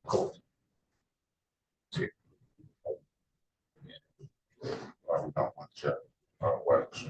Cool. Sí. Well, we don't want to wax.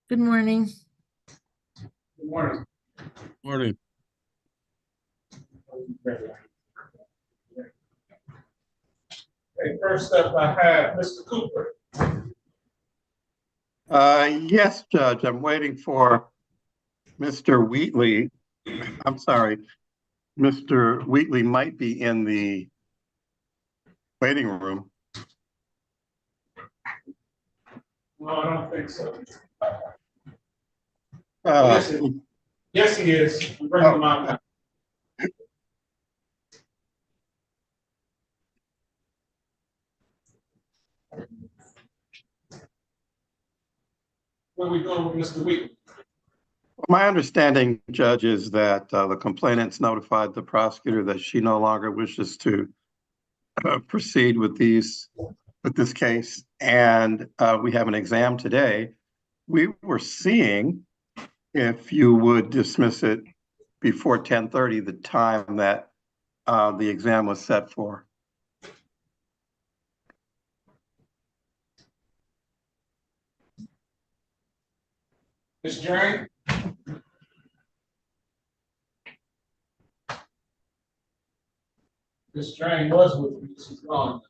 Good morning. Good morning. Morning. Hey, first up, I have Mr. Cooper. Yes, Judge, I'm waiting for Mr. Wheatley. I'm sorry, Mr. Wheatley might be in the waiting room. No, I don't think so. Uh, Yes, he is. Bring him out. What are we doing with Mr. Wheatley? My understanding, Judge, is that the complainant's notified the prosecutor that she no longer wishes to proceed with this case, and we have an exam today. We were seeing if you would dismiss it before 10:30, the time that the exam was set for. Ms. Drain? Ms. Drain was with me. She's gone.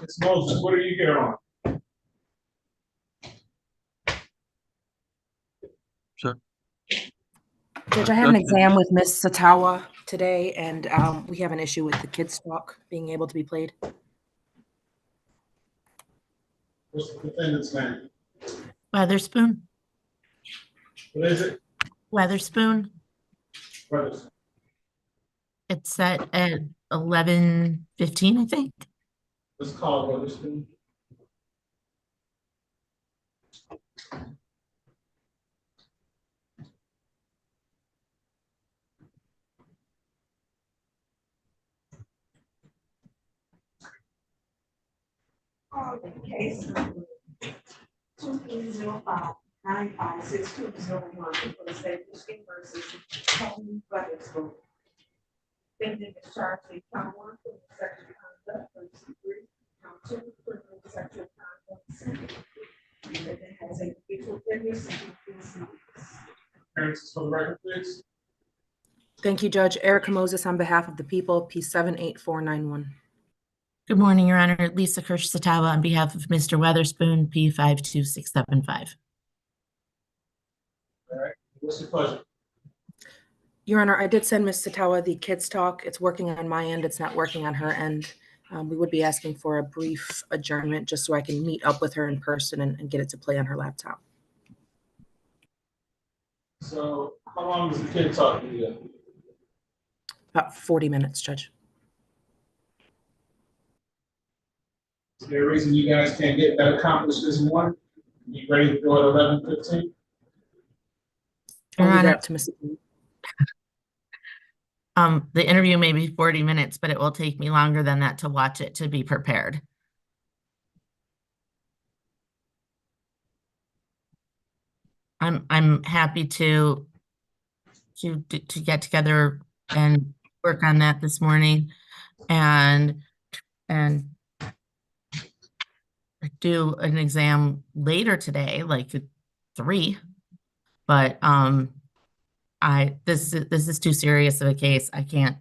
Ms. Moses, what are you here on? Judge, I have an exam with Miss Satawa today, and we have an issue with the kids' talk being able to be played. What's the defendant's name? Weatherspoon. What is it? Weatherspoon. Brothers. It's set at 11:15, I think. Let's call Witherspoon. Case number 2305-956-201 for the state of Michigan versus Tony Weatherspoon. Defendant is charged with count 1 for sexual conduct, 33, count 2 for sexual conduct, 70. Defendant has a individual fitness and increased notice. Appearances for the record, please. Thank you, Judge. Erica Moses on behalf of the people, P78491. Good morning, Your Honor. Lisa Kirsch-Satawa on behalf of Mr. Weatherspoon, P52675. All right. What's your pleasure? Your Honor, I did send Miss Satawa the kids' talk. It's working on my end. It's not working on her end. We would be asking for a brief adjournment just so I can meet up with her in person and get it to play on her laptop. So how long does the kid talk to you? About 40 minutes, Judge. Is there a reason you guys can't get that accomplished this morning? You ready to go at 11:15? I'll Your leave that Honor, up to Miss. the interview may be 40 minutes, but it will take me longer than that to watch it to be prepared. I'm happy to get together and work on that this morning and do an exam later today, like at 3. But this is too serious of a case. I can't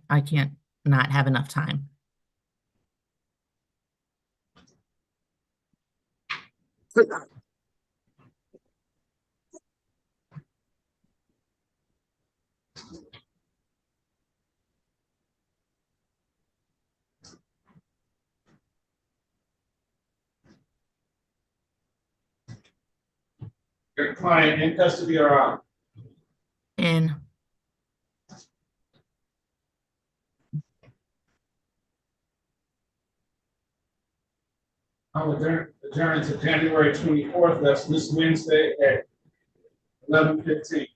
not have enough time. Your client in custody or out? And I'll adjourn to January 24th. That's this Wednesday at 11:15.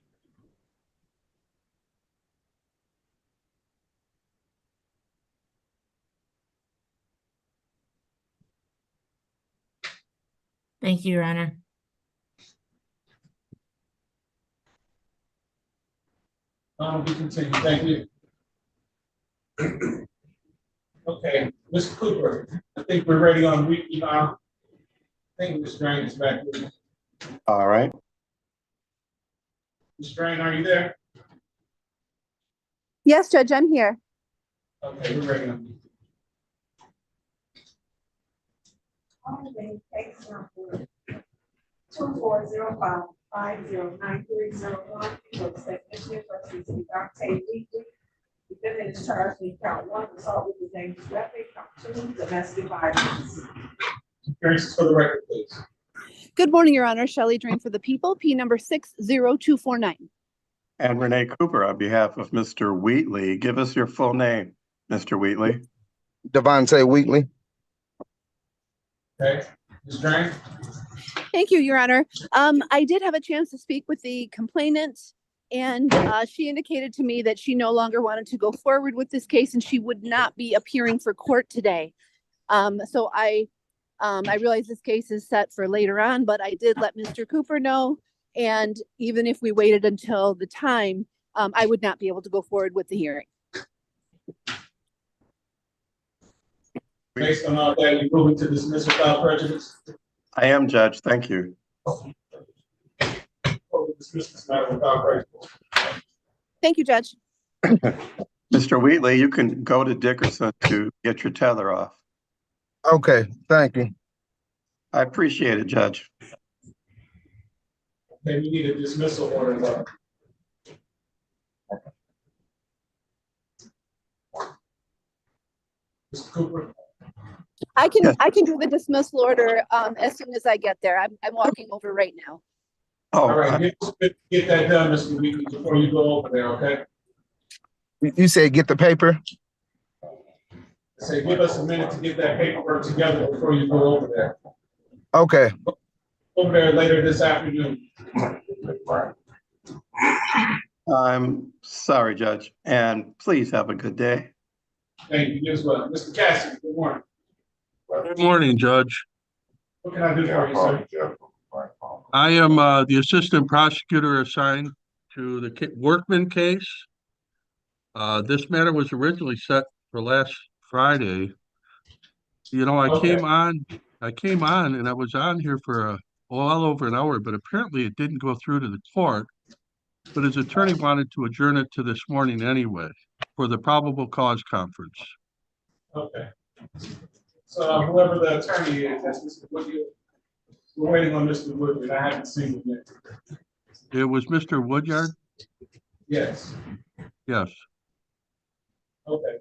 thank you, Your Honor. We continue. Thank you. Okay, Mr. Cooper, I think we're ready on weekly now. I think Ms. Drain is back with us. All right. Ms. Drain, are you there? Yes, Judge, I'm here. Okay, we're ready on weekly. Case number 2405-509301 for the state of Michigan versus Dante Wheatley. Defendant is charged with count 1, assault with a dangerous weapon, count 2, domestic violence. Appearances for the record, please. Good morning, Your Honor. Shelley Drain for the people, P number 60249. And Renee Cooper on behalf of Mr. Wheatley. Give us your full name, Mr. Wheatley. Devontae Wheatley. Okay, Ms. Drain? Thank you, Your Honor. I did have a chance to speak with the complainant, and she indicated to me that she no longer wanted to go forward with this case and she would not be appearing for court today. So I realize this case is set for later on, but I did let Mr. Cooper know. And even if we waited until the time, I would not be able to go forward with the hearing. Based on all that, you moving to dismiss without prejudice? I am, Judge. Thank you. Dismiss this matter without prejudice. Thank you, Judge. Mr. Wheatley, you can go to Dickerson to get your tether off. Okay, thank you. I appreciate it, Judge. Okay, we need a dismissal order though. Mr. Cooper? I can do the dismissal order as soon as I get there. I'm walking over right now. All Oh, right, get that done, Mr. Wheatley, before you go over there, okay? You said get the paper? I say, give us a minute to get that paperwork together before you go over there. Okay. Over there later this afternoon. I'm sorry, Judge, and please have a good day. Thank you as well. Mr. Cassidy, good morning. Good morning, Judge. What can I do for you, sir? I am the assistant prosecutor assigned to the Workman case. This matter was originally set for last Friday. You know, I Okay. came on and I was on here for well over an hour, but apparently it didn't go through to the court. But his attorney wanted to adjourn it to this morning anyway for the probable cause conference. Okay. So whoever the attorney is, that's Mr. Woodard. We're waiting on Mr. Woodard. I haven't seen him yet. It was Mr. Woodyard? Yes. Yes. Okay.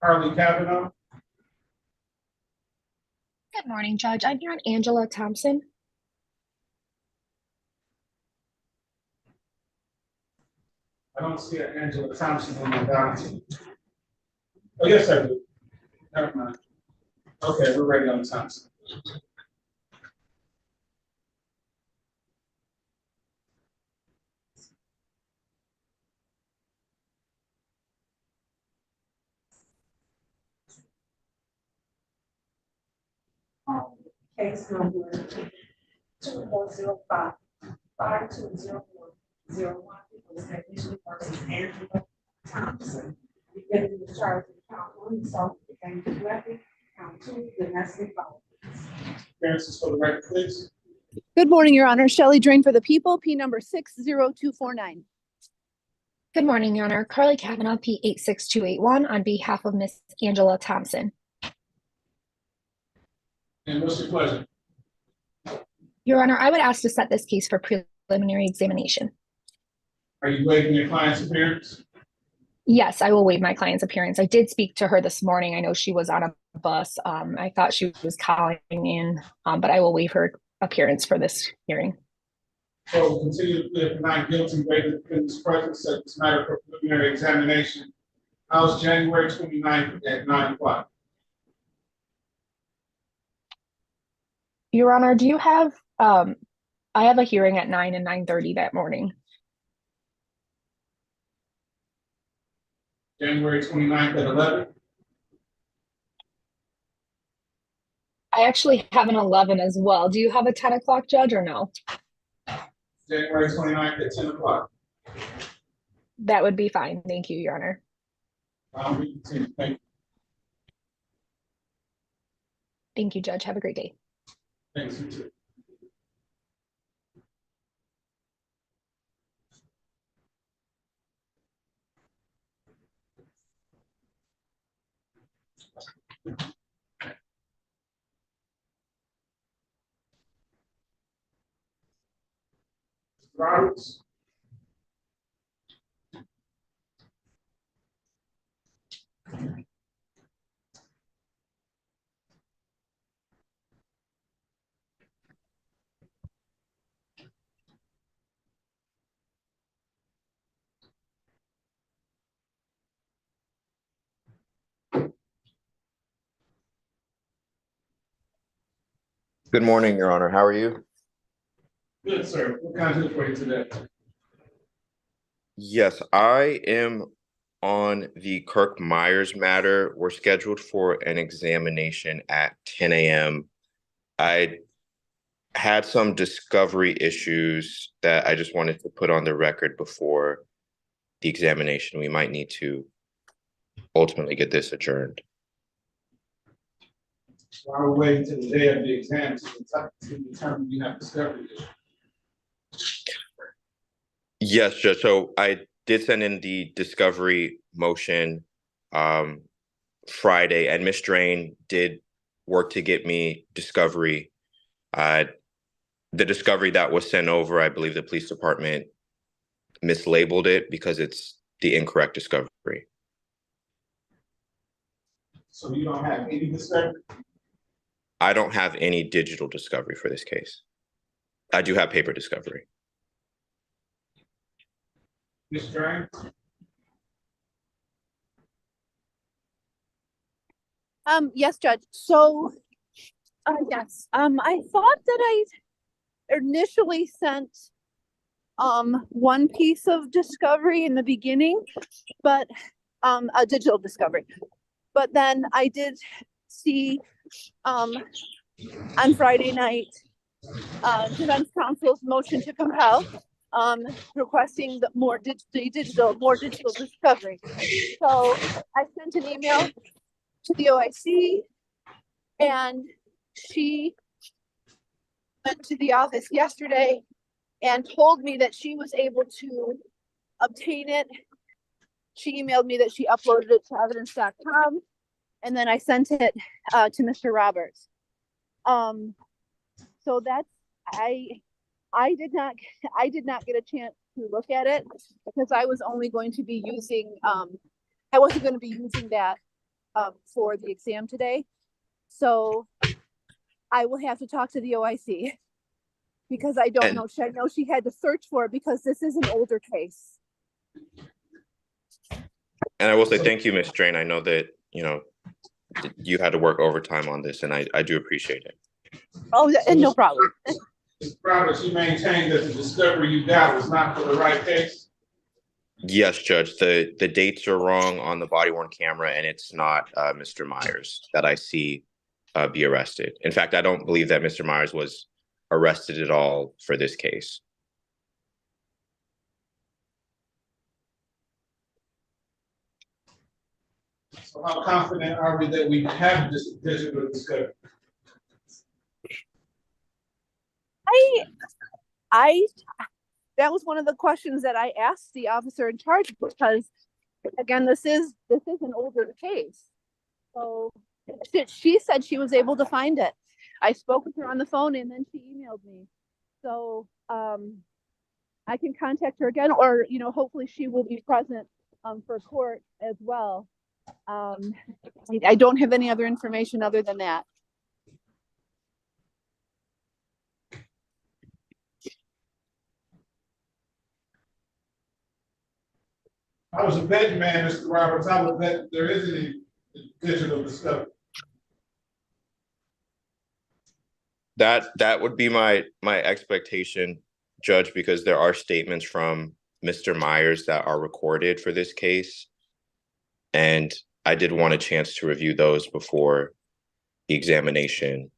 Carly Kavanaugh? Good morning, Judge. I'm here on Angela Thompson. I don't see an Angela Thompson on my document. Oh, yes, I do. Never mind. Okay, we're ready on Thompson. Case number 2405 520401 Technician versus Angela Thompson. Beginning with charge of count 1, assault with a dangerous weapon, count 2, domestic violence. Appearances for the record, please. Good morning, Your Honor. Shelley Drain for the people, P number 60249. Good morning, Your Honor. Carly Kavanaugh, P86281, on behalf of Miss Angela Thompson. And what's your pleasure? Your Honor, I would ask to set this case for preliminary examination. Are you waiving your client's appearance? Yes, I will waive my client's appearance. I did speak to her this morning. I know she was on a bus. I thought she was calling in, but I will waive her appearance for this hearing. So we'll continue to plead not guilty, waive the defendant's presence at this matter for preliminary examination. House January 29th at 9 o'clock. Your Honor, do you have, I have a hearing at 9 and 9:30 that morning. January 29th at 11. I actually have an 11 as well. Do you have a 10 o'clock, Judge, or no? January 29th at 10 o'clock. That would be fine. Thank you, Your Honor. We continue. Thank you. Thank you, Judge. Have a great day. Thanks, you too. Roberts. Good morning, Your Honor. How are you? Good, sir. What can I do for you today? Yes, I am on the Kirk Myers matter. We're scheduled for an examination at 10 a.m. I had some discovery issues that I just wanted to put on the record before the examination. We might need to ultimately get this adjourned. While we're waiting to the day of the exam to determine you have discovery issues. Yes, Judge. So I did send in the discovery motion Friday, and Ms. Drain did work to get me discovery. The discovery that was sent over, I believe the police department mislabeled it because it's the incorrect discovery. So you don't have any discovery? I don't have any digital discovery for this case. I do have paper discovery. Ms. Drain? Yes, Judge. So, yes, I thought that I initially sent one piece of discovery in the beginning, but a digital discovery. But then I did see on Friday night defense counsel's motion to compel requesting the more digital discovery. So I sent an email to the OIC, and she went to the office yesterday and told me that she was able to obtain it. She emailed me that she uploaded it to evidence.com, and then I sent it to Mr. Roberts. So that's I did not get a chance to look at it because I was only going to be using I wasn't going to be using that for the exam today. So I will have to talk to the OIC because I don't know. I know she had to search for it because this is an older case. And I will say thank you, Ms. Drain. I know that, you know, you had to work overtime on this, and I do appreciate it. Oh, and no problem. Mr. Roberts, you maintain that the discovery you got was not for the right case? Yes, Judge. The dates are wrong on the body-worn camera, and it's not Mr. Myers that I see be arrested. In fact, I don't believe that Mr. Myers was arrested at all for this case. So how confident are we that we have this digital discovery? I that was one of the questions that I asked the officer in charge because again, this is an older case. So she said she was able to find it. I spoke with her on the phone and then she emailed me. So I can contact her again, or you know, hopefully she will be present for court as well. I don't have any other information other than that. I was a betting man, Mr. Roberts. I would bet there isn't any digital discovery. That would be my expectation, Judge, because there are statements from Mr. Myers that are recorded for this case. And I did want a chance to review those before the examination.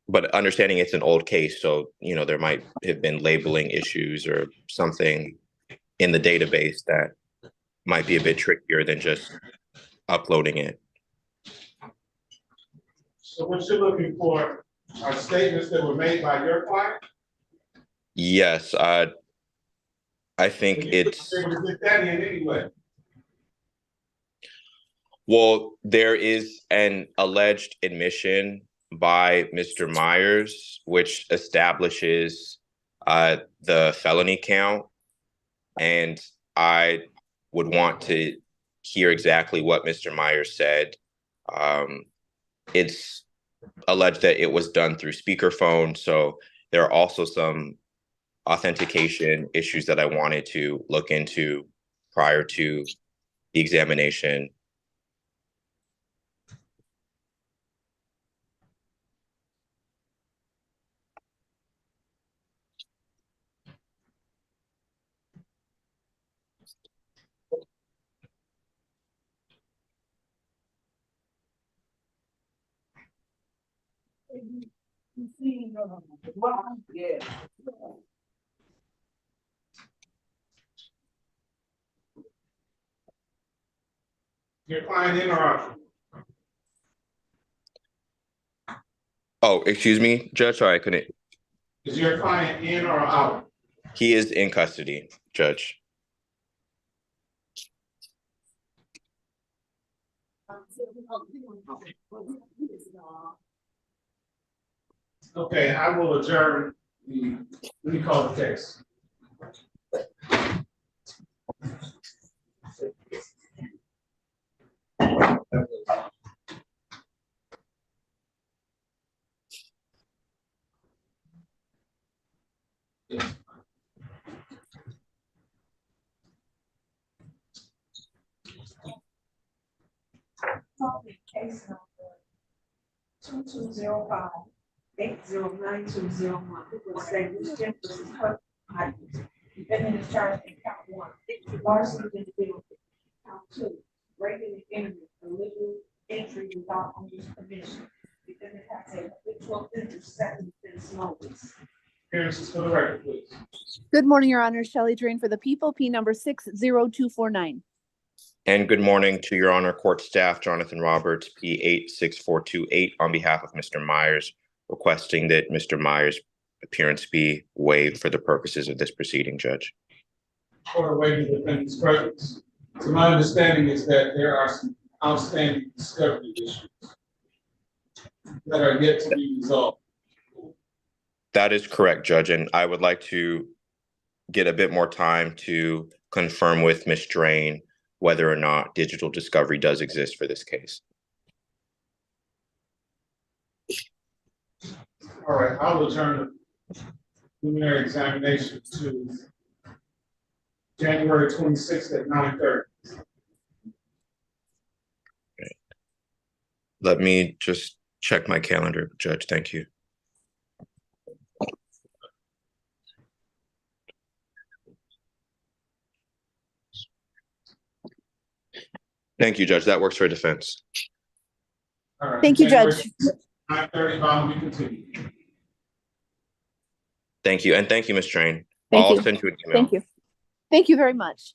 But understanding it's an old case, so you know, there might have been labeling issues or something in the database that might be a bit trickier than just uploading it. So what you're looking for are statements that were made by your client? Yes, I think it's. They were get that in anyway. Well, there is an alleged admission by Mr. Myers, which establishes the felony count. And I would want to hear exactly what Mr. Myers said. It's alleged that it was done through speakerphone. So there are also some authentication issues that I wanted to look into prior to the examination. Your client in or out? Oh, excuse me, Judge. Sorry, I couldn't. Is your client in or out? He is in custody, Judge. Okay, I will adjourn the, let me call the case. Case number 2205-809-201. Establish Jim versus Kirk Myers. Defendant is charged in count 1, larceny of individual. Count 2, breaking and entering illegal entry without owner's permission. Defendant has a habitual offender second offense notice. Appearances for the record, please. Good morning, Your Honor. Shelley Drain for the people, P number 60249. And good morning to Your Honor, court staff, Jonathan Roberts, P 86428, on behalf of Mr. Myers, requesting that Mr. Myers' appearance be waived for the purposes of this proceeding, Judge. For waiving the defendant's presence. So my understanding is that there are some outstanding discovery issues that are yet to be resolved. That is correct, Judge, and I would like to get a bit more time to confirm with Ms. Drain whether or not digital discovery does exist for this case. All right, I'll adjourn the preliminary examination to January 26th at 9:30. Let me just check my calendar, Judge. Thank you. Thank you, Judge. That works for defense. All right. Thank you, Judge. 9:30, bond will be continued. Thank you. And thank you, Ms. Drain. Thank I'll you. send you an email. Thank you. Thank you very much.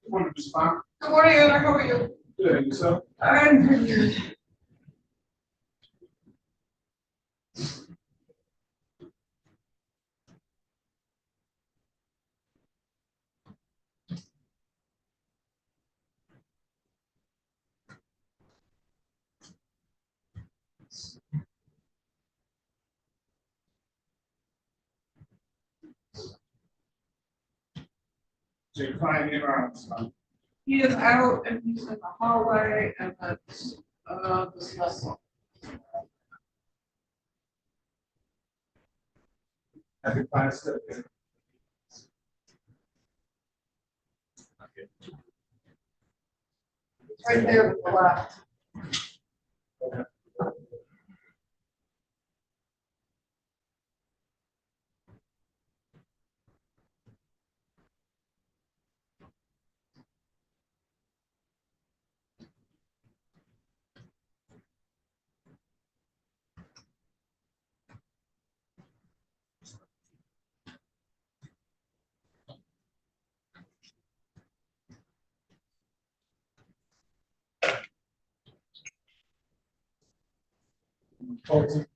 Good morning, Ms. Fine. Good morning, Your Honor. How are you? Good, and yourself? I'm good. So you're flying in or out, Ms. Fine? He is out and he's in the hallway and that's discussing. Happy Father's Day. Right there to the left. Okay. Fulton.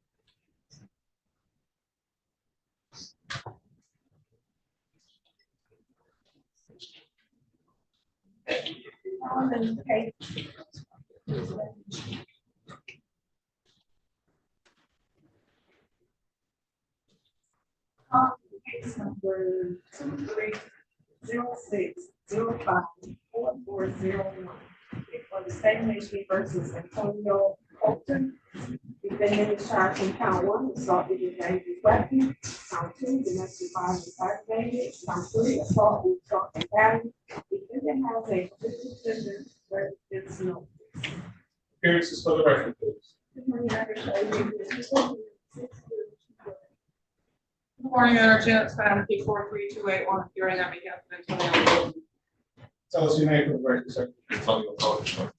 Case number 2306054401. For the state of Michigan versus Antonio Colton. Defendant is charged in count 1, assault with a dangerous weapon. Count 2, domestic violence aggravated. Count 3, assault with assault and battery. Defendant has a petition sentence where it's no. Appearances for the record, please. Good morning, Good morning, Janet Spann, P 43281, appearing on behalf of Antonio. Tell us your name for the record, sir.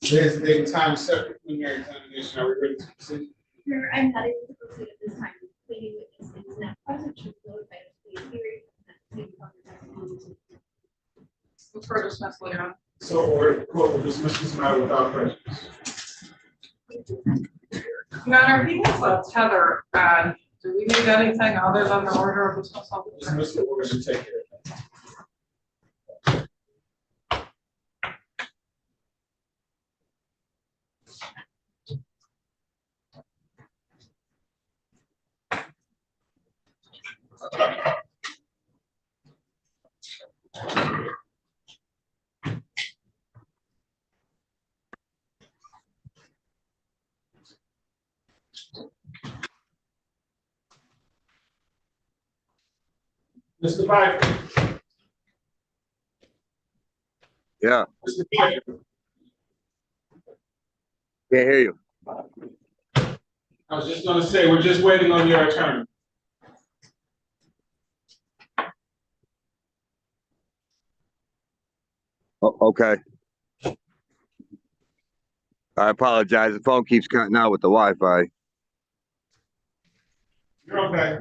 There's the time set for preliminary examination. Are we ready to proceed? Sure, I'm not able to proceed at this time. The pleading witness is not present, should be notified of the hearing. Move for dismissal, Your Honor. So ordered. Court will dismiss this matter without prejudice. Your Honor, he has a tether, and do we need anything other than the order of dismissal? Dismiss the order to take care of that. Mr. Piper. Yeah, Mr. Piper. can't hear you. I was just gonna say, we're just waiting on your attorney. Okay. I apologize. The phone keeps cutting out with the Wi-Fi. You're okay.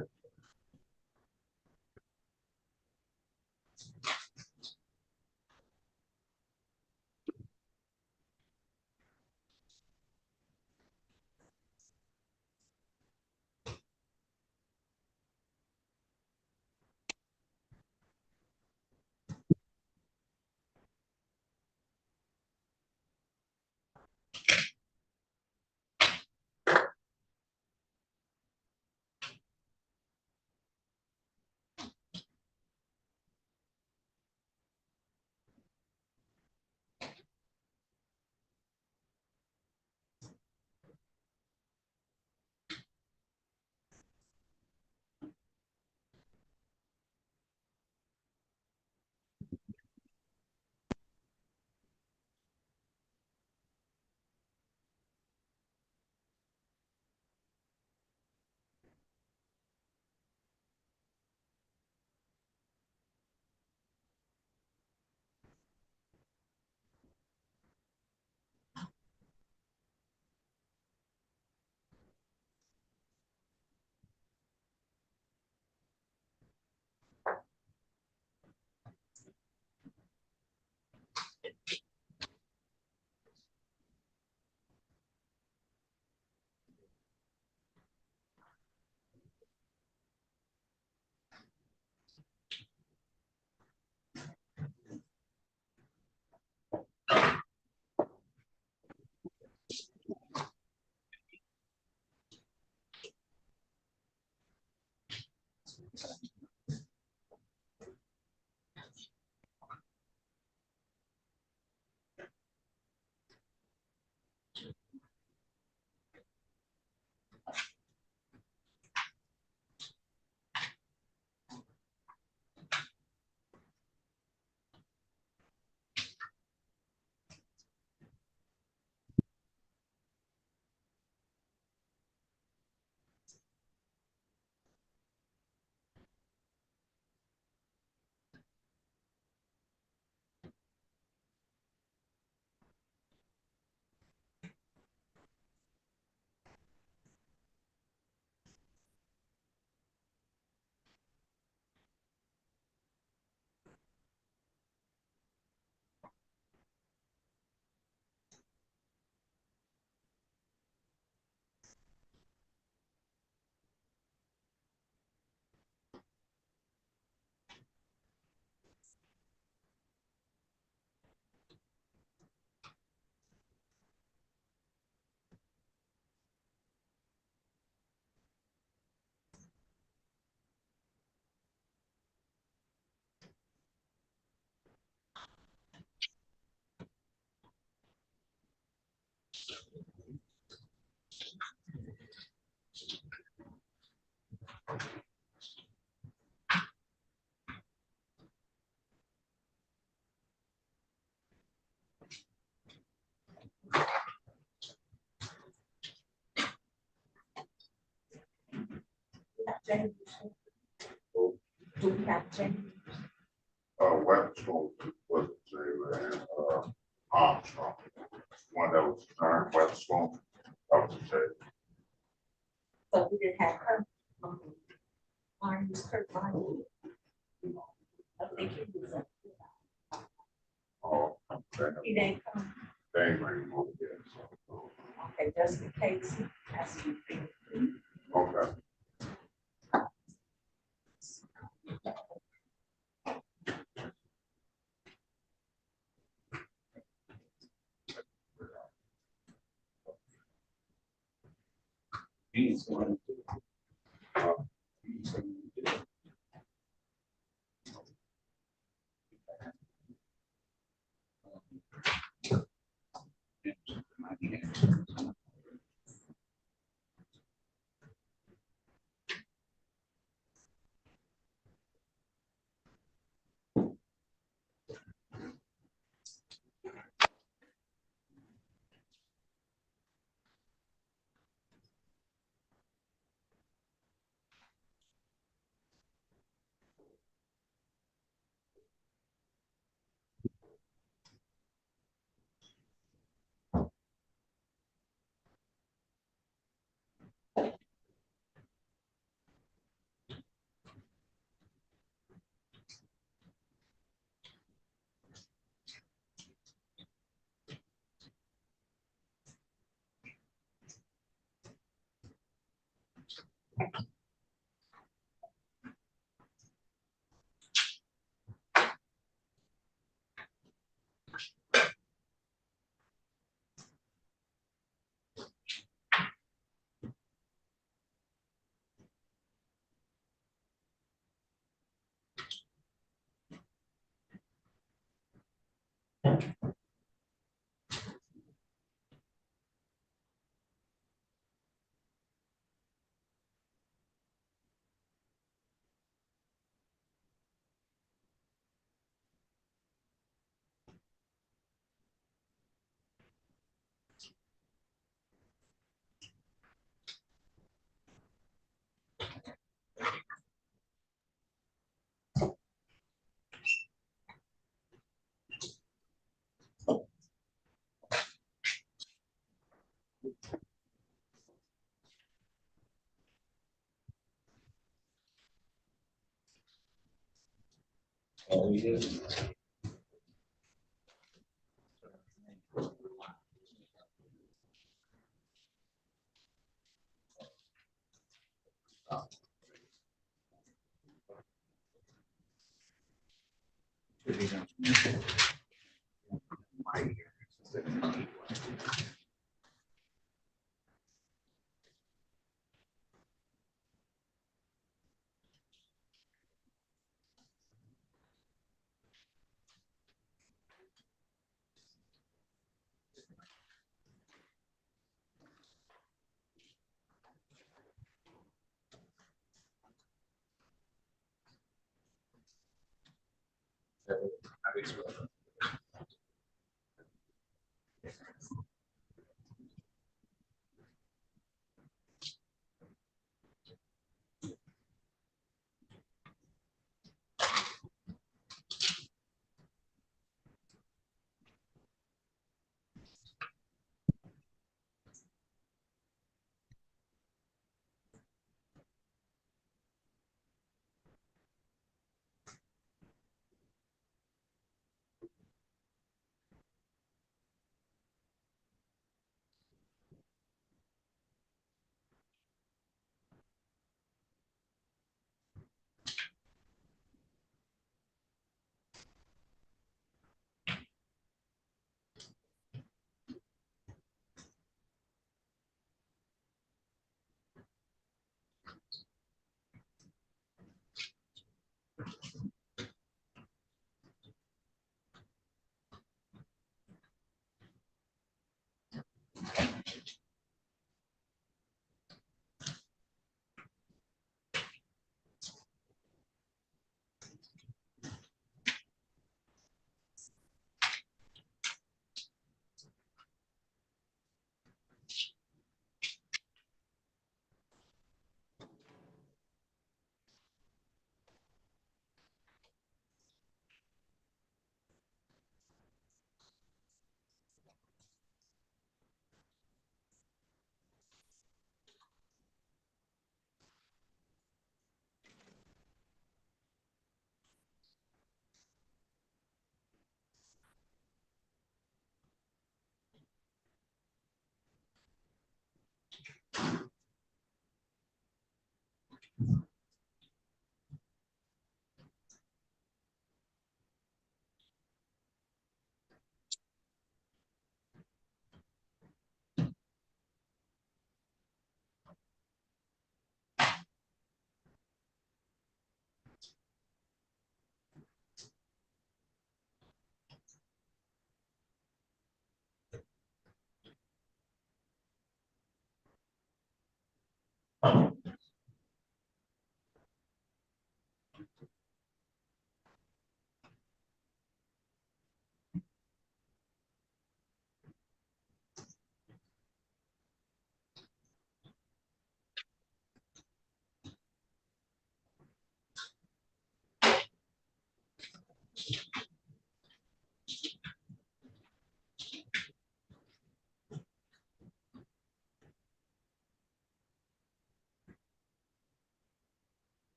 Do we have Jamie? Webster was and Armstrong. One that was turned Webster, that was a shame. So we didn't have her. Mine was Kurt Ryan. I think he was up. Oh, He didn't come. they ain't bringing him over yet, so, Okay, just in case he has to be. okay. He's going to. Oh, yeah.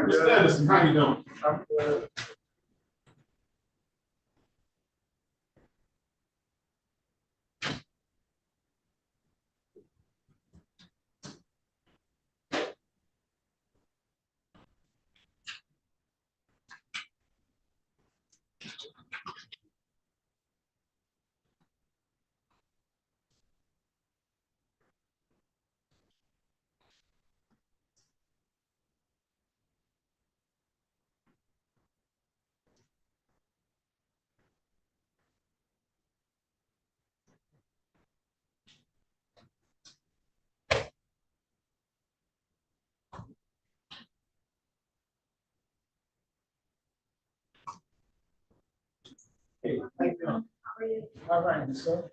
Mr. Anderson, how you doing? Hey, how you doing? All right, sir.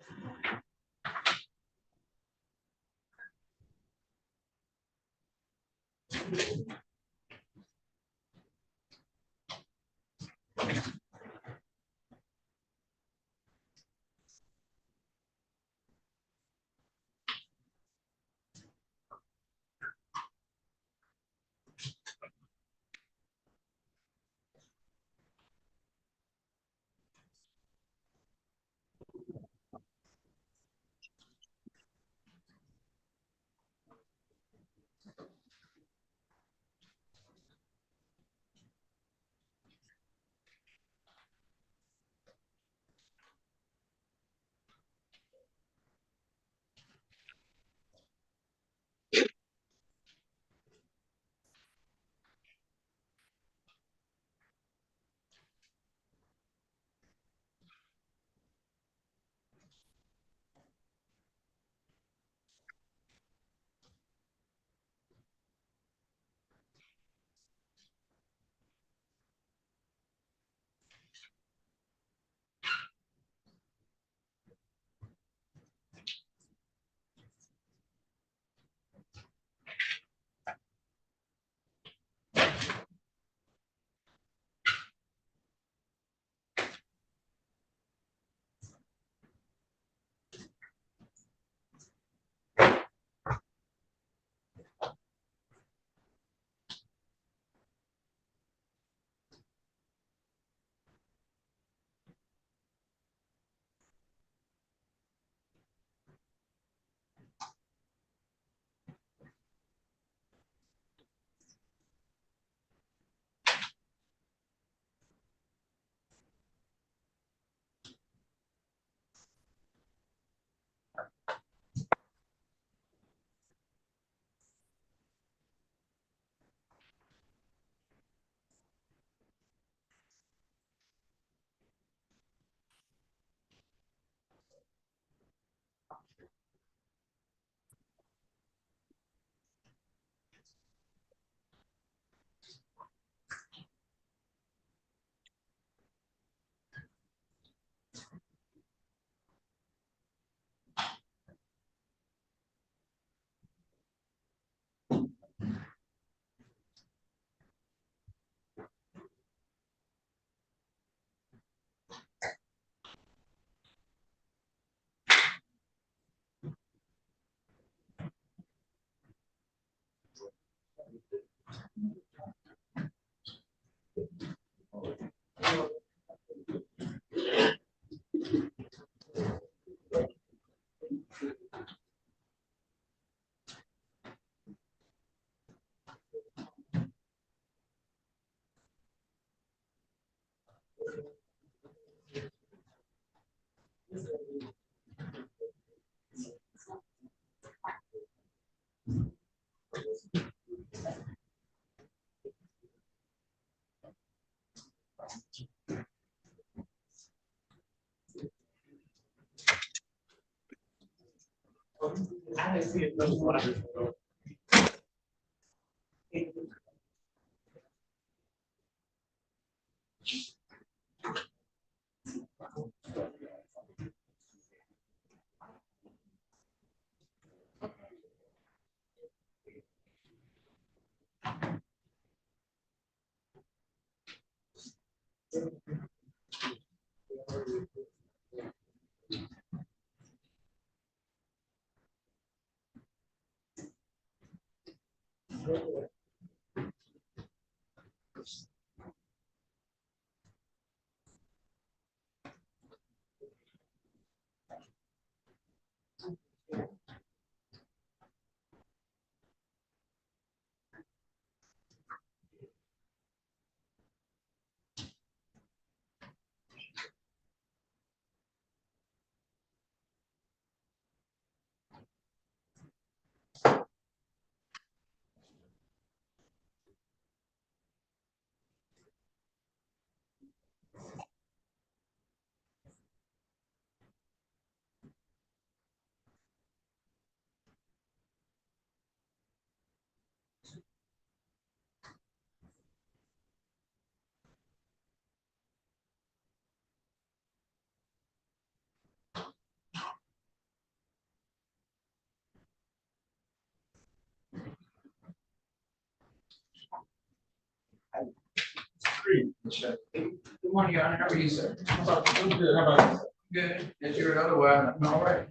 Good morning, Your Honor. How are you, sir? How about, I'm good, how about you? Good. As you're another one, I'm all right.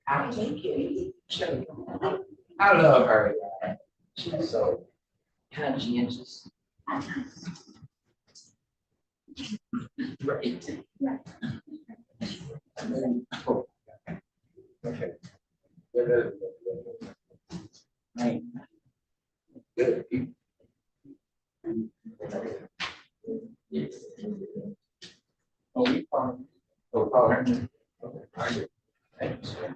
I'll take it. I love her. She's so conscientious. Right. Okay. Right. Good. Oh, we found. Oh, fine. Okay. Thank you, sir.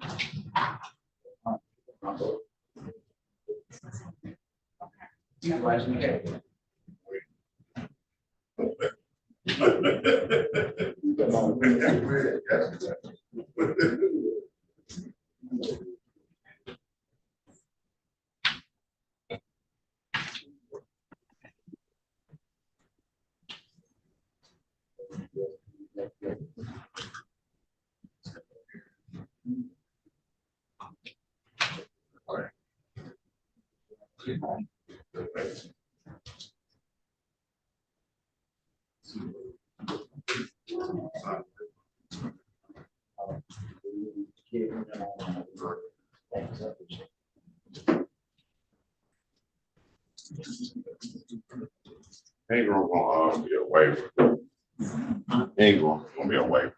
You watch me here. Ingram gonna be a waiver. Ingram gonna be a waiver.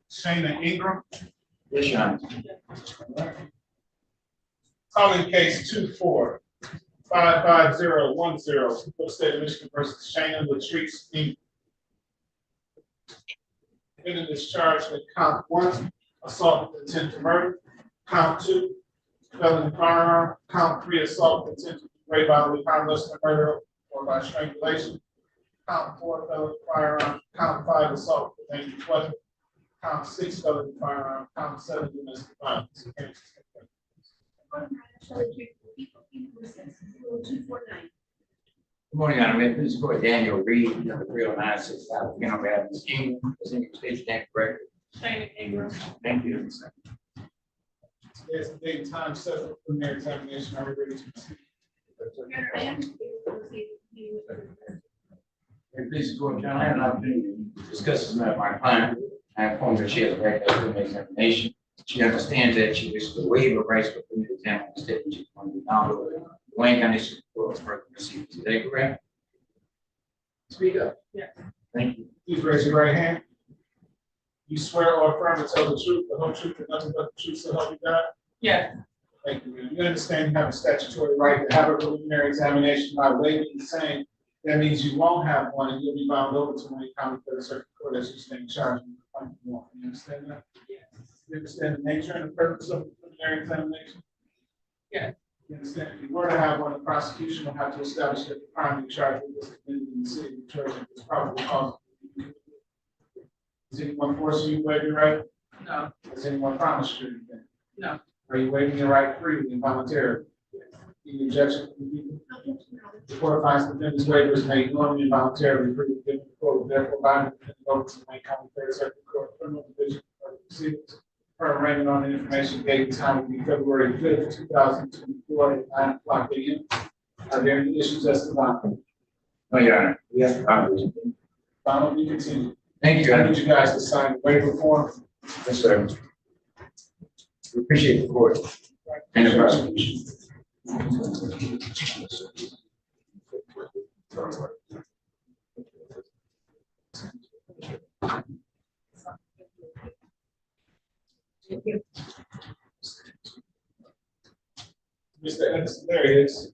Shayna Ingram. Yes, Your Honor. Calling case 24-55010, for the state of Michigan versus Shana Latrice Inc. Defendant is charged with count 1, assault with intent to murder, count 2, felony firearm, count 3, assault with intent to rape bodily harm less than murder or by strangulation, count 4, felony firearm, count 5, assault with dangerous weapon, count 6, felony firearm, count 7, domestic violence. Good morning, Your Honor. May it please the court, Daniel Reed, number 3096, again, on behalf of Ms. King, presenting the state's name correctly. Shana Ingram. Thank you. There's a date and time set for preliminary examination. Are we ready to proceed? May it please the court, Your Honor, I had an opportunity to discuss this matter with my client. I informed her she has a right to preliminary examination. She understands that she wishes to waive her rights for preliminary examination. Instead, she's going to be bound over the Wayne County Supreme Court for further proceedings. Is that correct? Speak up. Yes. Thank you. Please raise your right hand. You swear or affirm to tell the truth, the whole truth, and nothing but the truth, so help you God? Yes. Thank you, ma'am. You understand you have a statutory right to have a preliminary examination by waiving and saying that means you won't have one and you'll be bound over to Wayne County Third Circuit Court as you stand charged with the claim you want. You understand that? Yes. You understand the nature and the purpose of the preliminary examination? Yes. You understand, if you were to have one, the prosecution will have to establish that the crime you charged with is committed in the city of Detroit is probably cause. Does anyone force you to waive your right? No. Does anyone promise you anything? No. Are you waiving your right freely and voluntarily? Any objection from the people? The court finds the defendant's waiver is made knowingly and voluntarily free to give the court, therefore binding the defendant over to the Wayne County Third Circuit Court Criminal Division for proceedings. Her arraignment on the information date and time will be February 5th, 2024 at 9:00 a.m. Are there any issues as to bond? No, Your Honor. Yes. Bond will be continued. Thank you, Your I Honor. need you guys to sign the waiver form. Yes, sir. We appreciate the court and the prosecution. Thank you. Mr. Anderson, there he is.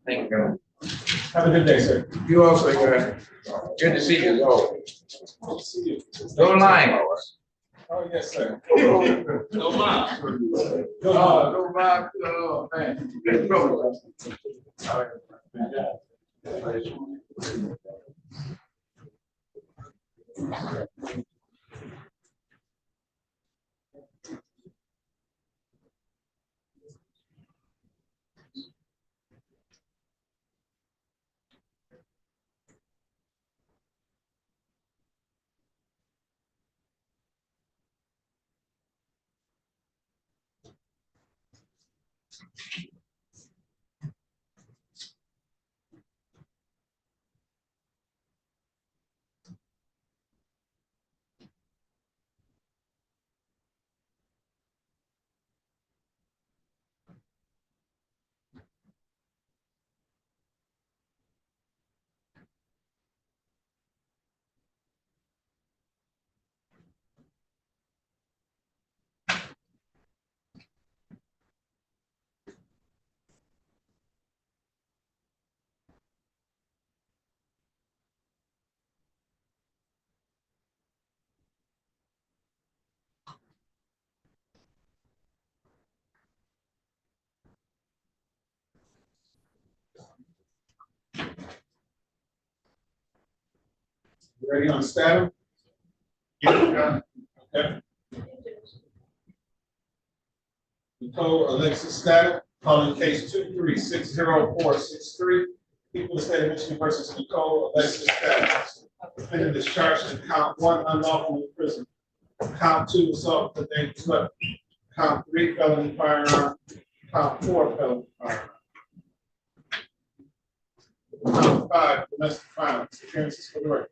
Thank you. Have a good day, sir. You also, Your Honor. Good to see you as always. Good to see you. Go line. Oh, yes, sir. Go line. Go on. Go line. Oh, man. Good trouble. You ready on status? Yeah. Okay. Nicole Alexis Static, calling case 2360463. People of the state of Michigan versus Nicole Alexis Travis. Defendant is charged in count 1, unlawful imprisonment. Count 2, assault with a dangerous weapon. Count 3, felony firearm. Count 4, felony firearm. Count 5, domestic violence. Appearances for the record.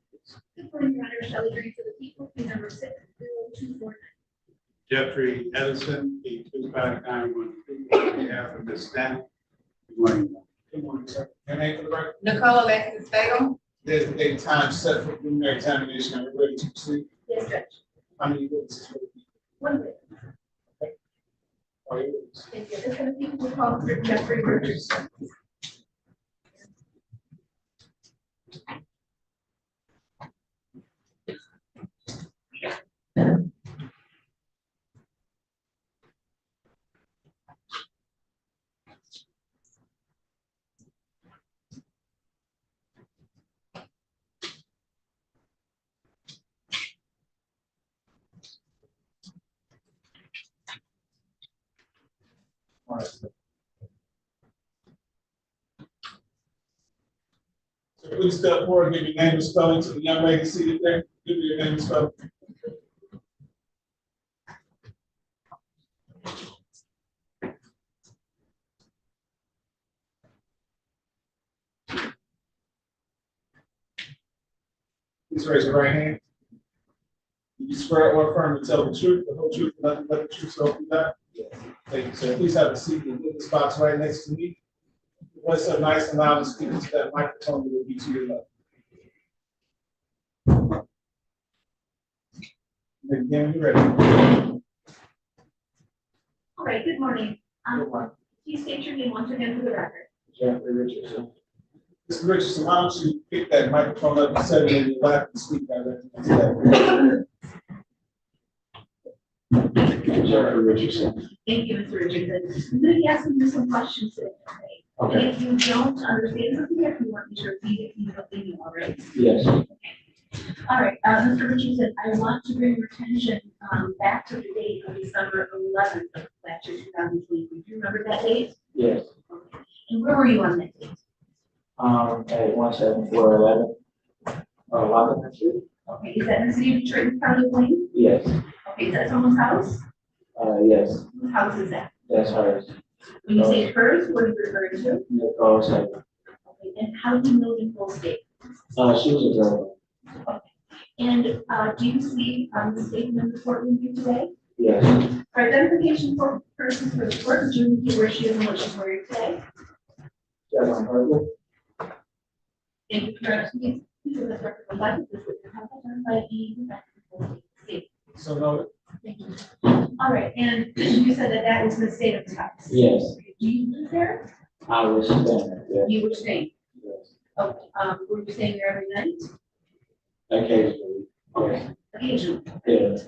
Good morning, Your Honor. Shelley Green for the people, case number 60249. Jeffrey Edison, 825-913, on behalf of Ms. Stanley. Good morning. Good morning, sir. Your name for the record? Nicole Alexis Bagel. There's a date and time set for preliminary examination. Are we ready to proceed? Yes, Judge. How many witnesses will be? 1 minute. Are you witnesses? Thank you. This is people who call for Jeffrey Richardson. All right. So please step forward, give your name and spelling to the young lady seated there. Give me your name and spelling. Please raise your right hand. Do you swear or affirm to tell the truth, the whole truth, and nothing but the truth, so help you God? Thank you, sir. Please have a seat in the spots right next to me. Voice up nice and loud and speak into that microphone that will be to your left. And again, you're ready. All right, good morning. Good morning. Please state your name once again for the record. Jeffrey Richardson. Mr. Richardson, why don't you pick that microphone up and set it in your lap and speak directly into that. Jeffrey Richardson. Thank you, Mr. Richardson. I'm going to be asking you some questions today. Okay. And if you don't understand something, if you want me to repeat it, you know, you all right? Yes. Okay. All right, Mr. Richardson, I want to bring your attention back to the date of December 11th of last year, 2020. Do you remember that date? Yes. Okay. And where were you on that date? At 17411, Washington Street. Okay, is that in the city of Detroit, County of Plain? Yes. Okay, is that someone's house? Yes. Whose house is that? That's hers. When you say hers, what are you referring to? Nicole Sager. Okay, and how do you know Nicole's date? She was a girl. Okay. And do you see the statement in the courtroom here today? Yes. For identification for persons for the court, do you indicate where she is and what she's wearing today? Yes, I'm her. Thank you for asking. Please let the record reflect that this witness has identified the state. So noted. Thank you. All right, and you said that that was the state of the house. Yes. Do you live there? I was staying there. Yes. You were staying. Yes. Okay. Were you staying there every night? Occasionally. Okay. Occasionally. Yes.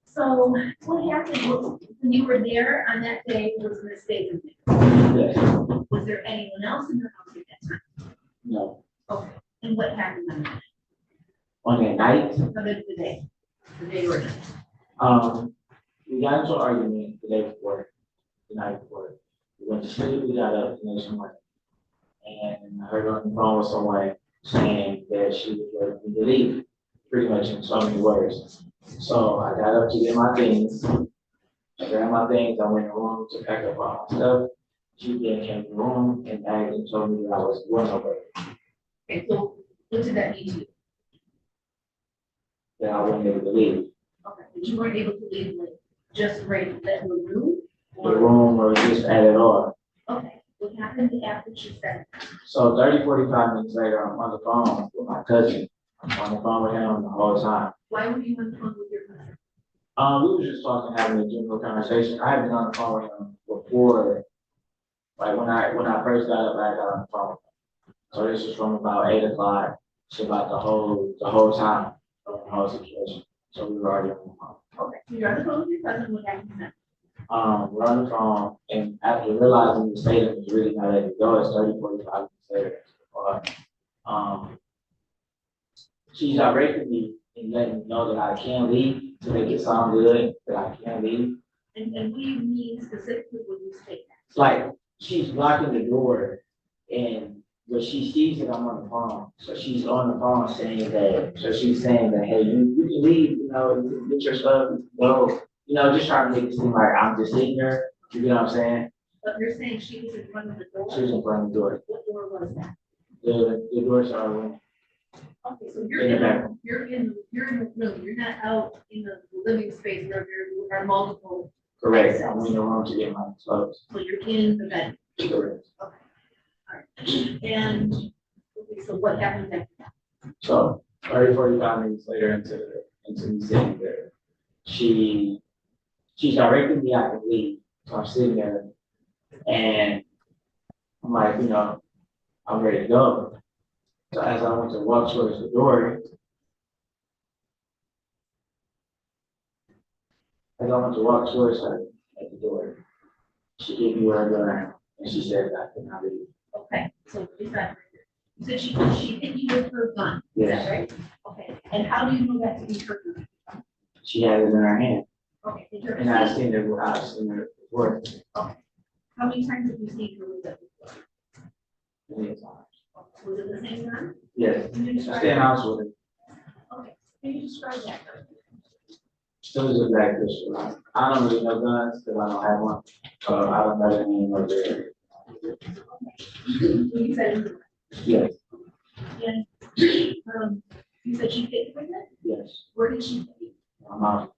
So what happened when you were there on that day was a mistake? Yes. Was there anyone else in your house at that time? No. Okay. And what happened on that night? On that night? No, the day. The day or night. We got into an argument the day before, the night before. We went to sleep, we got up the next morning. And I heard on the phone with someone saying that she was ready for me to leave, pretty much in so many words. So I got up to get my things. I grabbed my things, I went in the room to pack up all my stuff. She then came to the room and bagged and told me that I was going nowhere. Okay, so what did that mean to you? That I wasn't able to leave. Okay, but you weren't able to leave like just right that the room? The room or just at it all. Okay, what happened after she said? So 30, 45 minutes later, I'm on the phone with my cousin. I'm on the phone with him the whole time. Why were you on the phone with your cousin? We were just talking, having a general conversation. I had been on the phone with him before, like when I first got up, I got on the phone with him. So this was from about 8 o'clock to about the whole time of the whole situation. So we were already on the phone. Okay, so you're on the phone with your cousin, what happened then? We're on the phone, and after realizing the state of was really not letting it go, it's 30, 45 minutes later. She's directed me and letting me know that I can leave to make it sound good, that I can leave. And what do you mean specifically when you say that? Like she's blocking the door and but she sees that I'm on the phone, so she's on the phone saying that, so she's saying that, hey, you can leave, you know, you can get your stuff, go, you know, just trying to make it seem like I'm just sitting there, you know what I'm saying? But you're saying she was in front of the door? She was in front of the door. What door was that? The doors are room. Okay, so you're In the in, back room. you're in the room, you're not out in the living space where there are multiple. Correct, exits. I'm in the room to get my clothes. So you're in the bedroom. Correct. Okay. All right. And, okay, so what happened after that? So 45 minutes later into me sitting there, she's directing me out to leave. So I'm sitting there and I'm like, you know, I'm ready to go. So as I went to walk towards the door, her at the door, she gave me her gun and she said I could not leave. Okay, so is that, you said she hit you with her gun, is Yes. that right? Okay, and how do you know that to be her gun? She had it in her hand. Okay, in her And I hand. seen her before. Okay, how many times have you seen her with that before? Many times. Was it the same gun? Yes, Can you I describe stay in that? house with her. Okay, can you describe that? Still is a black pistol. I don't really know guns because I don't have one. So I don't know the name of it. You said, Yes, and, you said she hit you with it? yes. Where did she hit you? My mouth,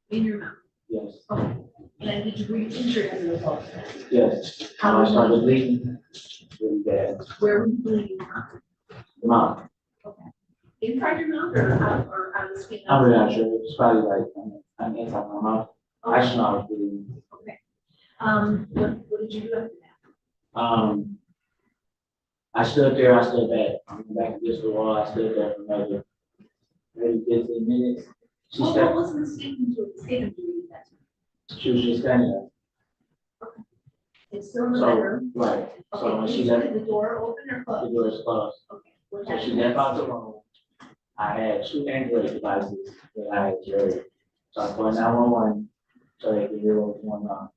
In your mouth? yes, Okay, and did you breathe injured as a result of that? yes. How I was started it? bleeding really bad. Where were you bleeding from? Mouth, Okay. Inside your mouth or out of the skin? I'm really not sure. It's probably like, I'm inside my mouth. I just know I was bleeding. Okay. What did you do after that? I stood there, I stood back. I went back against the wall. I stood there for another maybe 15 minutes. What was the mistake you do? Mistake you do that time? She was just standing there. It's still in the So, bedroom? right, so Okay, when you she said left, the door open or the closed? door is closed. Okay. What So she happened left next? out the room. I had 2 Android devices that I had carried. So I called 911 so they could hear what was going on.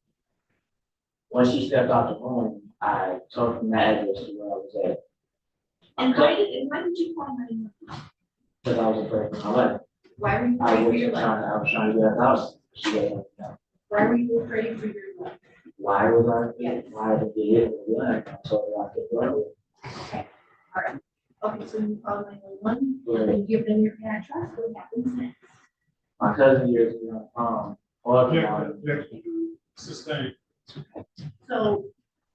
Once she stepped out the room, I told them the address to where I was at. And why did you call 911? Because I was afraid for my life. Why were you I afraid for was your trying, life? I was trying to get out of the house. She didn't know. Why were you afraid for your life? Why was I? Yes. Why did they hit with a gun? I told her I could run it. Okay, all right. Okay, so you called 911, Right. and you give them your address, what happens next? My cousin years ago, Objection, sustained. So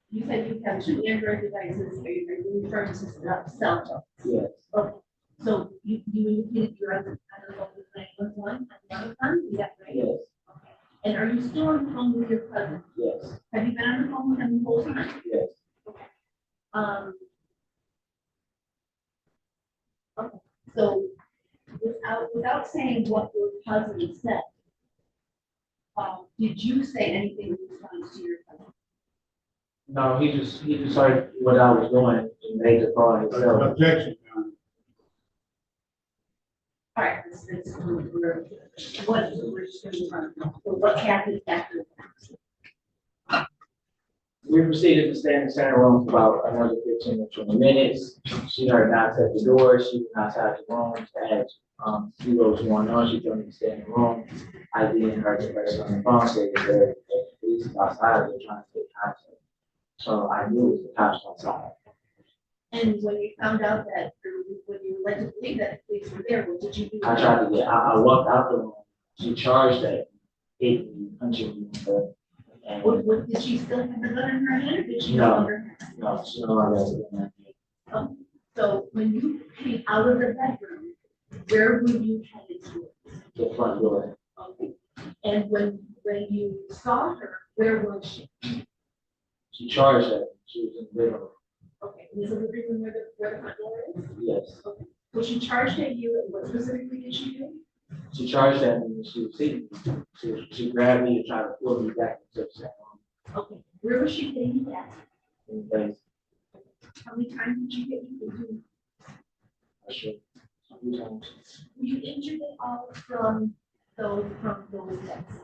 you said you have 2 Android devices, are you referring to cell phones? yes, Okay, so you indicated you're on the phone with 911 on the phone, is that right? yes, Okay. And are you still on the phone with your cousin? yes, Have you been on the phone with him the whole time? yes. Okay. Okay, so without saying what your cousin said, did you say anything in response to your cousin? No, he just heard what I was doing and made the call himself. Objection, All right, we're just going to what happened after that? We proceeded to stay in the center room for about another 15 or 20 minutes. She heard knocks at the door. She was outside the room to ask, see what was going on. She told me to stay in the room. I then heard the person on the phone say that the police is outside, they're trying to take contact. So I knew it was the cops outside. And when you found out that, when you were led to believe that the police were there, what did you do? I walked out the room. She charged at 8 and punched me. Did she still have the gun in her hand, or did she no No. longer have it? No, she no longer has it in her hand. So when you came out of the bedroom, where were you headed to? The front door. Okay. And when you saw her, where was she? She charged at me. She was in the living room. Okay, and is the living room where the front door is? Yes. Okay. So she charged at you, and what specifically did she do? She charged at me when she was hitting me. She grabbed me and tried to pull me back into the center room. Okay, where was she hitting you at? In the face. How many times did she hit you? I should. A few times. Were you injured at all from those hits?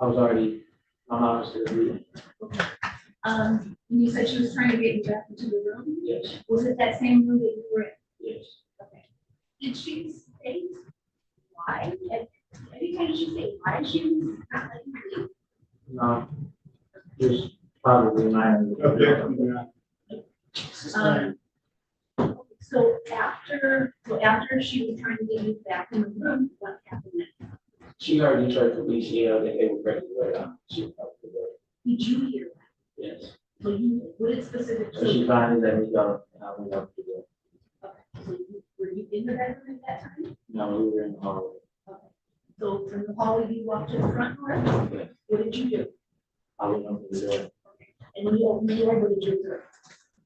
I was already, my mom was still bleeding. Okay. You said she was trying to get you back into the room? Yes, Was it that same room that you were in? yes. Okay. Did she state why? Anytime she say why she was not letting you leave? No, just probably mine. So after she was trying to get you back in the room, what happened then? She already tried to reach out that they were ready to go down. She helped me go. Did you hear that? Yes. So you, what is specific? So she finally let me go and I went up to go. Okay, so were you in the bedroom at that time? No, we were in the hallway. Okay. So from the hallway, you walked to the front door? Yes. What did you do? I went up to the door. Okay. And when you opened the door, what did you observe?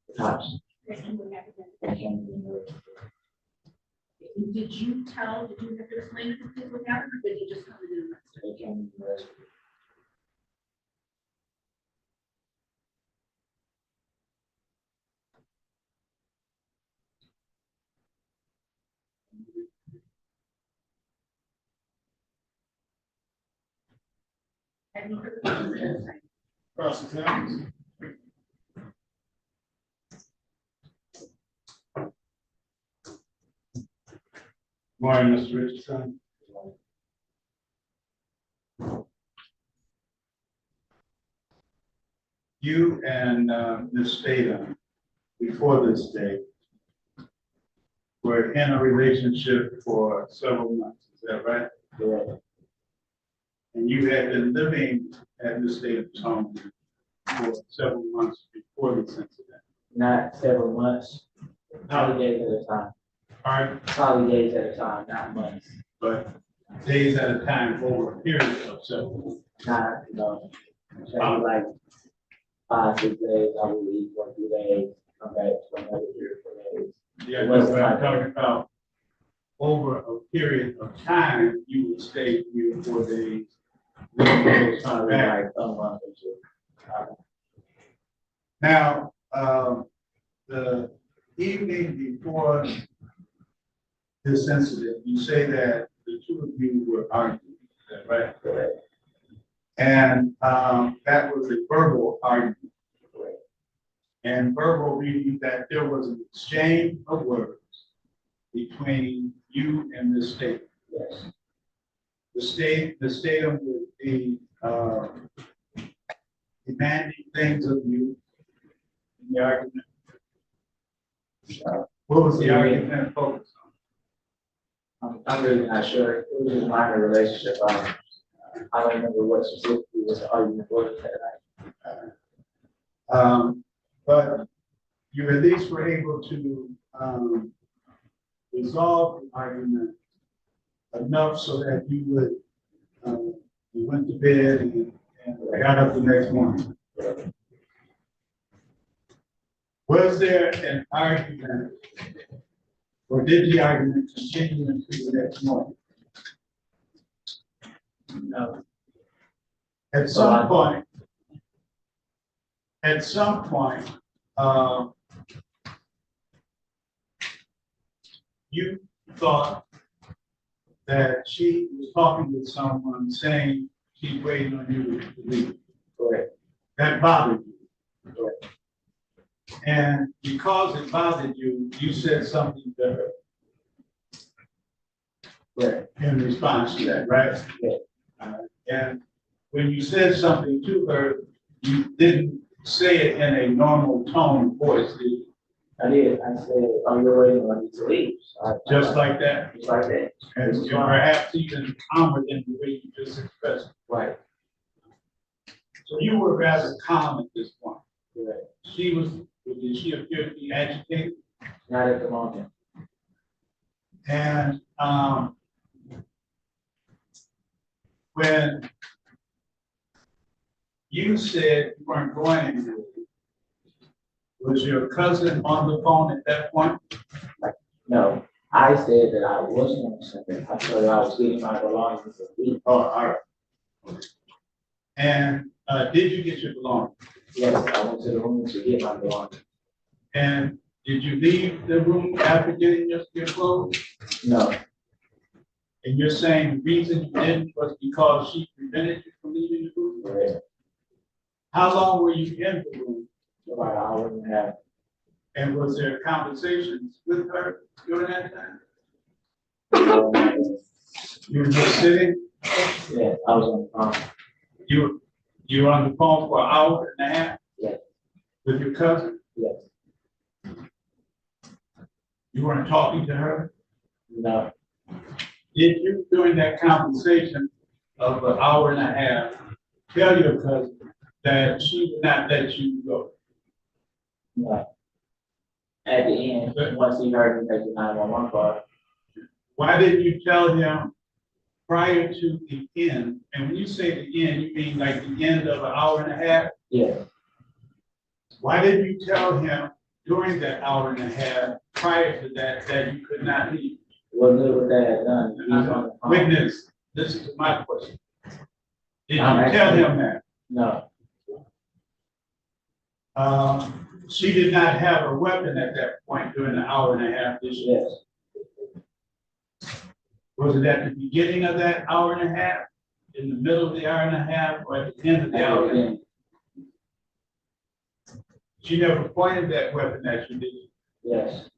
The cops. And what happened I then? came in the door. Did you have to explain to the police what happened, or did you just come in and arrest her? They came in the door. Have you heard of this? Cross-examination. Morning, Mr. Richardson. You and Ms. Statham, before this date, were in a relationship for several months, is that right? Correct. And you had been living at Ms. Statham's home for several months before this incident. Not several months, probably days at a time. Pardon? Probably days at a time, not months. But days at a time over a period of several months. Not, no. Maybe like 5, 6 days, I would leave for a few days, come back for another 3 or 4 days. Yeah, that's what I'm talking about. Over a period of time, you would stay 3 or 4 days. It was probably like a month or 2. Now, the evening before this incident, you say that the two of you were arguing, is that right? Correct. And that was a verbal argument. Correct. And verbal meaning that there was an exchange of words between you and the state. Yes. The state would be demanding things of you in the argument. What was the argument focused on? I'm really not sure. It was just a minor relationship. I don't remember what specifically was the argument was that night. But you at least were able to resolve the argument enough so that you would you went to bed and got up the next morning. Was there an argument, or did the argument continue into the next morning? No. At some point, you thought that she was talking with someone saying she's waiting on you to leave. Correct. That bothered you. Correct. And because it bothered you, you said something to her. Correct. In response to that, right? Yeah. And when you said something to her, you didn't say it in a normal tone of voice, did you? I did. I said, "Are you waiting on me to leave?" So Just like that? Just like that. And perhaps even calmer than the way you just expressed it. Right. So you were rather calm at this point. Correct. Did she appear to be agitated? Not at the moment. And when you said you weren't going anywhere, was your cousin on the phone at that point? No. I said that I was going something. I told her I was getting my belongings to leave. Oh, all right. And did you get your belongings? Yes, I went to the room to get my belongings. And did you leave the room after getting your clothes? No. And you're saying the reason you didn't was because she prevented you from leaving the room? Correct. How long were you in the room? About an hour and a half. And was there conversations with her during that time? You were just sitting? Yeah, I was on the phone. You were on the phone for an hour and a half? Yes. With your cousin? Yes. You weren't talking to her? No. Did you, during that conversation of an hour and a half, tell your cousin that she would not let you go? No. At the end, once he heard me take the 911 call. Why didn't you tell him prior to the end? And when you say the end, you mean like the end of an hour and a half? Yes. Why didn't you tell him during that hour and a half prior to that, that you could not leave? Wasn't it what that had done? He was on the phone. Witness, this is my question. Did you I'm tell actually- him that? No. She did not have a weapon at that point during the hour and a half, did she? Yes. Was it at the beginning of that hour and a half, in the middle of the hour and a half, or at the end of the hour and a half? She never pointed that weapon at you, did she? Yes.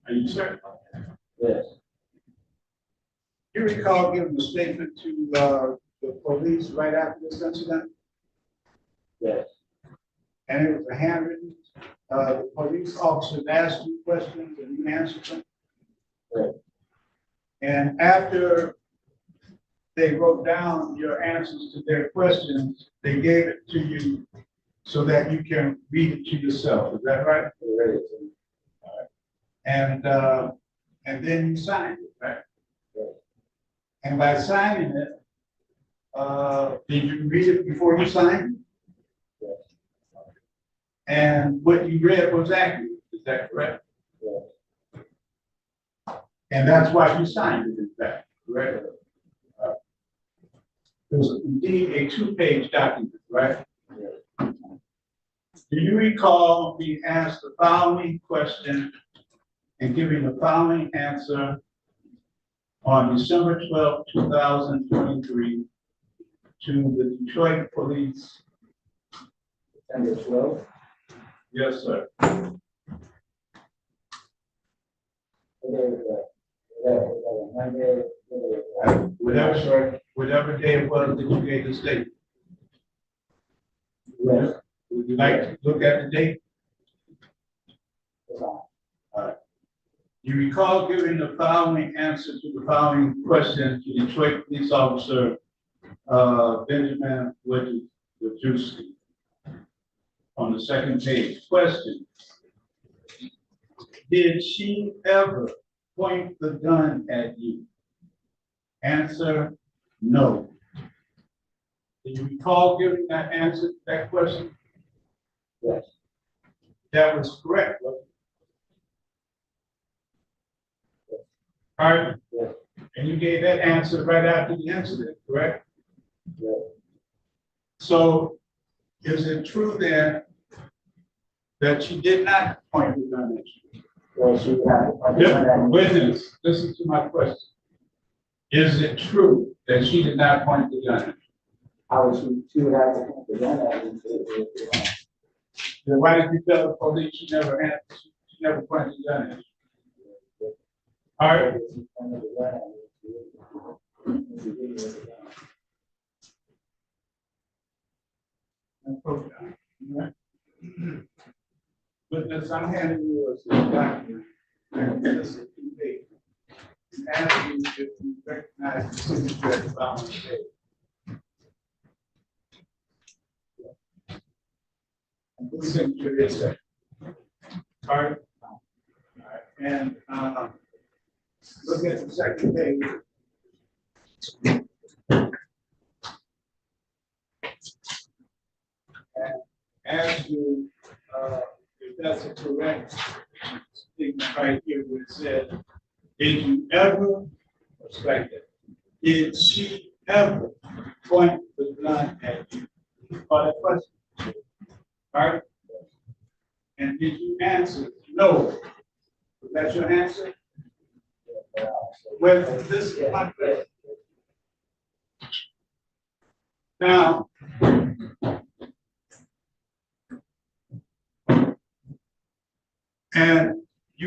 Are you certain? Yes. You recall giving a statement to the police right after this incident? Yes. And it was a handwritten, the police officers asked you questions and you answered them? Right. And after they wrote down your answers to their questions, they gave it to you so that you can read it to yourself, is that right? Right. All right. And then you signed it, right? Right. And by signing it, did you read it before you signed? Yes. And what you read was accurate, is that correct? Yes. And that's why you signed it, in fact, correct? It was indeed a two-page document, right? Yes. Do you recall being asked the following question and giving the following answer on December 12, 2023 to the Detroit Police? December 12th? Yes, sir. Whatever day it was that you gave the statement. Yes. Would you like to look at the date? You recall giving the following answer to the following question to Detroit Police Officer Benjamin Wojciechowski on the second page. Question: did she ever point the gun at you? Answer: no. Do you recall giving that answer to that question? Yes. That was correct, wasn't it? Pardon? Yes. And you gave that answer right after the incident, correct? Yes. So is it true then that she did not point the gun at you? Well, she had. Witness, listen to my question. Is it true that she did not point the gun at you? She would have to point the gun at me. Then why did you tell the police she never answered? She never pointed the gun at you? All right. Witness, I'm handing you a document. And this is too big. And ask you if you recognize the signature at the bottom of the page. And whose signature is that? All right. All right. And look at the second page. And ask you if that's a correct statement right here where it said, did you ever, strike that, did she ever point the gun at you? Or that question. All right? And did you answer no? Was that your answer? Well, this is my question. Now,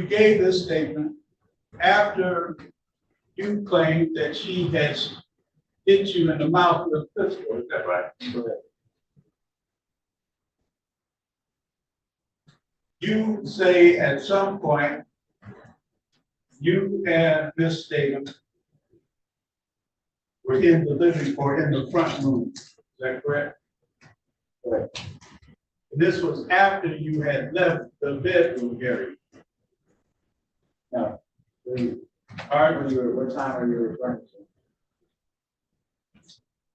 you gave this statement after you claimed that she has hit you in the mouth with a pistol, is that right? Correct. You say at some point, you and Miss Statham were in the living or in the front room, is that correct? Correct. This was after you had left the bedroom area. No. All right. What time are you referring to?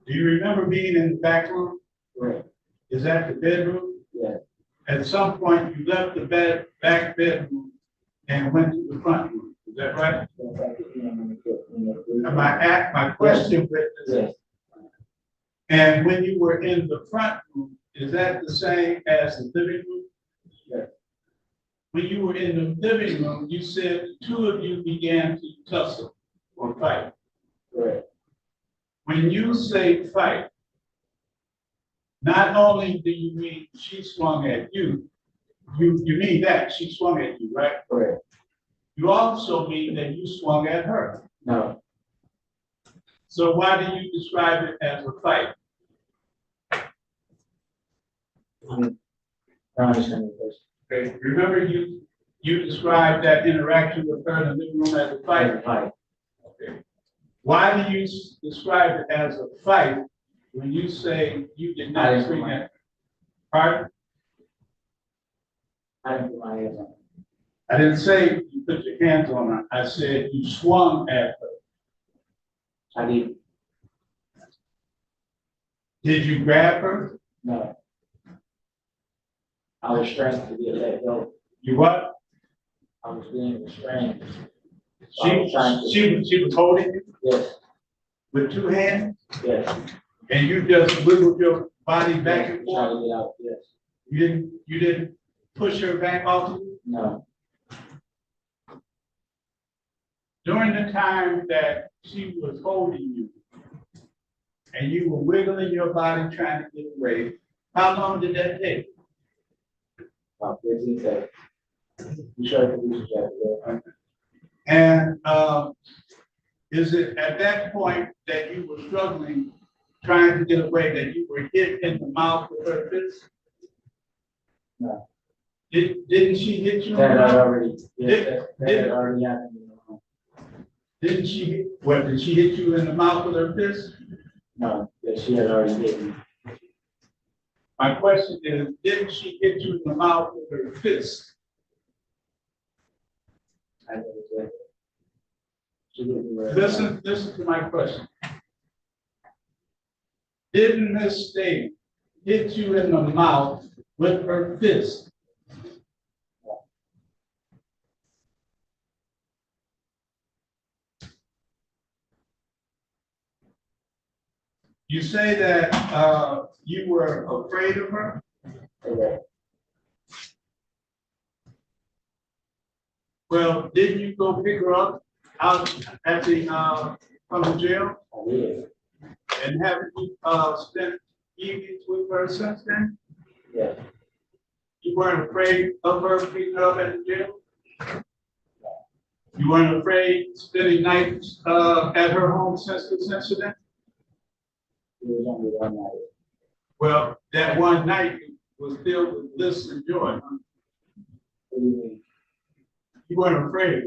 Do you remember being in the back room? Correct. Is that the bedroom? Yes. At some point, you left the back bedroom and went to the front room. Is that right? My question with this. Yes. And when you were in the front room, is that the same as the living room? Yes. When you were in the living room, you said the two of you began to tussle or fight. Correct. When you say fight, not only do you mean she swung at you, you mean that she swung at you, right? Correct. You also mean that you swung at her. No. So why do you describe it as a fight? I understand the question. Okay. Remember you described that interaction with her in the living room as a fight? Fight. Okay. Why do you describe it as a fight when you say you did not swing at her? Pardon? I didn't put my hands on her. I didn't say you put your hands on her. I said you swung at her. I did. Did you grab her? No. I was restrained to be let go. You what? I was being restrained. She was holding you? Yes. With two hands? Yes. And you just wiggled your body back and Trying to forth? get out, yes. You didn't push her back off of you? No. During the time that she was holding you and you were wiggling your body trying to get away, how long did that take? About 15 seconds. You sure to use that? And is it at that point that you were struggling, trying to get away, that you were hit in the mouth with her fist? No. Didn't she hit you? That had already, yes, that had already happened. Didn't she, what, did she hit you in the mouth with her fist? No, that she had already hit me. My question is, didn't she hit you in the mouth with her fist? I never said that. She hit me right Listen to my question. Didn't Miss State hit you in the mouth with her fist? You say that you were afraid of her? Correct. Well, didn't you go pick her up out at the from the jail? I did. And haven't you spent evenings with her since then? Yes. You weren't afraid of her picking her up at the jail? You weren't afraid spending nights at her home since this incident? It was only one night. Well, that one night was filled with bliss and joy. Huh? What do you mean? You weren't afraid.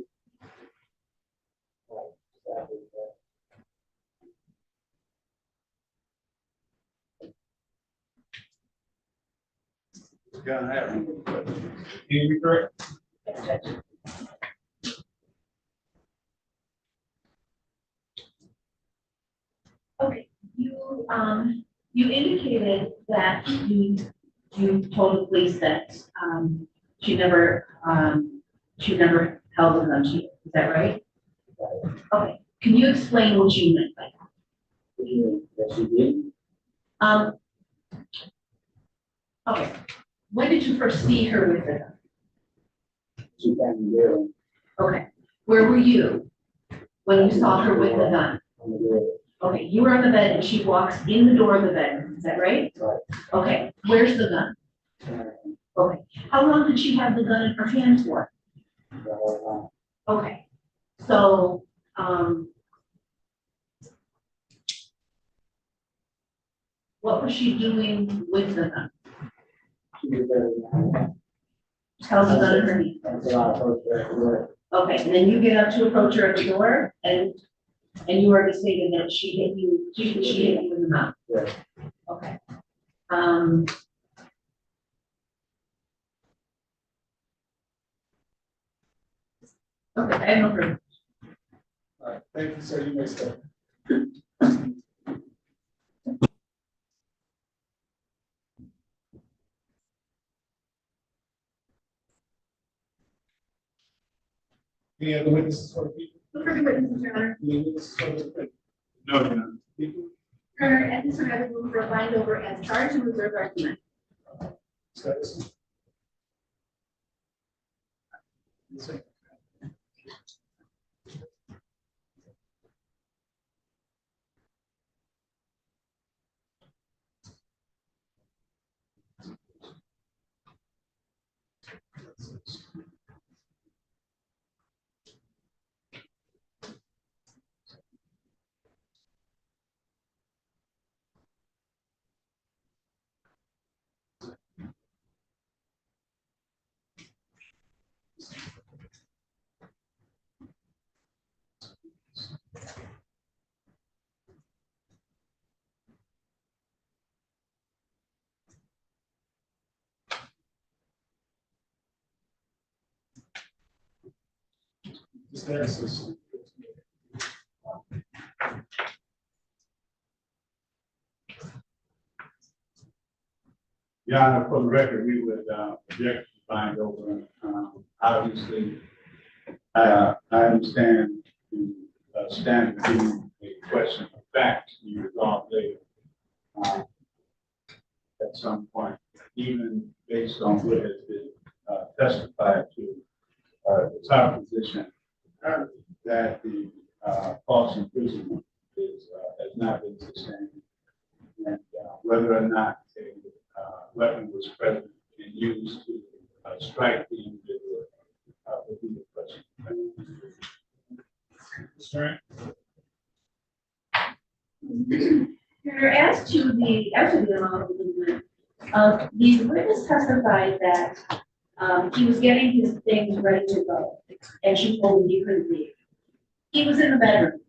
Gonna happen. Can you correct? Okay, you indicated that you told the police that she never held a gun to you. Is that right? Okay. Can you explain what you meant by that? What do you mean? That she did? Okay. When did you first see her with the gun? She came there Okay. Where were you when you saw her with the gun? on the bed. Okay, you were on the bed and she walks in the door of the bedroom. Is that right? Right. Okay. Where's the gun? Okay. How long did she have the gun in her hand for? the whole Okay, so, what was she doing with the gun? She was very, Held the gun in her hand. that's a lot of folks that were. Okay, and then you get up to approach her at the door, and you already stated that she hit you, she hit you in the mouth. Yeah. Okay. Okay, I have no further. All right, thank you, sir. You may start. Any other witnesses for the people? Look for the witnesses, Your Honor. Any witnesses for the people? No, Your Honor. People? Your Honor, at this time, I would move for a bind over as charged and reserve argument. Citizen? Yes, sir. Citizen. Your Honor, for the record, we would object to bind over. Obviously, I understand the standard being a question of fact to be resolved later. At some point, even based on what has been testified to, it's our position that the false imprisonment has not been sustained, and whether or not a weapon was present and used to strike the individual would be the question. Mr. Your Honor, as to the amount of movement, the witness testified that he was getting his things ready to go, and she told him he couldn't leave. He was in the bedroom.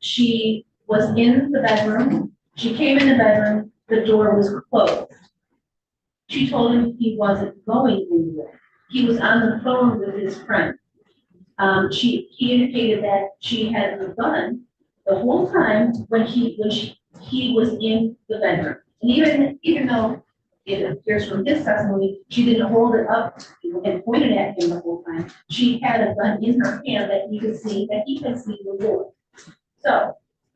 She was in the bedroom. She came in the bedroom. The door was closed. She told him he wasn't going anywhere. He was on the phone with his friend. He indicated that she had the gun the whole time when he was in the bedroom. And even though it appears from his testimony, she didn't hold it up and point it at him the whole time. She had a gun in her hand that he could see the door. So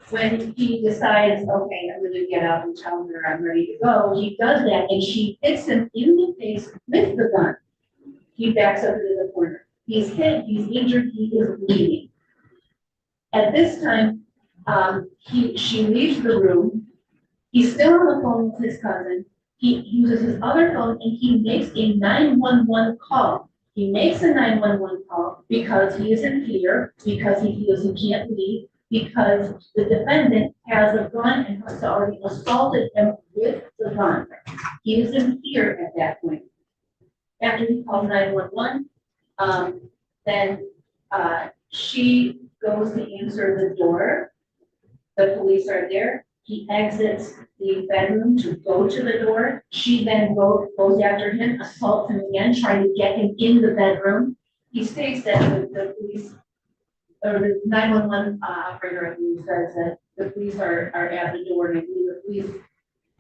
when he decides, okay, I'm gonna get up and tell her I'm ready to go, he does that and she hits him in the face with the gun. He backs up into the corner. He's hit, he's injured, he is bleeding. At this time, she leaves the room. He's still on the phone with his cousin. He uses his other phone and he makes a 911 call. He makes a 911 call because he is in fear, because he feels he can't leave, because the defendant has a gun and has already assaulted him with the gun. He is in fear at that point. After he calls 911, then she goes to answer the door. The police are there. He exits the bedroom to go to the door. She then goes after him, assaults him again, trying to get him in the bedroom. He states that the police, or the 911 operator, I believe, says that the police are at the door, and I believe the police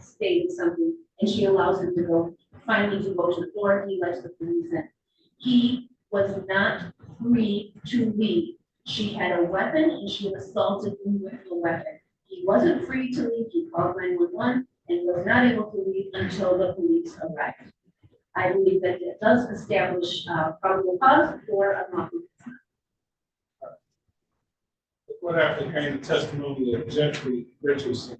stated something, and she allows him to go, finally to go to the door. He lets the police in. He was not free to leave. She had a weapon, and she assaulted him with the weapon. He wasn't free to leave. He called 911 and was not able to leave until the police arrived. I believe that it does establish probable cause for a lawful. What after hearing the testimony of Jeffrey Richardson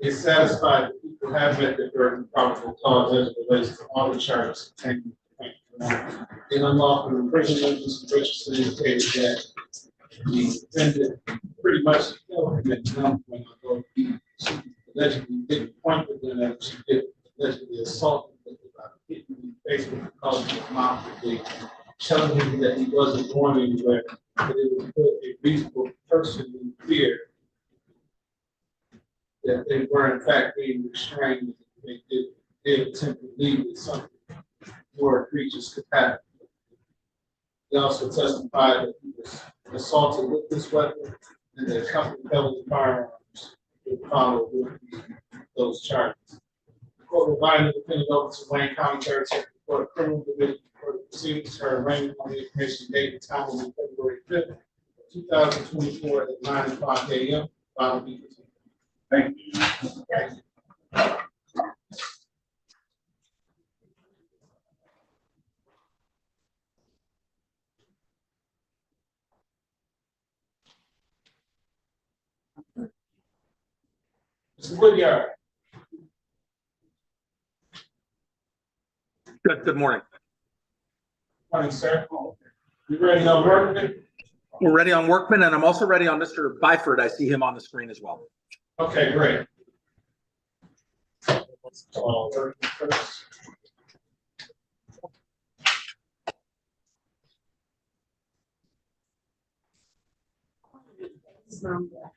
is satisfied that people have met the burden of probable cause as it relates to all the charges contained in the complaint, In unlawful imprisonment, Mr. Richardson indicated that the defendant pretty much killed him at gunpoint, although he allegedly didn't point with him, that she did allegedly assault him, hitting him in the face with the color of his mouth, telling him that he wasn't going anywhere, that it would put a reasonable person in fear that they were in fact being restrained. They did attempt to leave with something more egregious could happen. He also testified that he was assaulted with this weapon and that a couple of felony firearms would follow with those charges. The court will bind the defendant over to Wayne County Territory for the criminal division for the proceedings. Her arraignment on the information date and time will be February 5th, 2024 at 9:00 a.m. Final be continued. Thank you. Thank you. Mr. Woodyard. Good morning. Morning, sir. You ready on Workman? We're ready on Workman, and I'm also ready on Mr. Byford. I see him on the screen as well. Okay, great. Let's call Workman first. Number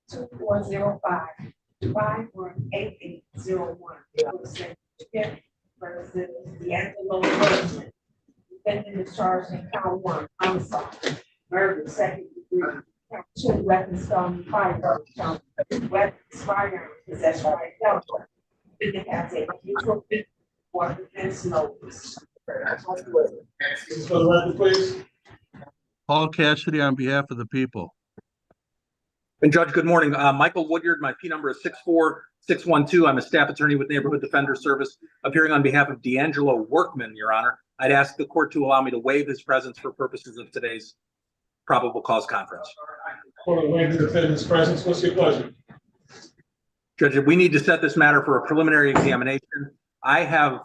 2405-518801. Kenneth versus D'Angelo Wilson. Defendant is charged in count 1, homicide, murder, second degree, count 2, weapons stolen, firearm, count 3, weapons, firearm, possession by felon. It has a mutual for defense notice. For the record, please. Paul Cassidy on behalf of the people. And Judge, good morning. Michael Woodyard, my P number is 64612. I'm a staff attorney with Neighborhood Defender Service, appearing on behalf of D'Angelo Workman, Your Honor. I'd ask the court to allow me to waive his presence for purposes of today's probable cause conference. For the waive the defendant's presence, what's your pleasure? Judge, we need to set this matter for a preliminary examination. I have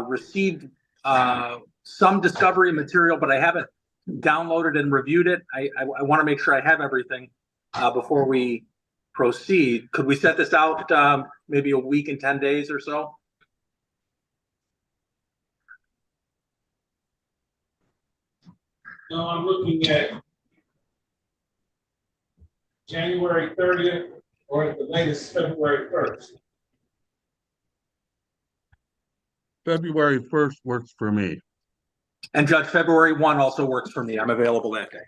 received some discovery material, but I haven't downloaded and reviewed it. I want to make sure I have everything before we proceed. Could we set this out maybe a week and 10 days or so? No, I'm looking at January 30th or at the latest February 1st. February 1st works for me. And Judge, February 1 also works for me. I'm available that day.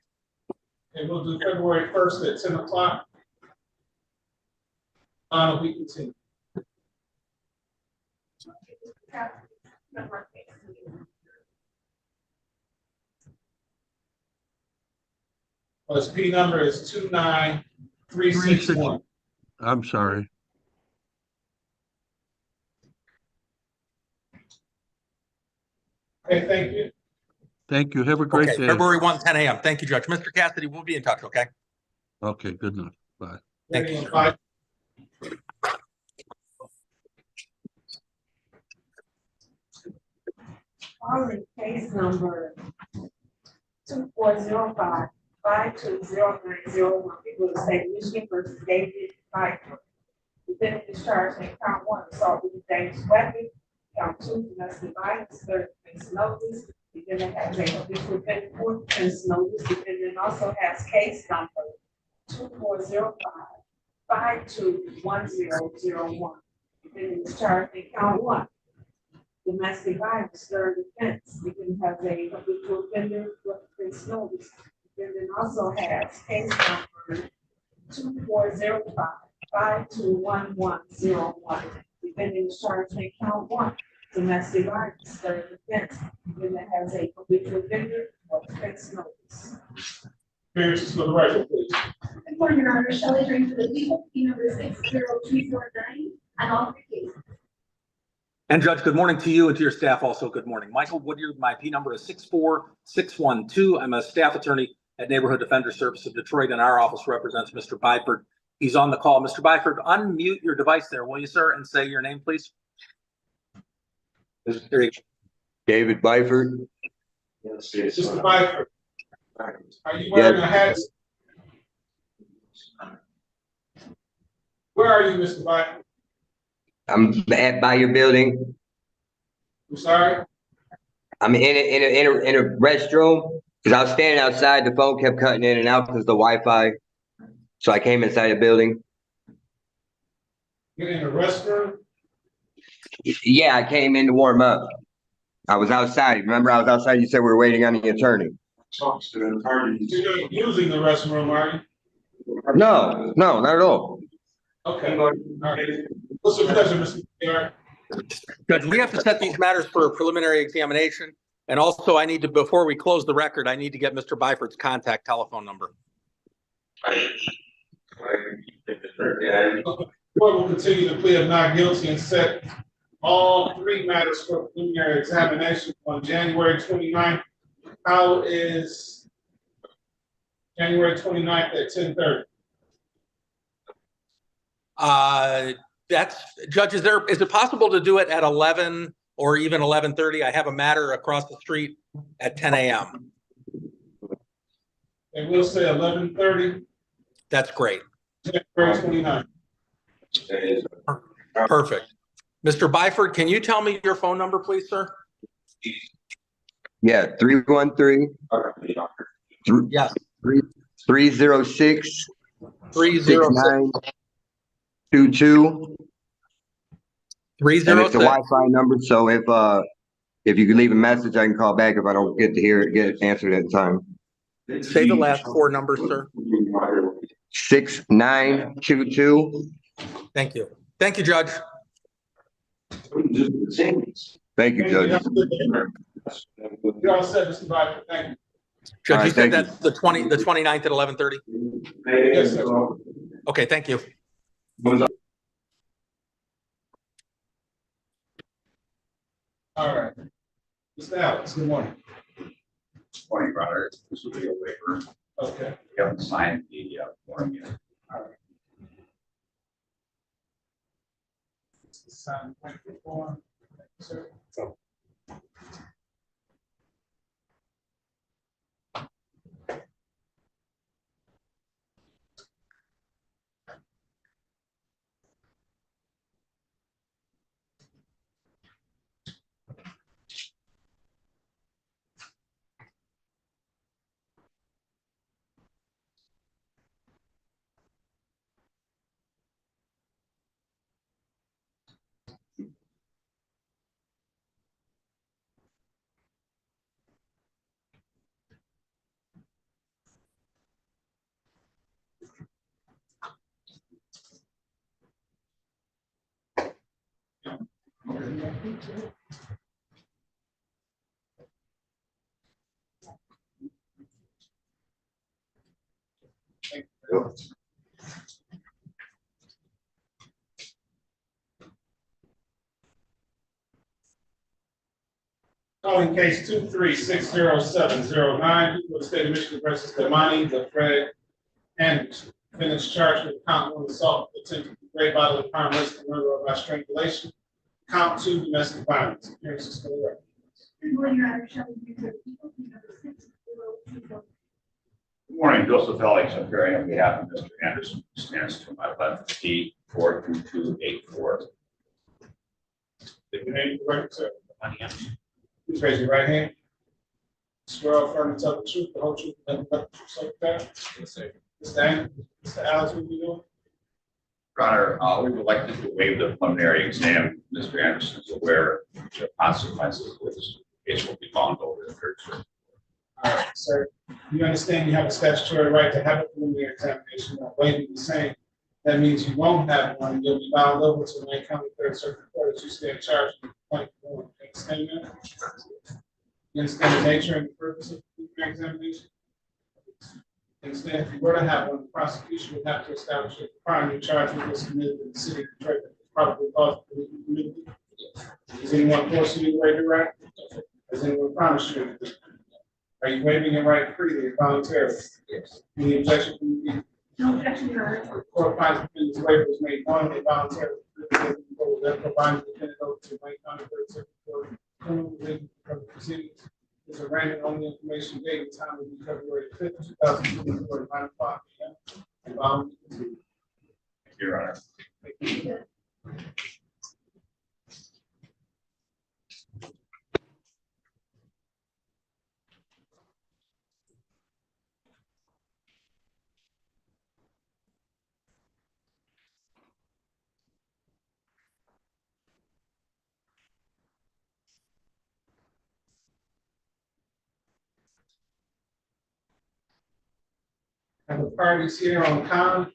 Okay, we'll do February 1st at 10 o'clock. We continue. His P number is 29361. I'm sorry. Okay, thank you. Thank you. Have a great day. February 1, 10 a.m. Thank you, Judge. Mr. Cassidy, we'll be in touch, okay? Okay, good enough. Bye. Thank you. Bye. Following case number 2405-520901, people of the state of Michigan versus David Byford. Defendant is charged in count 1, assault with a dangerous weapon, count 2, domestic violence, third defense notice. Defendant has a habitual offender, fourth defense notice. Defendant also has case number 2405-521001. Defendant is charged in count 1. Domestic violence, third offense. Defendant has a habitual offender, fourth defense notice. Defendant also has case number 2405-521101. Defendant is charged in count 1. Domestic violence, third offense. Defendant has a habitual offender, fourth defense notice. Appearances for the record, please. Good morning, Your Honor. Shelley Drain for the people, P number 60249, on all three cases. And Judge, good morning to you and to your staff also. Good morning. Michael Woodyard, my P number is 64612. I'm a staff attorney at Neighborhood Defender Service of Detroit, and our office represents Mr. Byford. He's on the call. Mr. Byford, unmute your device there, will you, sir, and say your name, please? There you go. David Byford. Mr. Byford, are you wearing a hat? Where are you, Mr. Byford? I'm by your building. I'm sorry? I'm in a restroom because I was standing outside. The phone kept cutting in and out because the Wi-Fi. So I came inside the building. You're in a restroom? Yeah, I came in to warm up. I was outside. Remember, I was outside. You said we were waiting on the attorney. You're not using the restroom, are you? No, not at all. Okay. All right. What's your pleasure, Mr. PR? Judge, we have to set these matters for a preliminary examination. And also I need to, before we close the record, I need to get Mr. Byford's contact telephone number. Court will continue the plea of not guilty and set all three matters for preliminary examination on January 29th. How is January 29th at 10:30? That's, Judge, is it possible to do it at 11 or even 11:30? I have a matter across the street at 10 a.m. And we'll say 11:30. That's great. January 29th. Perfect. Mr. Byford, can you tell me your phone number, please, sir? Yeah, 313. Yes. 306. 306. 22. 306. And it's a Wi-Fi number, so if you could leave a message, I can call back if I don't get it answered at the time. Say the last four numbers, sir. 6922. Thank you. Thank you, Judge. Thank you, Judge. You're all set, Mr. Byford. Thank you. Judge, All you right, said thank that's the 29th at 11:30? Yes, sir. Okay, thank you. All right. Mr. Alex, good morning. Morning, brother. This will be a waiver. Okay. We haven't signed the form yet. All right. Sign the form. Thank you, sir. Thank you. Calling case 2360709, people of the state of Michigan versus Damani LaFred Anderson. Defendants charged with count 1 assault, attempted to grave bodily harm, risk of murder or by strangulation. Count 2 domestic violence. Appearances for the record. Good morning, Your Honor. Shall we do the people number 6024? Good morning, Joseph Alex. I'm here on behalf of Mr. Anderson, who stands to my left, T42284. Take your name for the record, sir. Please raise your right hand. Swear or affirm to tell the truth, the whole truth, and nothing but the truth, so help you God? Yes, sir. Mr. Alex, what are you doing? Your Honor, we would like to waive the preliminary exam. Mr. Anderson is aware of the consequences of this case will be found over the third circuit. All right, sir. You understand you have a statutory right to have a preliminary examination. By waiving the same, that means you won't have one. You'll be bound over to the Wayne County Third Circuit Court as you stand charged with complaint form. You understand that? You understand the nature and the purpose of the preliminary examination? You understand if you were to have one, the prosecution would have to establish that the crime you're charged with was committed in the city of Detroit that was probably caused to be committed. Is anyone forcing you to waive your right? Has anyone promised you anything? Are you waiving your right freely and voluntarily? Yes. Any objection from the people? No objection, Your Honor. The court finds the defendant's waiver was made knowingly and voluntarily. Then provided the defendant over to Wayne County Third Circuit Court criminal proceedings. Is arraignment on the information dated time will be February 5th, 2024, at 9:00 p.m. And bond will be continued. Your Honor. Thank you. And the parties here on con.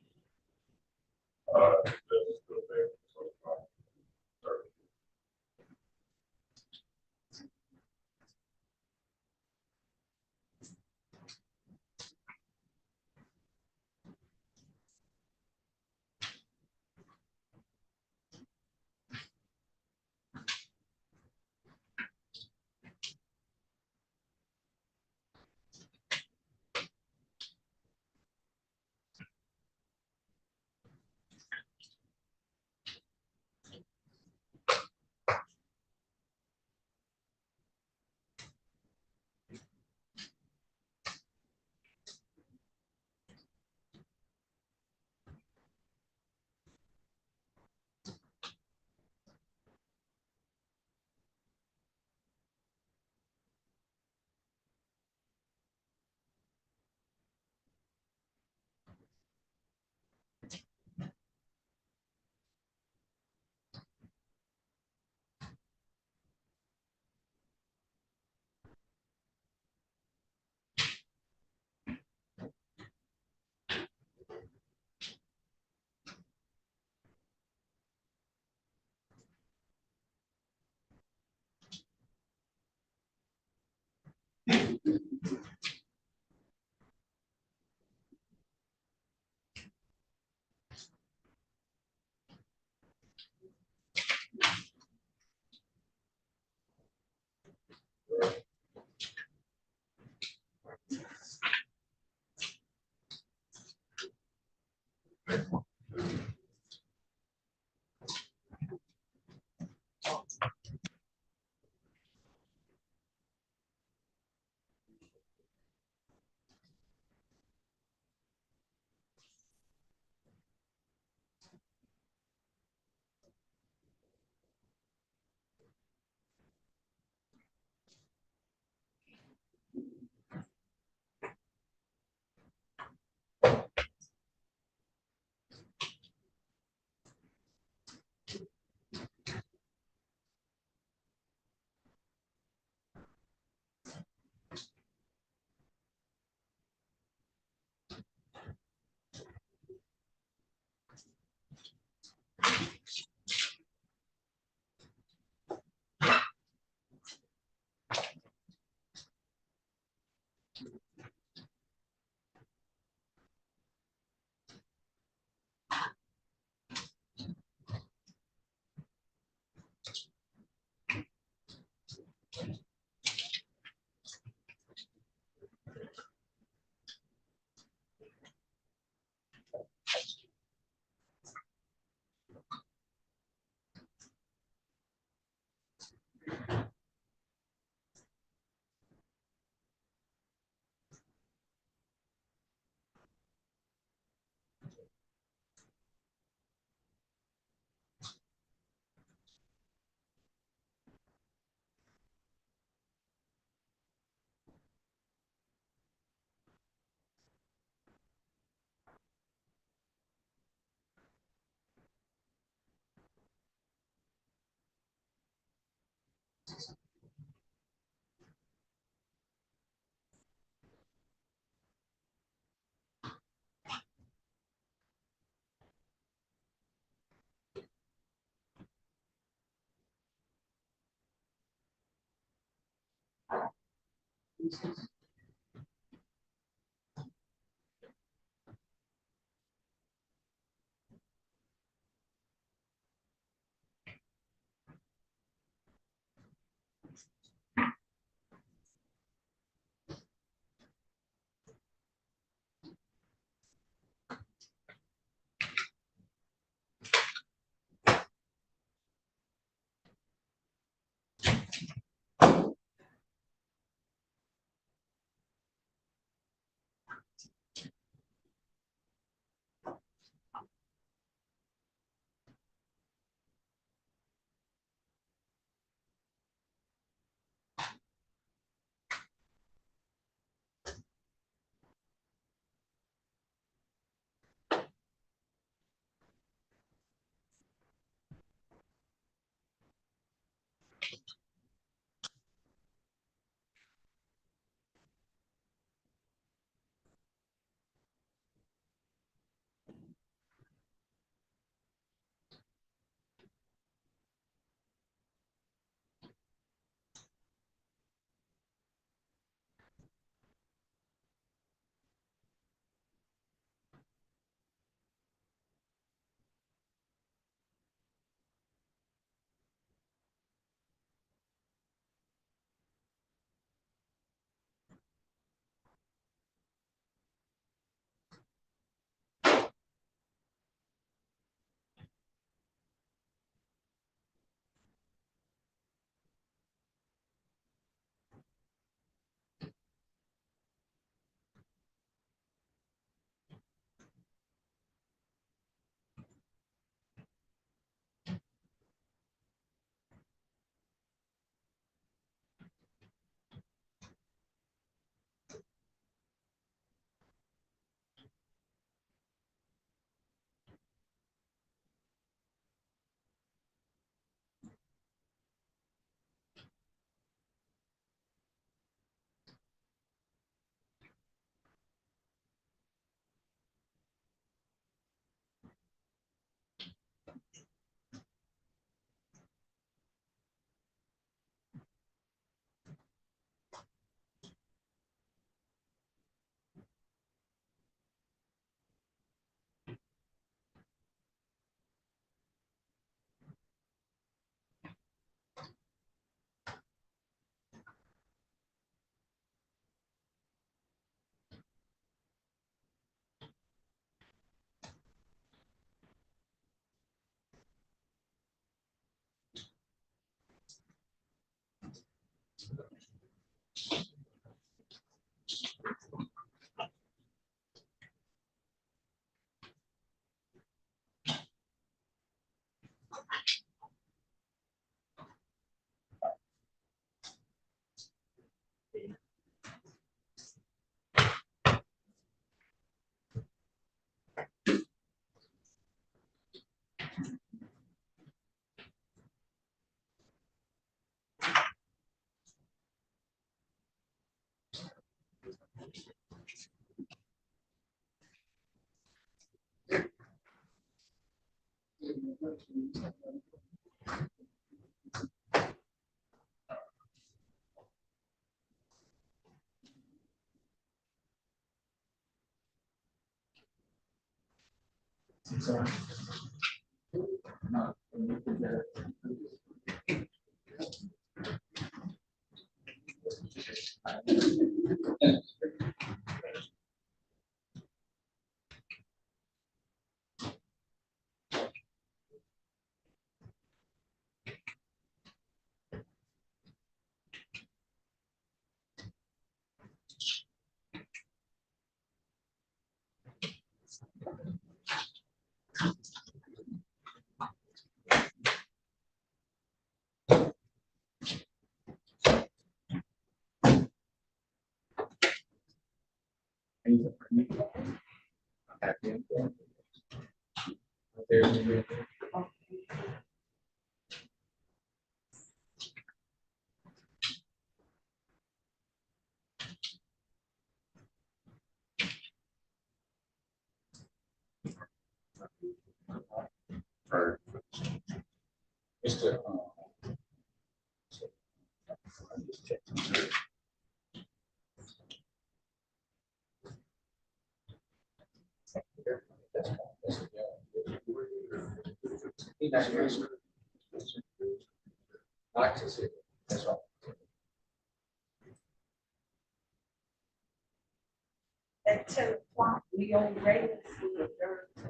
At 10 o'clock, we only ready to see the third to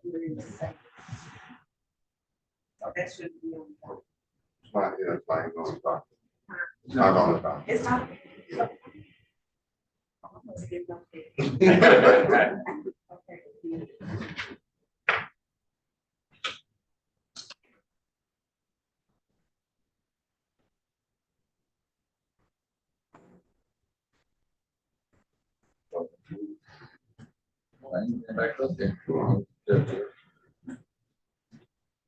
February the 2nd. So that should be on time. It's not, yeah, it's not on the dot. It's not on the dot. It's not. Back up there.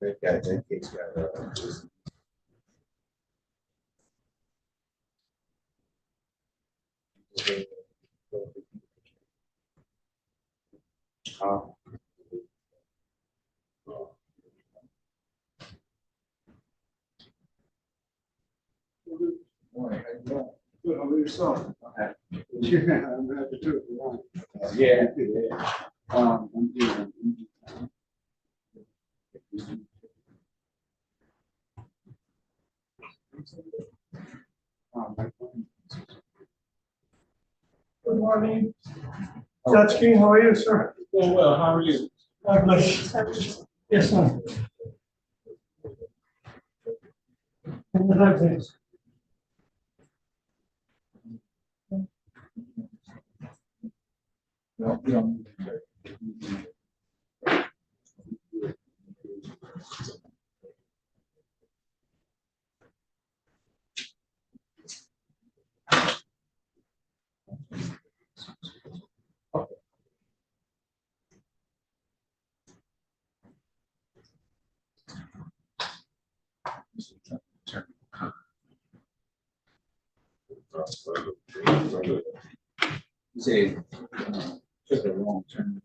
That kid's got, Good, how about yourself? Yeah, I'm happy to. Yeah. I'm doing. Good morning. Judge King, how are you, sir? Doing well, how are you? God bless. Yes, sir. And the right things. Say, took a wrong turn.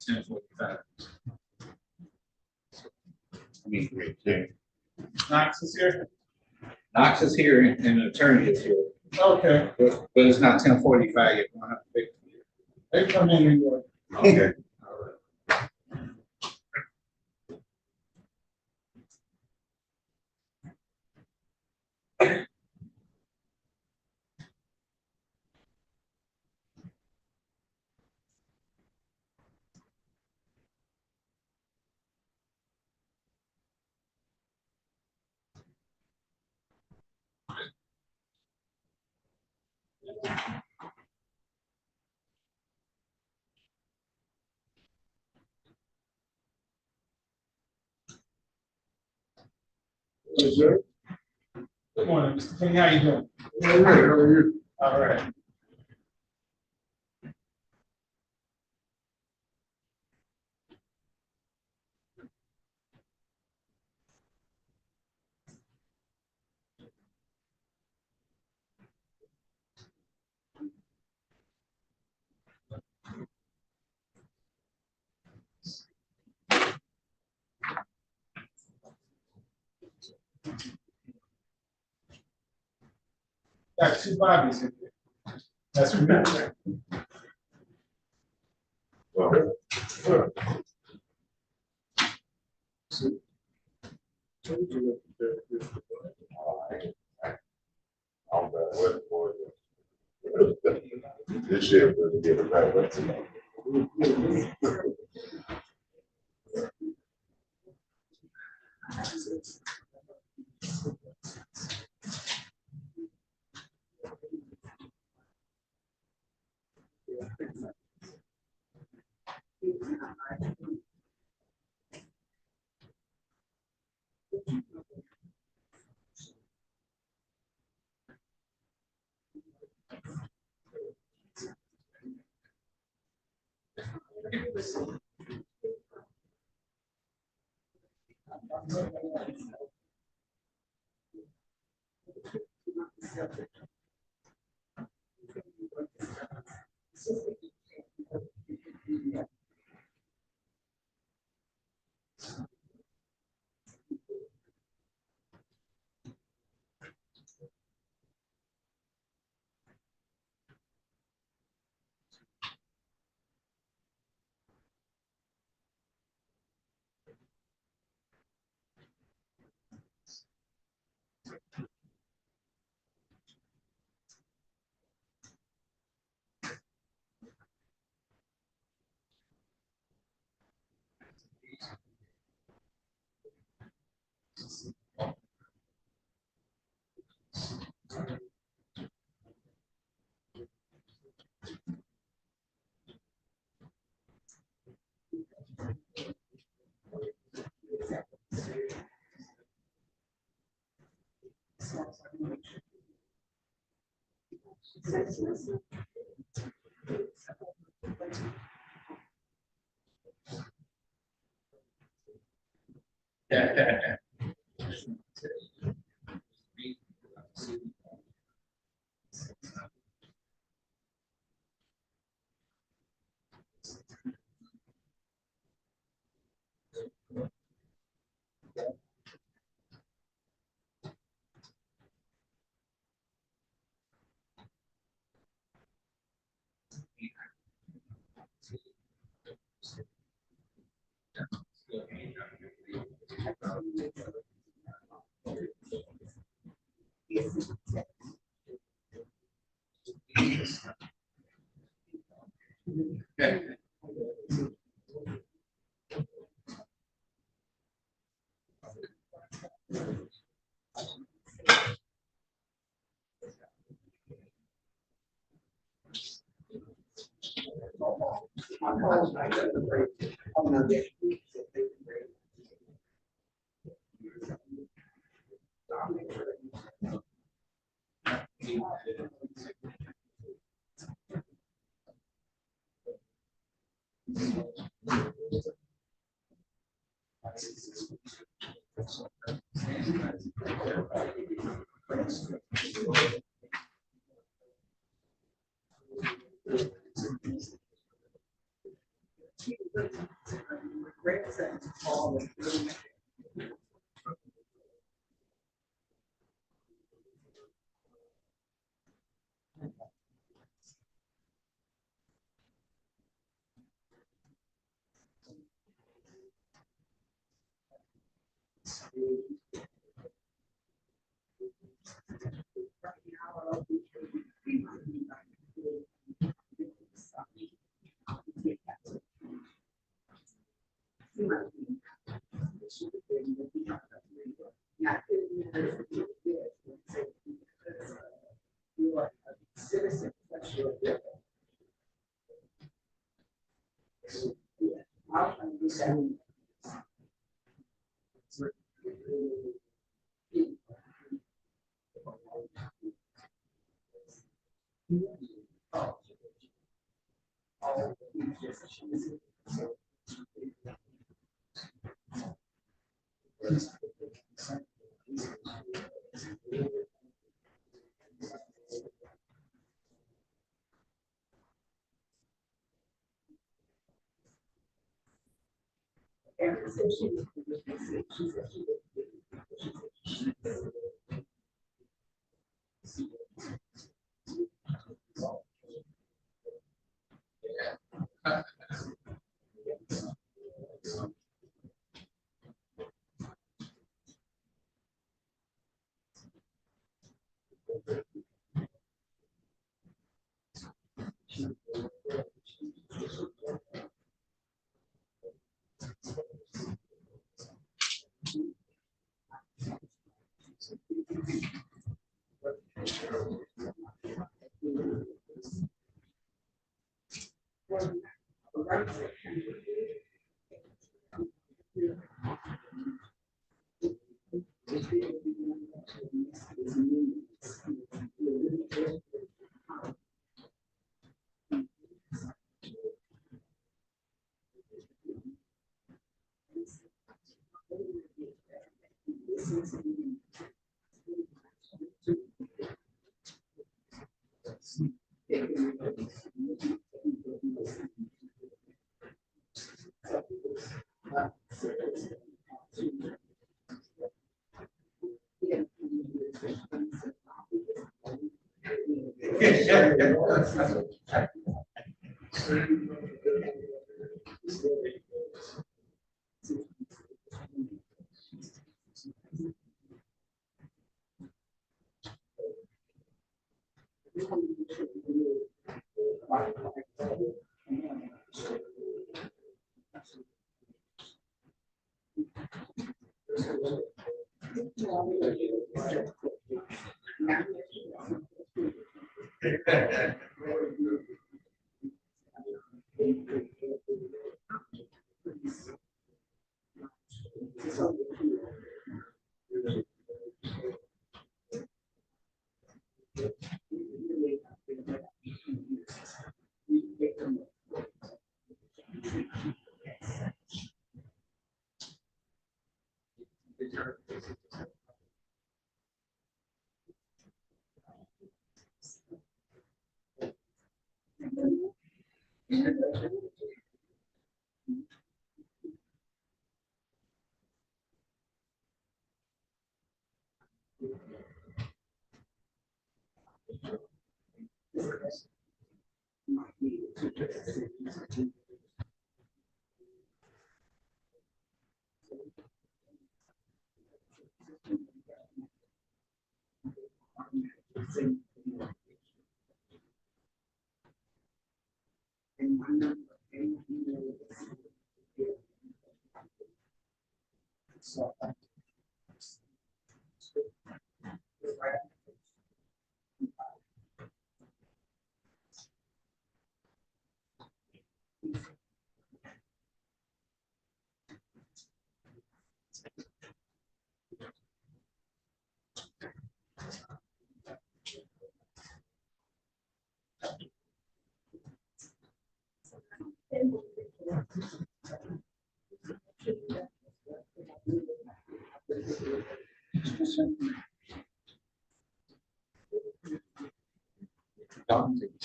10:45. I mean, great, yeah. Knox is here? Knox is here and an attorney is here, Okay, but it's not 10:45 yet. We're gonna have to pick. they come in anyway. Okay. Yes, sir. Good morning, Mr. King, how you doing? All right, how are you? All right. Got two Bobbies in here. That's what we got. This year, we'll get it back.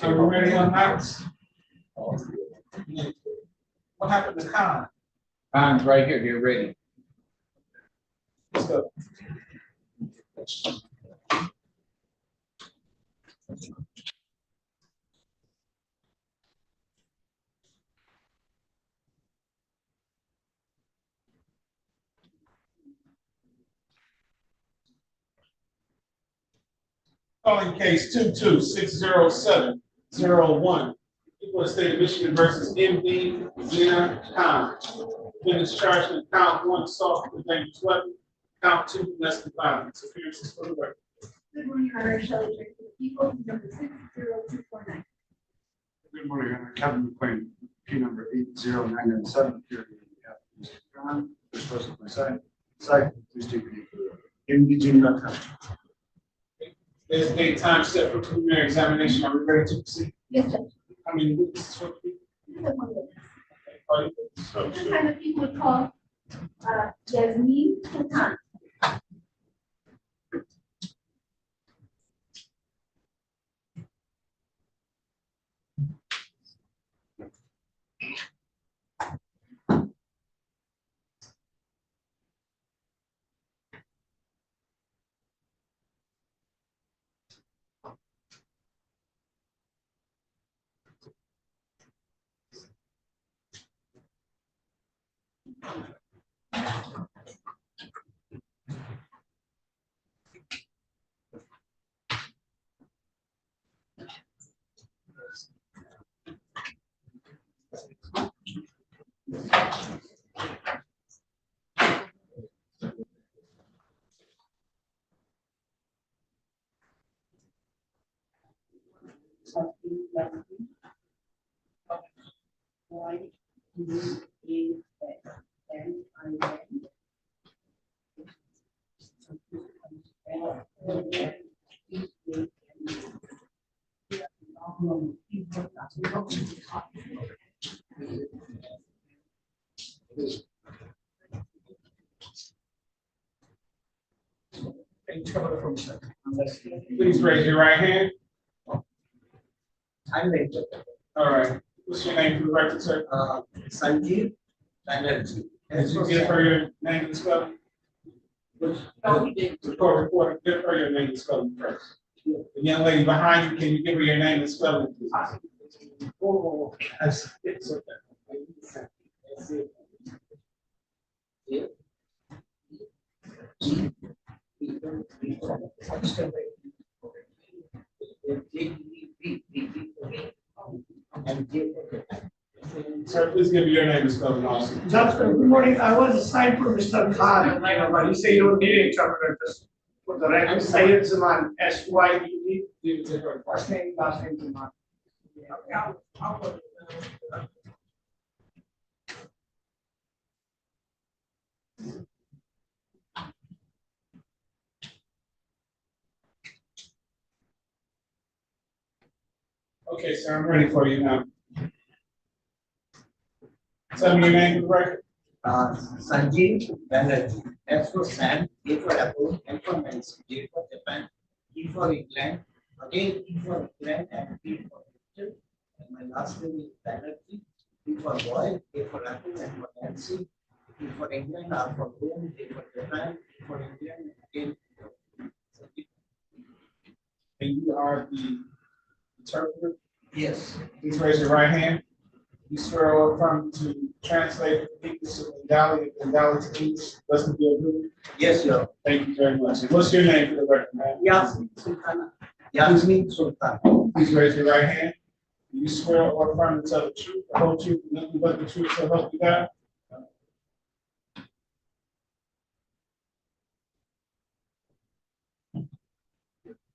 Are we ready on maps? What happened to Con? Con's right here, you're ready. Let's go. Calling case 22-60701. People of the state of Michigan versus MD Zena Khan. Defendants charged in count 1 assault with a dangerous weapon, count 2 domestic violence. Appearances for the record. Good morning, Your Honor. Shelley Drake for the people, number 60249. Good morning, Your Honor. Kevin McQueen, P number 80997, here on behalf of Mr. Khan. This person on my side. Please take your name for the record. MDG.com. There's a date time set for preliminary examination. Are we ready to proceed? Yes, Judge. How many witnesses for the people? We have one witness. So, This time the people would call Yasmin Sultan. Please raise your right hand. I'm ready. All right. What's your name for the record, sir? Sanjeev Banerjee. Did you give her your name and spelling? The court reporter, give her your name and spelling first. The young lady behind you, can you give her your name and spelling, please? Oh, It's okay. Sir, please give me your name and spelling also. Judge, good morning. I was assigned for Mr. Khan, but he said you don't need an interpreter. Just for the record, Syed Zaman, SYED. First name, last name Zaman. Okay, sir, I'm ready for you now. Tell me your name for the record. Sanjeev Banerjee. S for Sam, A for Apple, M for Nancy, J for Japan, E for England, again E for England, and P for Victor. And my last name is Banerjee. B for boy, A for Apple, N for Nancy, E for England, R for home, A for Japan, E for England, again. And you are the interpreter? Yes. Please raise your right hand. You swear or affirm to translate English to Bengali and Bengali to English, doesn't feel good? Yes, sir. Thank you very much. And what's your name for the record, man? Yasmin Sultan. Yasmin Sultan. Please raise your right hand. You swear or affirm to tell the truth, the whole truth, and nothing but the truth, so help you God?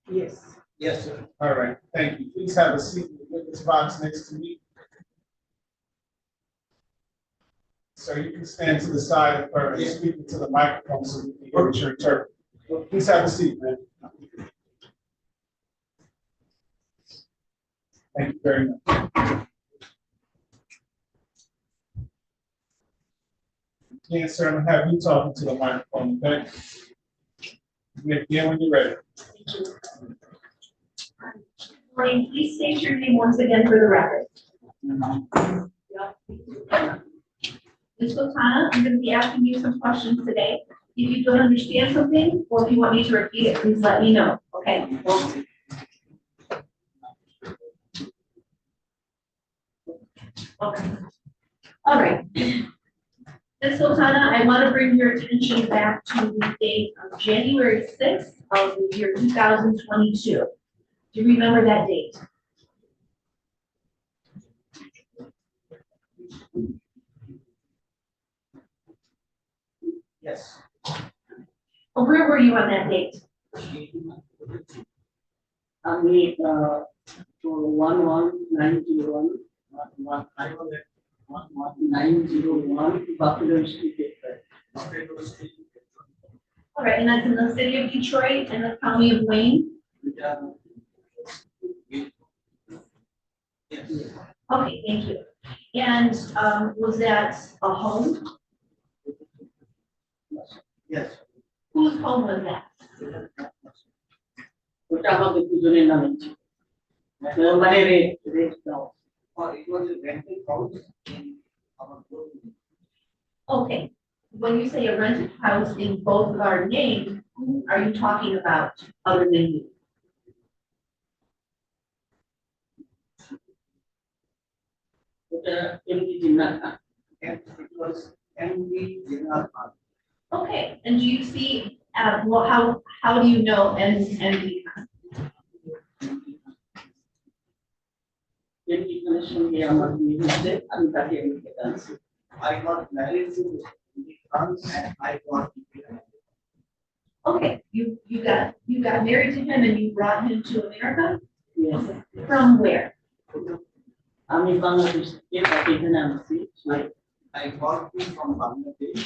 Yes. Yes, sir. All right, thank you. Please have a seat in the witness box next to me. So you can stand to the side of her and speak into the microphone so we can hear what you're interpreting. Please have a seat, man. Thank you very much. Yes, sir, I'm gonna have you talking to the microphone, okay? Yeah, when you're ready. Morning, please state your name once again for the record. Ms. Sultana, I'm going to be asking you some questions today. If you don't understand something, or if you want me to repeat it, please let me know, okay? Okay. All right. Ms. Sultana, I want to bring your attention back to the date of January 6th of the year 2022. Do you remember that date? Yes. Well, where were you on that date? I mean, 11901, 11901, Buffalo Street. All right, and that's in the city of Detroit and the county of Wayne? Okay, thank you. And was that a home? Yes. Whose home was that? ওটা আমাদের দুজনের নামে ছিল। মানে rate দাও। It was a rented house in our building. Okay, when you say a rented house in both of our names, who are you talking about other than you? ওটা MD Jinnah Khan. It was MD Jinnah Khan. Okay, and do you see, well, how do you know MD Khan? MD Khan's সঙ্গে আমার বিয়ে হয়েছে, আমি তাকে MD জানছি। I got married to MD Khan and I got married. Okay, you got married to him and you brought him to America? Yes. From where? আমি বাংলাদেশ থেকে তাকে এখানে আনছি। I got him from Bangladesh.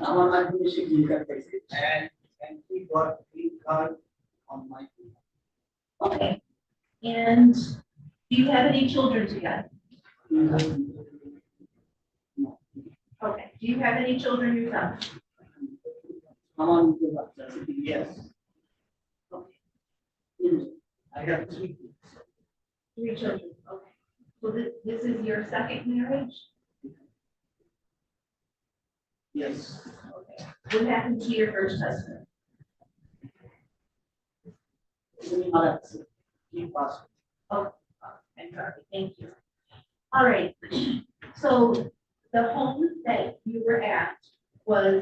আমার মাধ্যমে সে green card পাইছে and he got green card on my behalf. Okay, and do you have any children together? Okay, do you have any children yourself? আমার নিজের বাচ্চা আছে। Yes. Okay, I have 3 kids. 3 children, okay. So this is your second marriage? Yes. Okay. What happened to your first husband? He passed. Oh, I'm sorry, thank you. All right, so the home that you were at was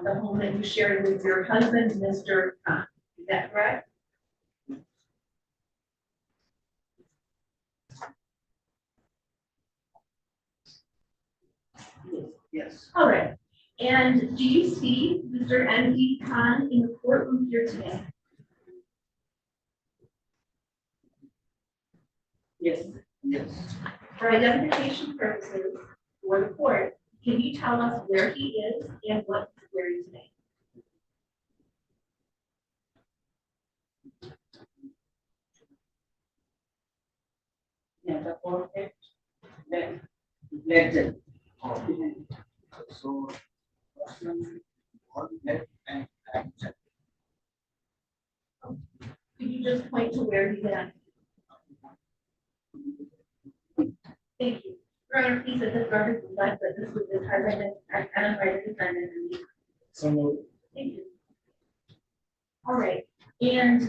the home that you shared with your husband, Mr. Khan, is that correct? Yes. All right, and do you see Mr. M.D. Khan in the courtroom here today? Yes. Yes. For identification purposes for the court, can you tell us where he is and what he's wearing today? Yeah, the perfect legend. So, all left and right. Could you just point to where he's at? Thank you. Your Honor, please, at this record reflect that this was the target identified defendant. So moved. Thank you. All right, and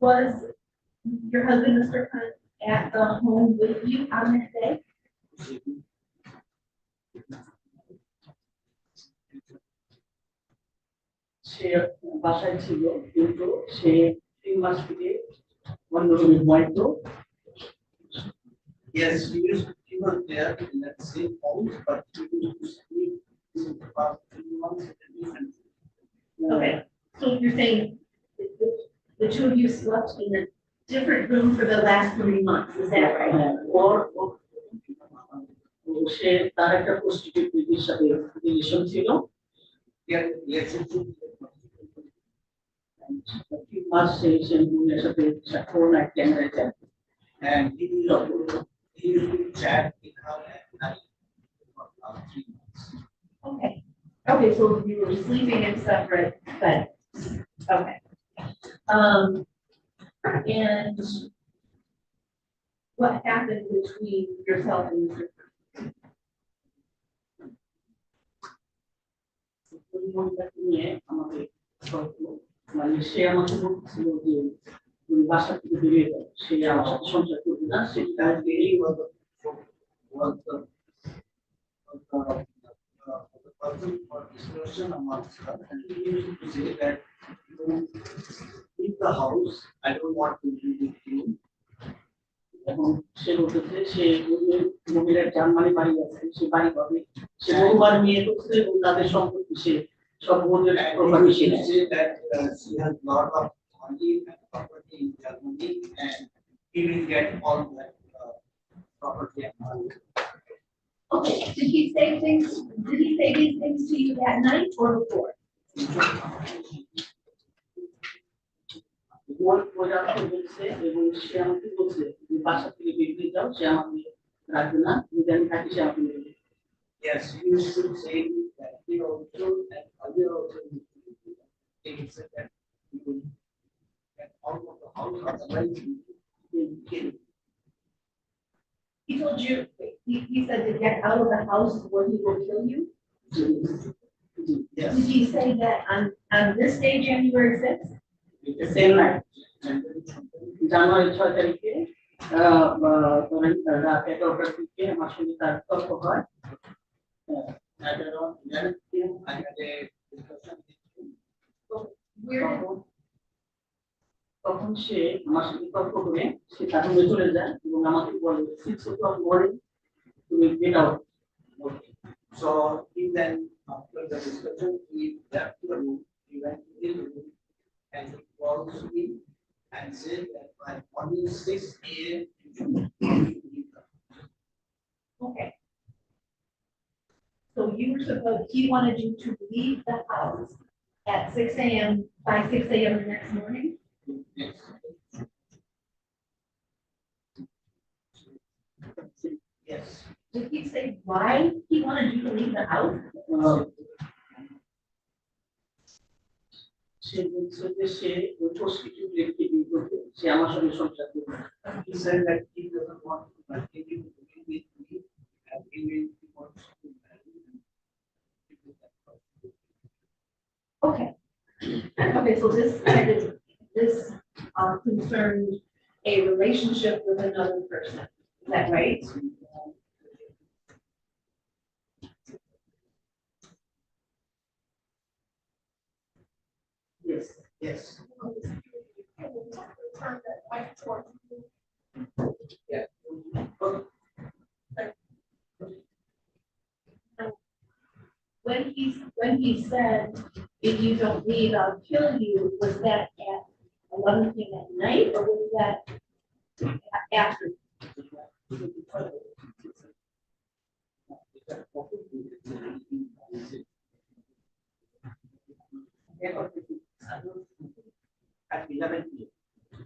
was your husband, Mr. Khan, at the home with you on that day? সে বাসায় ছিল কিন্তু সে 3 মাস থেকে অন্য রুমে ঘুমাইতো। Yes, he was there in that same house, but he used to sleep in the past 3 months in a different room. Okay, so you're saying the two of you slept in a different room for the last 3 months, is that right? Or সে তার একটা prostitute লেডির সাথে relation ছিল। Yes, he must say something as a bit phone at temperature, and he used to chat with her at night for 3 months. Okay, okay, so you were sleeping in separate beds, okay. And what happened between yourself and Mr. নিয়ে আমাদের মানে সে আমাকে বলছিল যে তুমি বাসা থেকে বেরিয়ে যাও, সে আমার সাথে সংসার করবে না, সেটা বেরিয়ে the person for discussion amongst us, and he used to say that you leave the house, I don't want to be with you. এবং সে বলতেছে সে মহিলার জার্মানি বাড়ি আছে, সে বাড়ি পাবে, সে বহুবার মেয়ে করছে এবং তাদের সম্পত্তি সে সব বোঝের প্রপার্টি সে নেয়। That she has lot of money and property in Germany and he will get all that property and money. Okay, did he say these things to you that night or before? বলছে এবং সে আমাকে বলছে যে বাসা থেকে বেরিয়ে যাও, সে আমাকে রাখবে না, যদি আমি থাকি সে আমাকে নেবে। Yes, you should say that he also and other also they said that he will get out of the house, otherwise he will kill. He told you, he said to get out of the house or he will kill you? Yes. Did he say that on this day, January 6th? The same night. January 6 তারিখে রাত 11টার দিকে আমার সঙ্গে তার তর্ক হয়। At around 11 PM, I had a discussion with him. তখন সে আমার সাথে তর্ক করে সে তার রুমে চলে যায় এবং আমাকে বলে 6 o'clock morning তুমি get out. So he then after the discussion he left the room, he went to his room and he called me and said that by morning 6 AM you should leave the house. Okay. So you were supposed, he wanted you to leave the house at 6 AM, by 6 AM the next morning? Yes. Yes. Did he say why he wanted you to leave the house? He said that he doesn't want to continue to be with me and he wants to marry me. Okay. Okay, so this concerned a relationship with another person, is that right? Yes, yes. Yeah. When he said, if you don't leave, I'll kill you, was that at 11 PM at night or was that after? At 11 PM.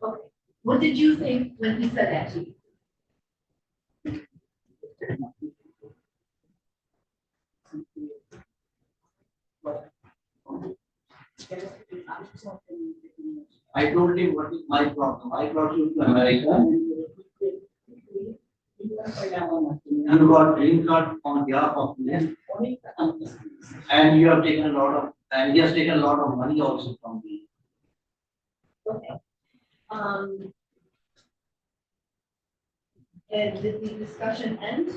Okay. What did you think when he said that to you? I told him what is my problem. I brought you to America. You got green card on behalf of me. And you have taken a lot of, and he has taken a lot of money also from me. Okay. And did the discussion end?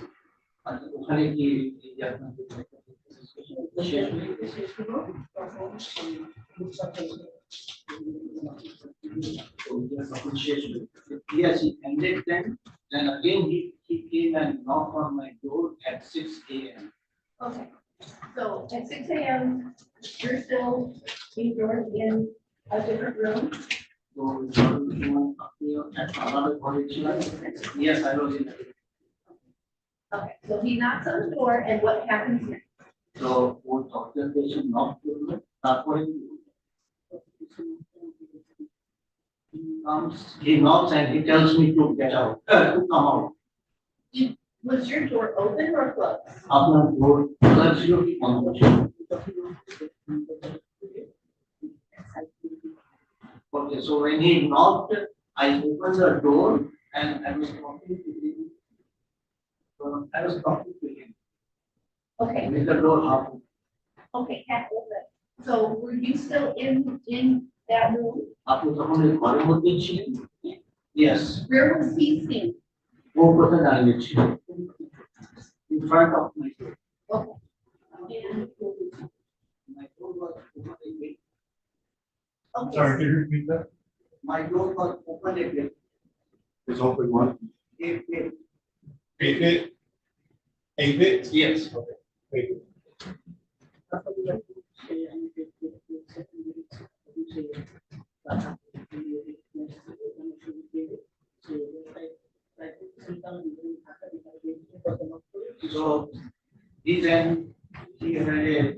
Yes, he ended then. Then again, he came and knocked on my door at 6 AM. Okay. So at 6 AM, you're still indoors in a different room? Yes, I was in. Okay, so he knocks on the door and what happens next? So, what doctor patient knocked on the door, he knocks and he tells me to get out, to come out. Was your door open or closed? After door, absolutely on the door. Okay, so when he knocked, I opened the door and I was talking to him. Okay. With the door half. Okay, half open. So were you still in that room? আপনি তখন এই ঘরের মধ্যে ছিলেন? Yes. Where was he sitting? ও কোথায় দাঁড়িয়ে ছিল? In front of my door. Okay. I'm sorry, can you repeat that? My door was open a bit. It's open one. 8 feet. 8 feet? 8 feet? Yes. Okay. 8 feet. So, then he had a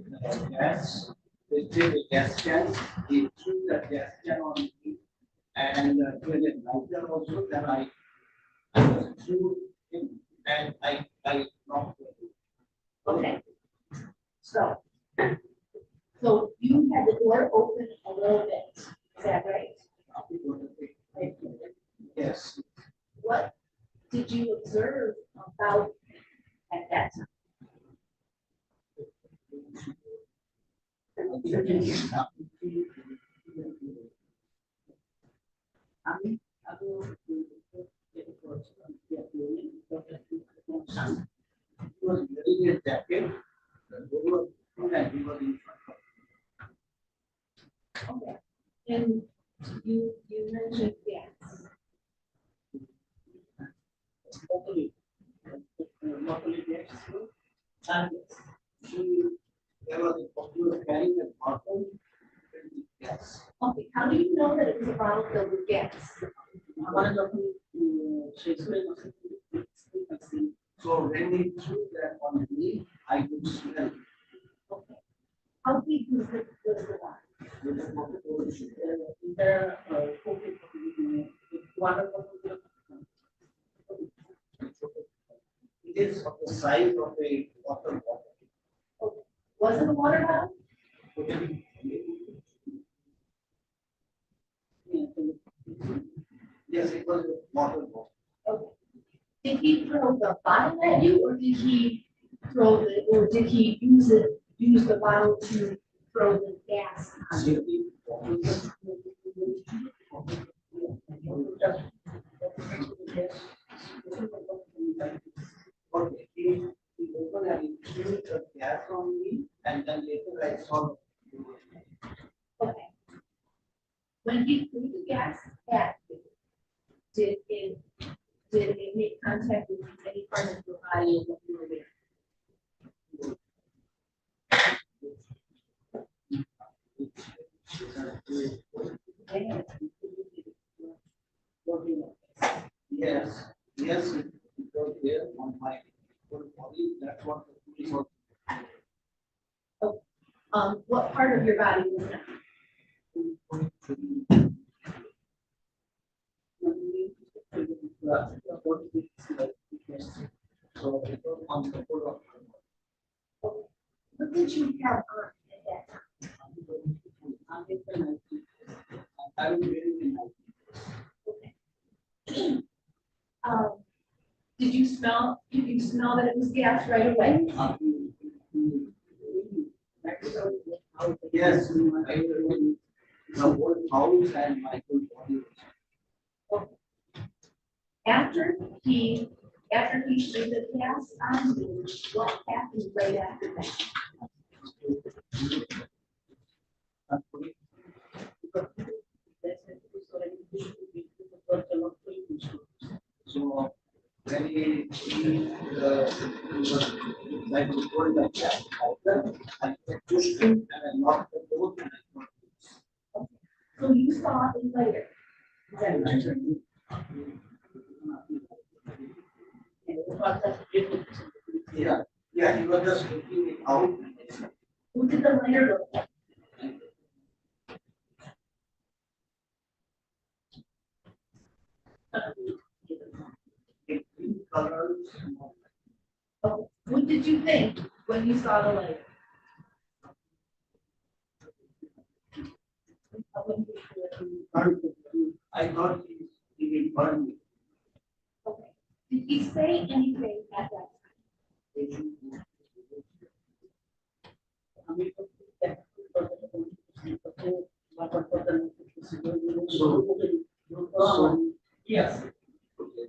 gas, they took a gas can, he threw that gas can on me. And when it lighter also, then I threw him and I knocked him. Okay. So you had the door open a little bit, is that right? Yes. What did you observe about at that time? Was wearing a jacket. Okay. And you mentioned gas. Luckily, yes. And there was a popular carrying a bottle. Yes. Okay, how do you know that it was a bottle filled with gas? So when he threw that on me, I could smell. Okay. How big was the bottle? It is of the size of a water bottle. Okay. Was it a water bottle? Yes, it was a water bottle. Okay. Did he throw the bottle at you, or did he use the bottle to throw the gas on you? Okay, he opened and he threw the gas on me, and then later I saw. Okay. When he threw the gas at you, did it make contact with any part of your body when you were there? Yes, yes, it was there on my whole body, that's what the police was. What part of your body was that? So it was on the whole of my body. What did you have on at that time? I was wearing a night. Did you smell that it was gas right away? Yes, I was the whole house and my whole body. After he showed the gas on you, what happened right after that? So when he was like before the gas, I pushed him and I locked the door and I got. So you saw it later. Is that right? Yeah, he was just looking it out. Who did the later look like? Colors. Okay. What did you think when you saw the later? I thought he will burn me. Okay. Did he say anything at that time? Yes.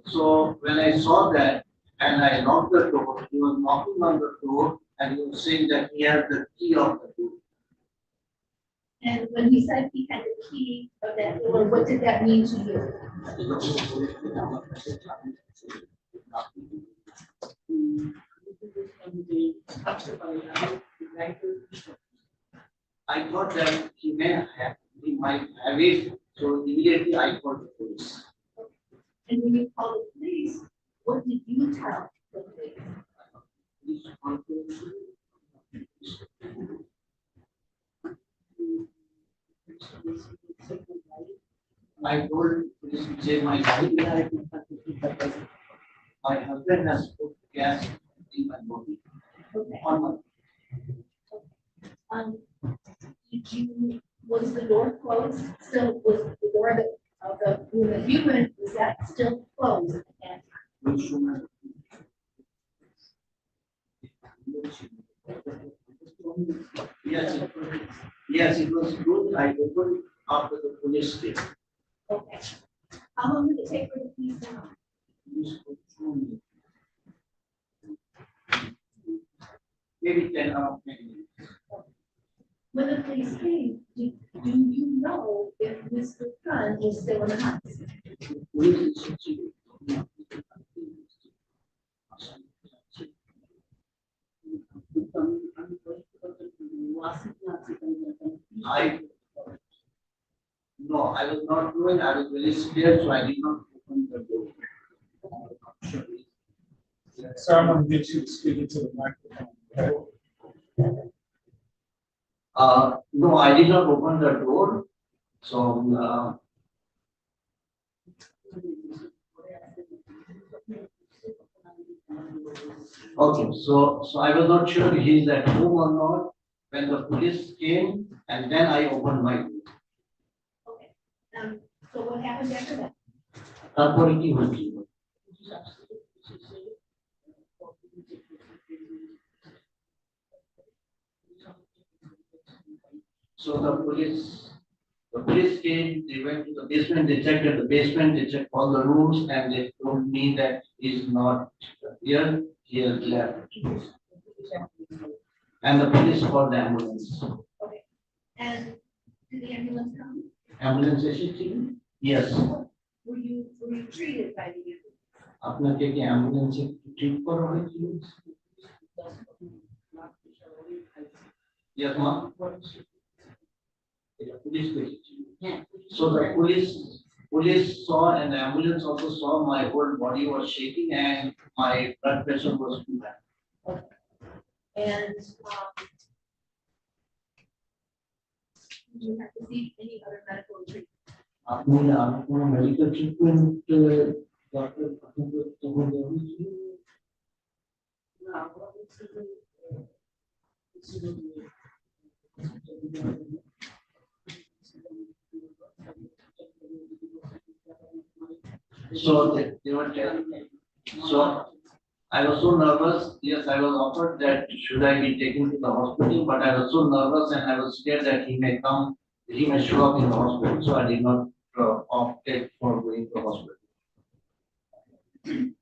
So when I saw that and I knocked the door, he was knocking on the door and he was saying that he had the key of the door. And when he said he had the key of that door, what did that mean to you? I thought that he might have it, so immediately I called the police. And when you called the police, what did you tell the police? I told police to say my husband has put gas in my body. Okay. On my Did you, was the door closed? Still, was the door of the room that you went, was that still closed at that time? Yes, it was good. I opened after the police came. Okay. How long did it take for the police to come? Maybe 10 hours. When the police came, do you know if Mr. Khan was still in the house? No, I was not doing, I was very scared, so I did not open the door. So I'm gonna get you to speak into the microphone. No, I did not open the door, so, okay, so I was not sure he's at home or not when the police came, and then I opened my door. Okay. So what happened after that? Authority was given. So the police came, they went to the basement, they checked at the basement, they checked all the rooms, and they told me that he's not here, he has left. And the police called the ambulance. Okay. And did the ambulance come? Ambulance came? Yes. Were you treated by the ambulance? आपने क्या ambulance से treat करो है कि? Yes, ma'am. So the police saw and the ambulance also saw my whole body was shaking and my blood pressure was too high. And did you have to seek any other medical treatment? आपने medical treatment doctor So they were telling me. So I was so nervous. Yes, I was offered that should I be taken to the hospital, but I was so nervous and I was scared that he may come, he may show up in the hospital. So I did not opt for going to the hospital. You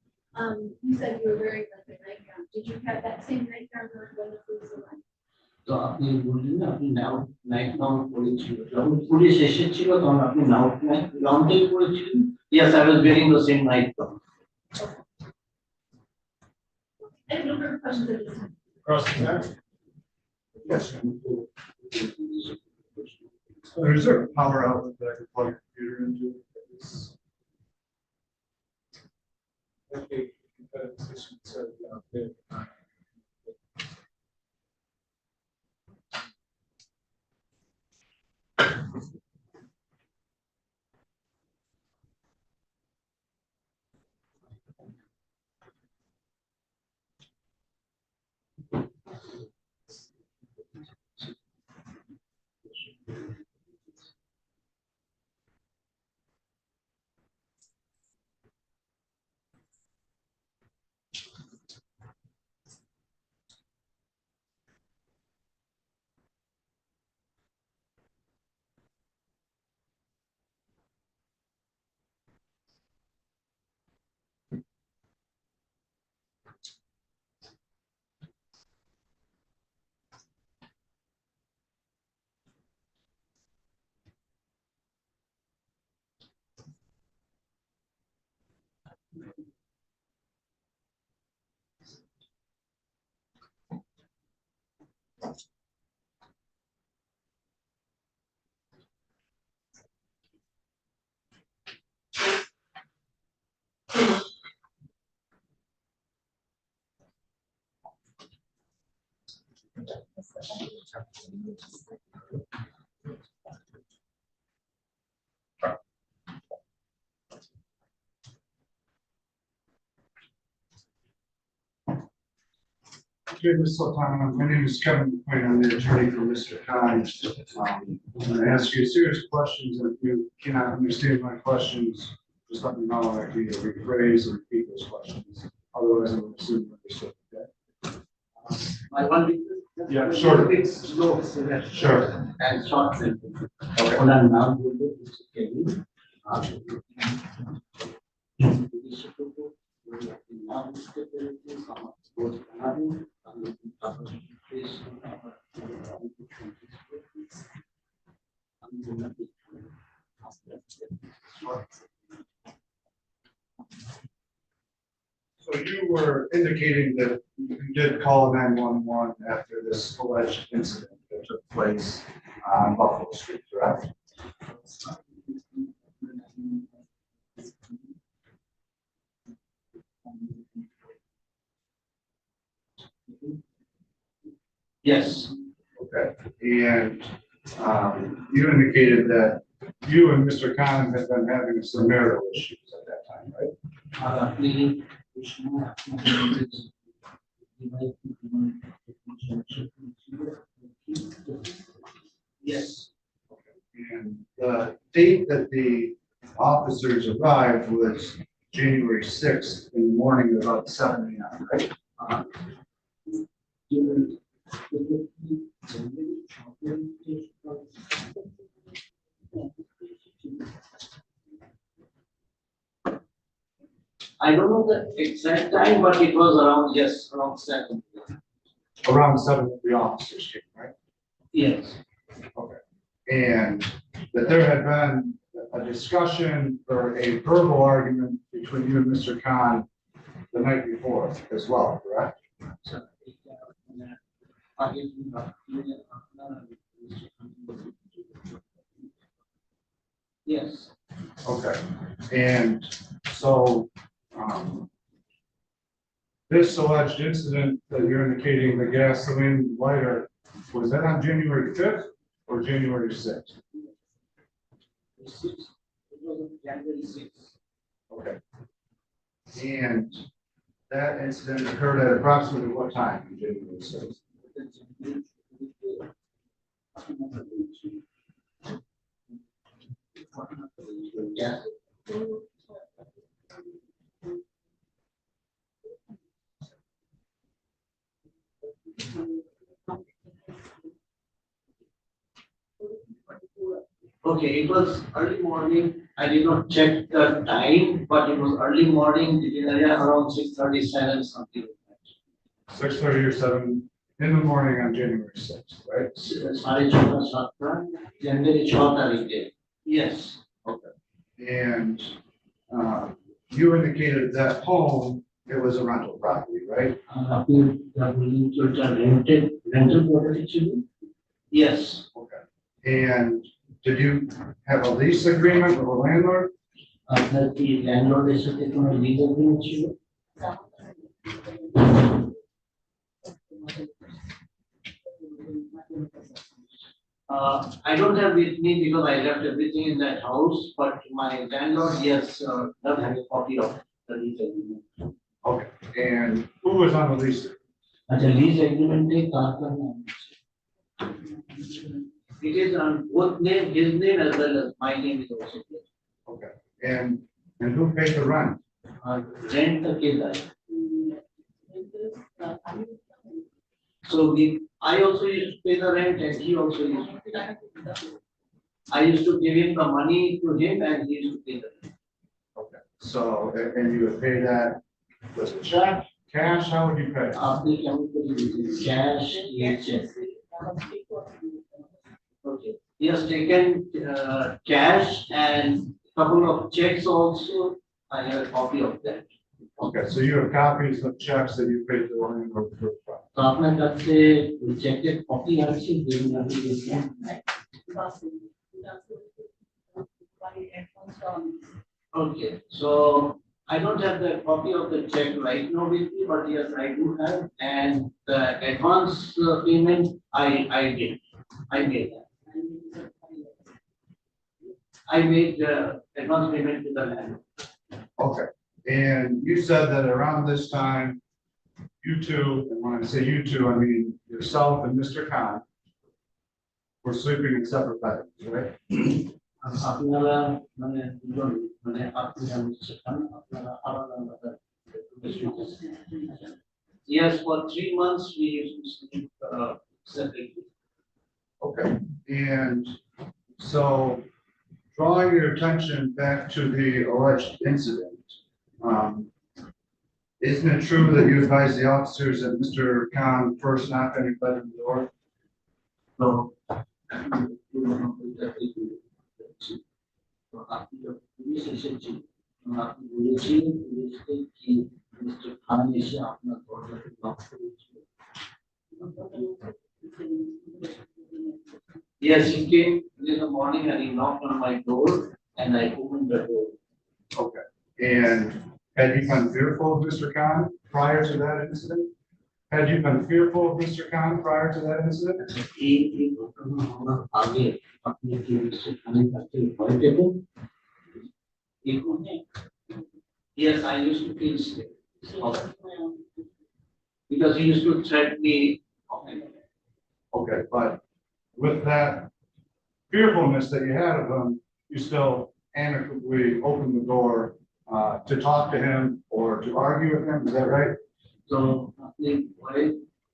said you were wearing like a nightgown. Did you have that same nightgown when the police arrived? तो आपने बोली ना अपनी night gown পরেছিল যখন police এসেছিল তখন আপনি night গাউনটাই পরেছিলেন yes I was wearing the same night gown. Any other questions at this time? Yes. So is there a power outlet that I can plug your computer into? Okay, position, so, there. Okay, Ms. Sultana, my name is Kevin McQueen. I'm the attorney for Mr. Khan. I'm going to ask you a series of questions, and if you cannot understand my questions, just let me know. I can either rephrase or repeat those questions. Otherwise, I'm assuming you understood. Okay? My one. Yeah, sure. It's slow, so that. Sure. And short sentence. Okay. Hold on now. So you were indicating that you did call 911 after this alleged incident that took place on Buffalo Street, correct? Yes. Okay, and you indicated that you and Mr. Khan had been having some marital issues at that time, right? Yes. And the date that the officers arrived was January 6th in the morning about 7 a.m., right? I don't know the exact time, but it was around, yes, around 7. Around 7 the officers came, right? Yes. Okay. And that there had been a discussion or a verbal argument between you and Mr. Khan the night before as well, correct? Yes. Okay. And so this alleged incident that you're indicating, the gasoline lighter, was that on January 5th or January 6th? It was on January 6th. Okay. And that incident occurred at approximately what time on January 6th? Yeah. Okay, it was early morning. I did not check the time, but it was early morning, around 6:37 something. 6:30 or 7 in the morning on January 6th, right? Yes. Okay. And you indicated that home, it was a rental property, right? Rental property. Yes. Okay. And did you have a lease agreement with a landlord? The landlord is taking a lease agreement. I don't have with me because I left everything in that house, but my landlord, yes, does have a copy of the lease agreement. Okay. And who was on the lease? And the lease agreement, it is on both name, his name as well as my name is also there. Okay. And who paid the rent? Rent the kid. So I also used to pay the rent and he also used to pay the rent. I used to give him the money to him and he used to pay the rent. Okay. So, and you would pay that with a check, cash, how would you pay? Cash, yes. Okay. He has taken cash and couple of checks also. I have a copy of that. Okay, so you have copies of checks that you paid to the landlord for. तो आपने कब से rejected copy actually given application? Okay, so I don't have the copy of the check right now with me, but yes, I do have, and the advance payment, I did, I made that. I made the advance payment to the landlord. Okay, and you said that around this time, you two, and when I say you two, I mean yourself and Mr. Khan were sleeping in separate bedrooms, right? Yes, for 3 months we used to sleep separately. Okay, and so drawing your attention back to the alleged incident, isn't it true that you advised the officers that Mr. Khan first knocked on your bedroom door? No. Yes, he came in the morning and he knocked on my door and I opened the door. Okay, and had you been fearful of Mr. Khan prior to that incident? Had you been fearful of Mr. Khan prior to that incident? Yes, I used to feel scared. Okay. Because he used to threaten me. Okay, but with that fearfulness that you had of him, you still amicably opened the door to talk to him or to argue with him, is that right? So, why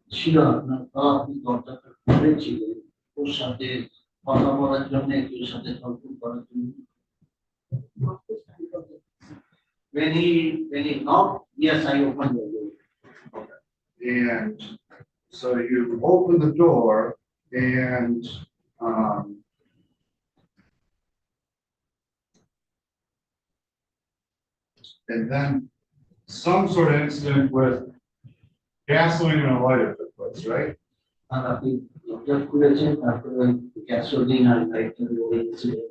should I not be got the courage or something? When he knocked, yes, I opened the door. Okay. And so you opened the door and then some sort of incident with gasoline and a lighter took place, right? Gasoline and lighter incident.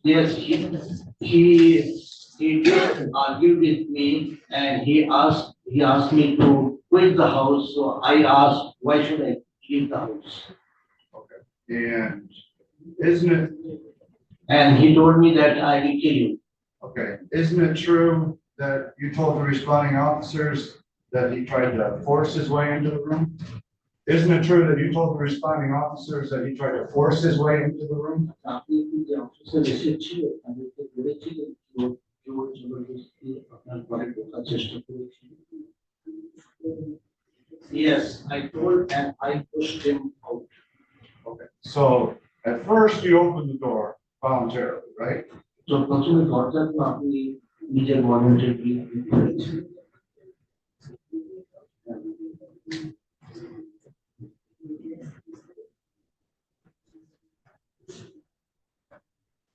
Yes, he did argue with me and he asked me to quit the house. So I asked, why should I leave the house? Okay. And isn't it? And he told me that I will kill you. Okay. Isn't it true that you told the responding officers that he tried to force his way into the room? Isn't it true that you told the responding officers that he tried to force his way into the room? Yes, I told and I pushed him out. Okay. So at first you opened the door voluntarily, right? So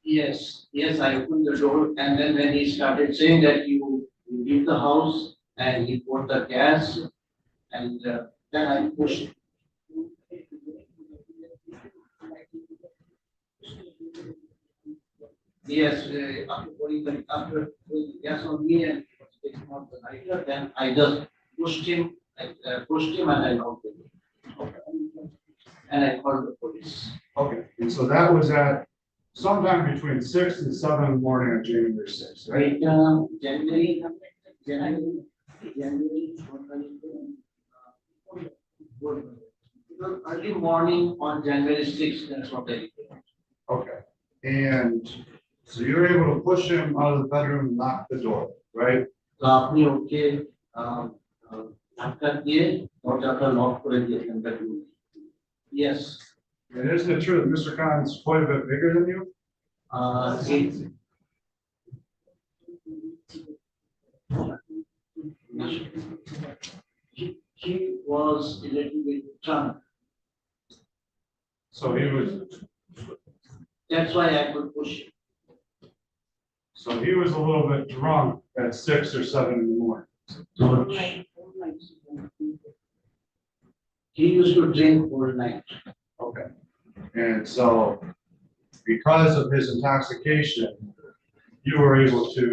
yes, I opened the door and then when he started saying that you leave the house and he poured the gas and then I pushed. Yes, after pouring the gas on me and taking out the lighter, then I just pushed him and I knocked him. Okay. And I called the police. Okay. And so that was at sometime between 6 and 7 in the morning on January 6th, right? January. Early morning on January 6th, that's what I did. Okay. And so you were able to push him out of the bedroom and lock the door, right? तो आपने उनके धक्का दिए और जाकर lock कर दिए अंदर में. Yes. And isn't it true that Mr. Khan's quite a bit bigger than you? He was a little bit drunk. So he was. That's why I could push him. So he was a little bit drunk at 6 or 7 in the morning. He used to drink all night. Okay. And so because of his intoxication, you were able to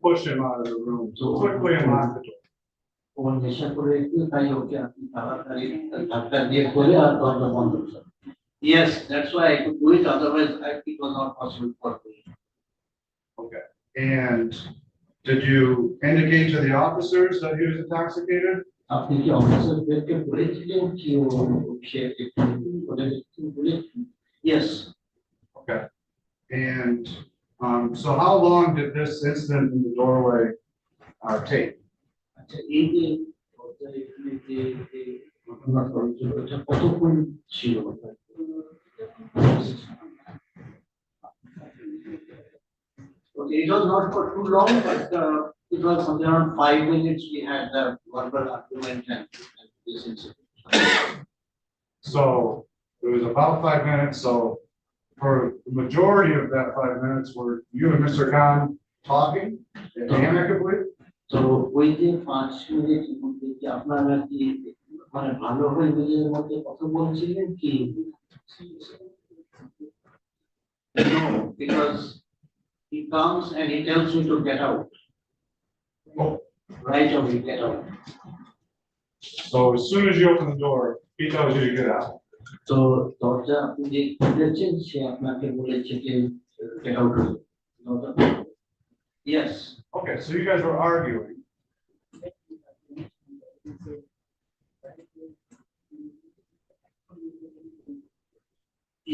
push him out of the room so quickly and lock the door. Yes, that's why I could do it, otherwise it was not possible for me. Okay. And did you indicate to the officers that he was intoxicated? Yes. Okay. And so how long did this incident in the doorway take? Okay, it was not for too long, but it was something around 5 minutes. We had the verbal argument and this incident. So it was about 5 minutes. So for the majority of that 5 minutes, were you and Mr. Khan talking amicably? So we did 5 minutes. আপনারা কি মানে ভালো হয়ে নিজের মধ্যে কথা বলছিলেন কি? No, because he comes and he tells me to get out. Oh. Right away, get out. So as soon as you open the door, he tells you to get out. So দরজা আপনি যে খুলেছেন সে আপনাকে বলেছে যে get out. Yes. Okay, so you guys were arguing.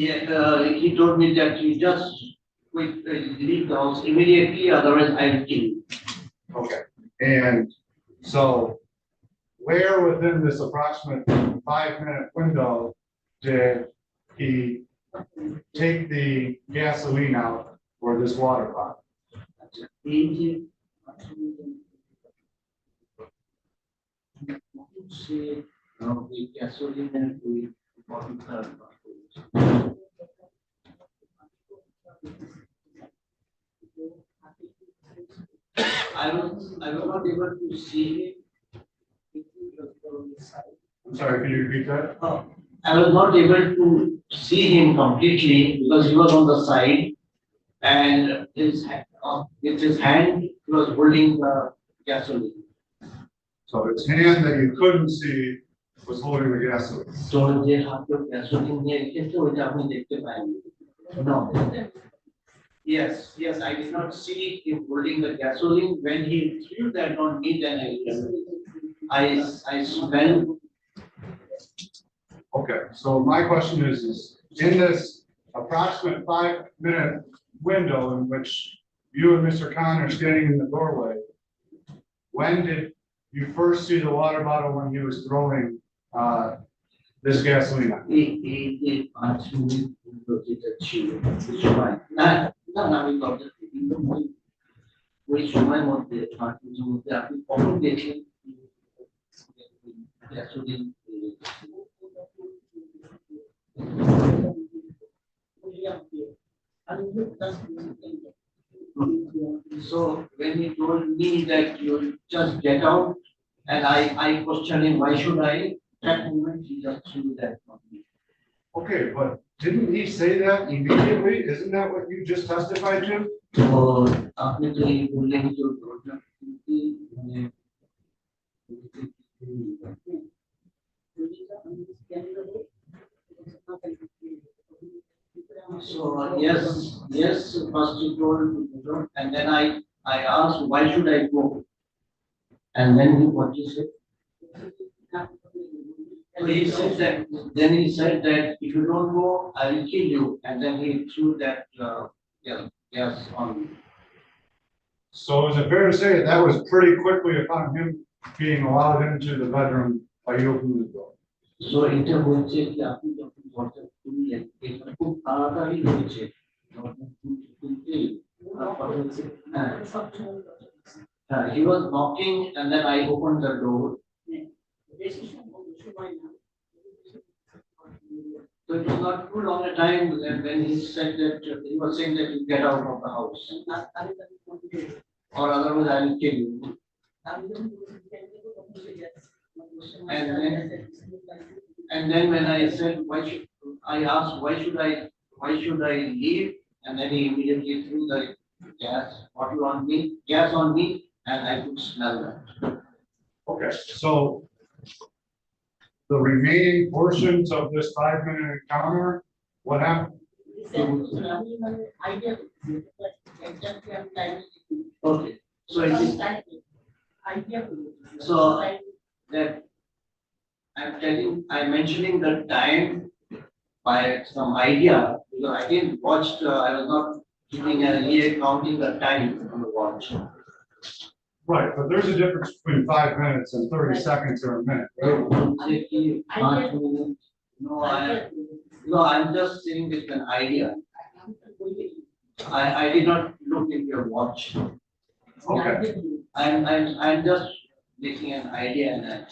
Yeah, he told me that you just leave the house immediately, otherwise I will kill you. Okay, and so where within this approximate 5-minute window did he take the gasoline out for this water bottle? I was not able to see him. I'm sorry, can you repeat that? I was not able to see him completely because he was on the side and with his hand he was holding the gasoline. So his hand that you couldn't see was holding the gasoline. So যে হাতে gasoline নিয়ে রেখেছে ওইটা আপনি দেখতে পাইনি. No. Yes, I did not see him holding the gasoline. When he threw that on me, then I smelled. Okay, so my question is in this approximate 5-minute window in which you and Mr. Khan are standing in the doorway, when did you first see the water bottle when he was throwing this gasoline on? ওই সময়ের মধ্যে আপনি কখন দেখলেন So when he told me that you just get out, and I questioned him, why should I? That moment he just threw that on me. Okay, but didn't he say that immediately? Isn't that what you just testified to? আপনি তো এই বললেন যে So yes, first he told me, and then I asked why should I go, and then what he said. So he said that. Then he said that if you don't go, I will kill you, and then he threw that gas on me. So is it fair to say that was pretty quickly upon him being allowed into the bedroom by you opening the door? So এটা বলছে কি আপনি যখন দরজা খুললেন এটা খুব তাড়াতাড়ি হয়েছে he was knocking and then I opened the door. So it was not too long a time when he said that he was saying that you get out of the house or otherwise I will kill you. And then when I said I asked why should I why should I leave? And then he immediately threw the bottle on me, gas on me, and I could smell that. Okay, so the remaining portions of this 5-minute encounter, what happened? Okay, so it is. So that I'm mentioning the time by some idea, because I didn't watch, I was not keeping an ear counting the time on the watch. Right, but there's a difference between 5 minutes and 30 seconds or a minute, right? No, I'm just saying it's an idea. I did not look at your watch. Okay. I'm just making an idea and that.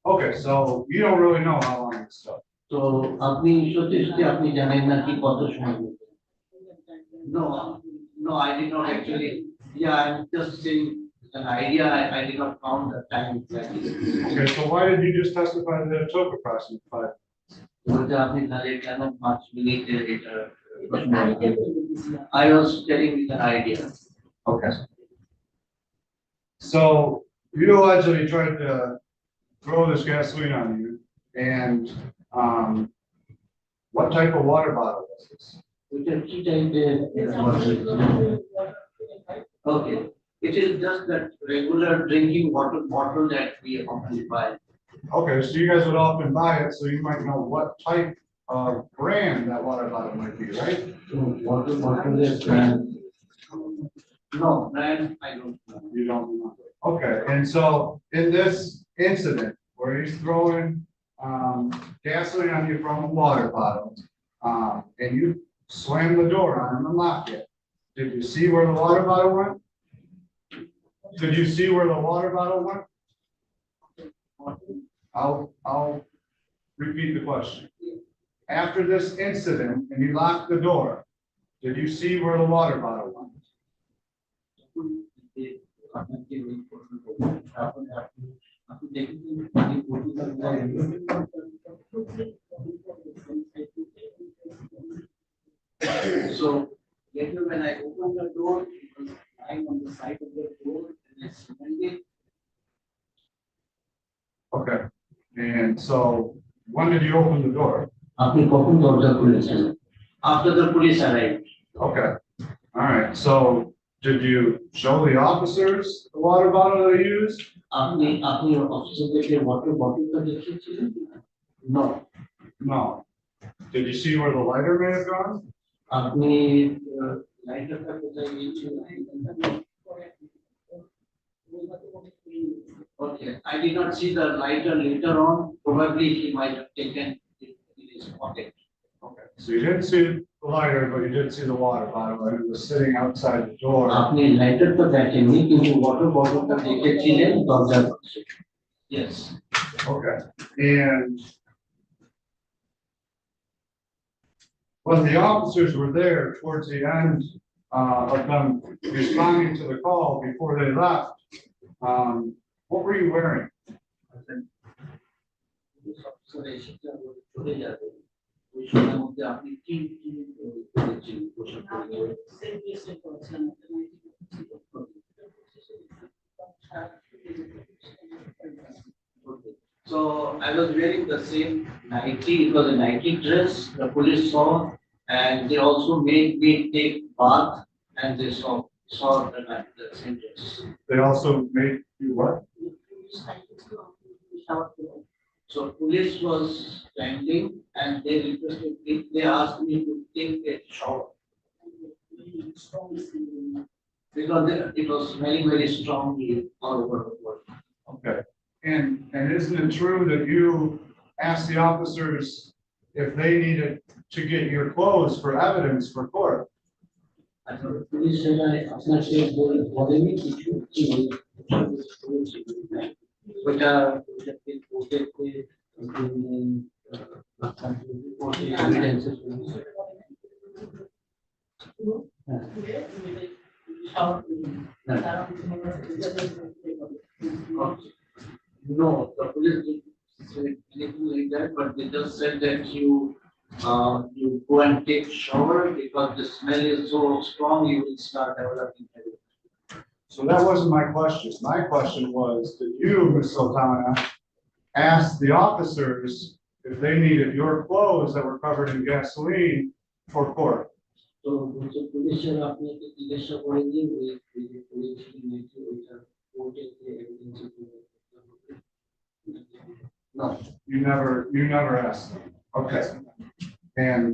Okay, so you don't really know how long it's stuff. So আপনি সত্যি আপনি জানেন না কি কত সময় No, I did not actually. Yeah, I'm just saying it's an idea. I did not count the time exactly. Okay, so why did you just testify that it took approximately 5 minutes? আপনি তাহলে কেন 5 মিনিটে এটা I was telling you an idea. Okay. So you allegedly tried to throw this gasoline on you, and what type of water bottle was this? Okay, it is just that regular drinking water bottle that we often buy. Okay, so you guys would often buy it, so you might know what type of brand that water bottle might be, right? So water bottle is brand. No, brand I don't know. You don't know. Okay, and so in this incident where he's throwing gasoline on you from a water bottle, and you slam the door on him and lock it, did you see where the water bottle went? Did you see where the water bottle went? I'll repeat the question. After this incident and you locked the door, did you see where the water bottle went? So later when I opened the door, it was lying on the side of the door and I smelled it. Okay, and so when did you open the door? After the police arrived. Okay, all right, so did you show the officers the water bottle they used? আপনি অফিসারদেরকে water bottle টা দেখিয়েছিলেন? No. No. Did you see where the lighter may have gone? আপনি লাইটারটা কোথায় গিয়েছিলেন? Okay, I did not see the lighter later on. Probably he might have taken it in his pocket. Okay, so you didn't see the lighter, but you did see the water bottle, and it was sitting outside the door. আপনি লাইটারটা দেখেননি কিন্তু water bottle-টা দেখেছিলেন দরজার পাশে. Yes. Okay, and when the officers were there towards the end of them responding to the call before they left, what were you wearing? So I was wearing the same nightie. It was a nightie dress. The police saw, and they also made me take bath, and they saw the same dress. They also made you what? So police was standing, and they requested me. They asked me to take a shower because it was smelling very strongly all over the world. Okay, and isn't it true that you asked the officers if they needed to get your clothes for evidence for court? Police said আপনার সে বলেনি কিছু ওটা No, the police didn't say anything like that, but they just said that you you go and take shower because the smell is so strong, you will start developing headache. So that wasn't my question. My question was, did you, Ms. Sultana, ask the officers if they needed your clothes that were covered in gasoline for court? So, পুলিশের আপনাকে জিজ্ঞাসা করে দিয়ে police নাকি ওইটা কোর্টে evidence No. You never asked them. Okay. And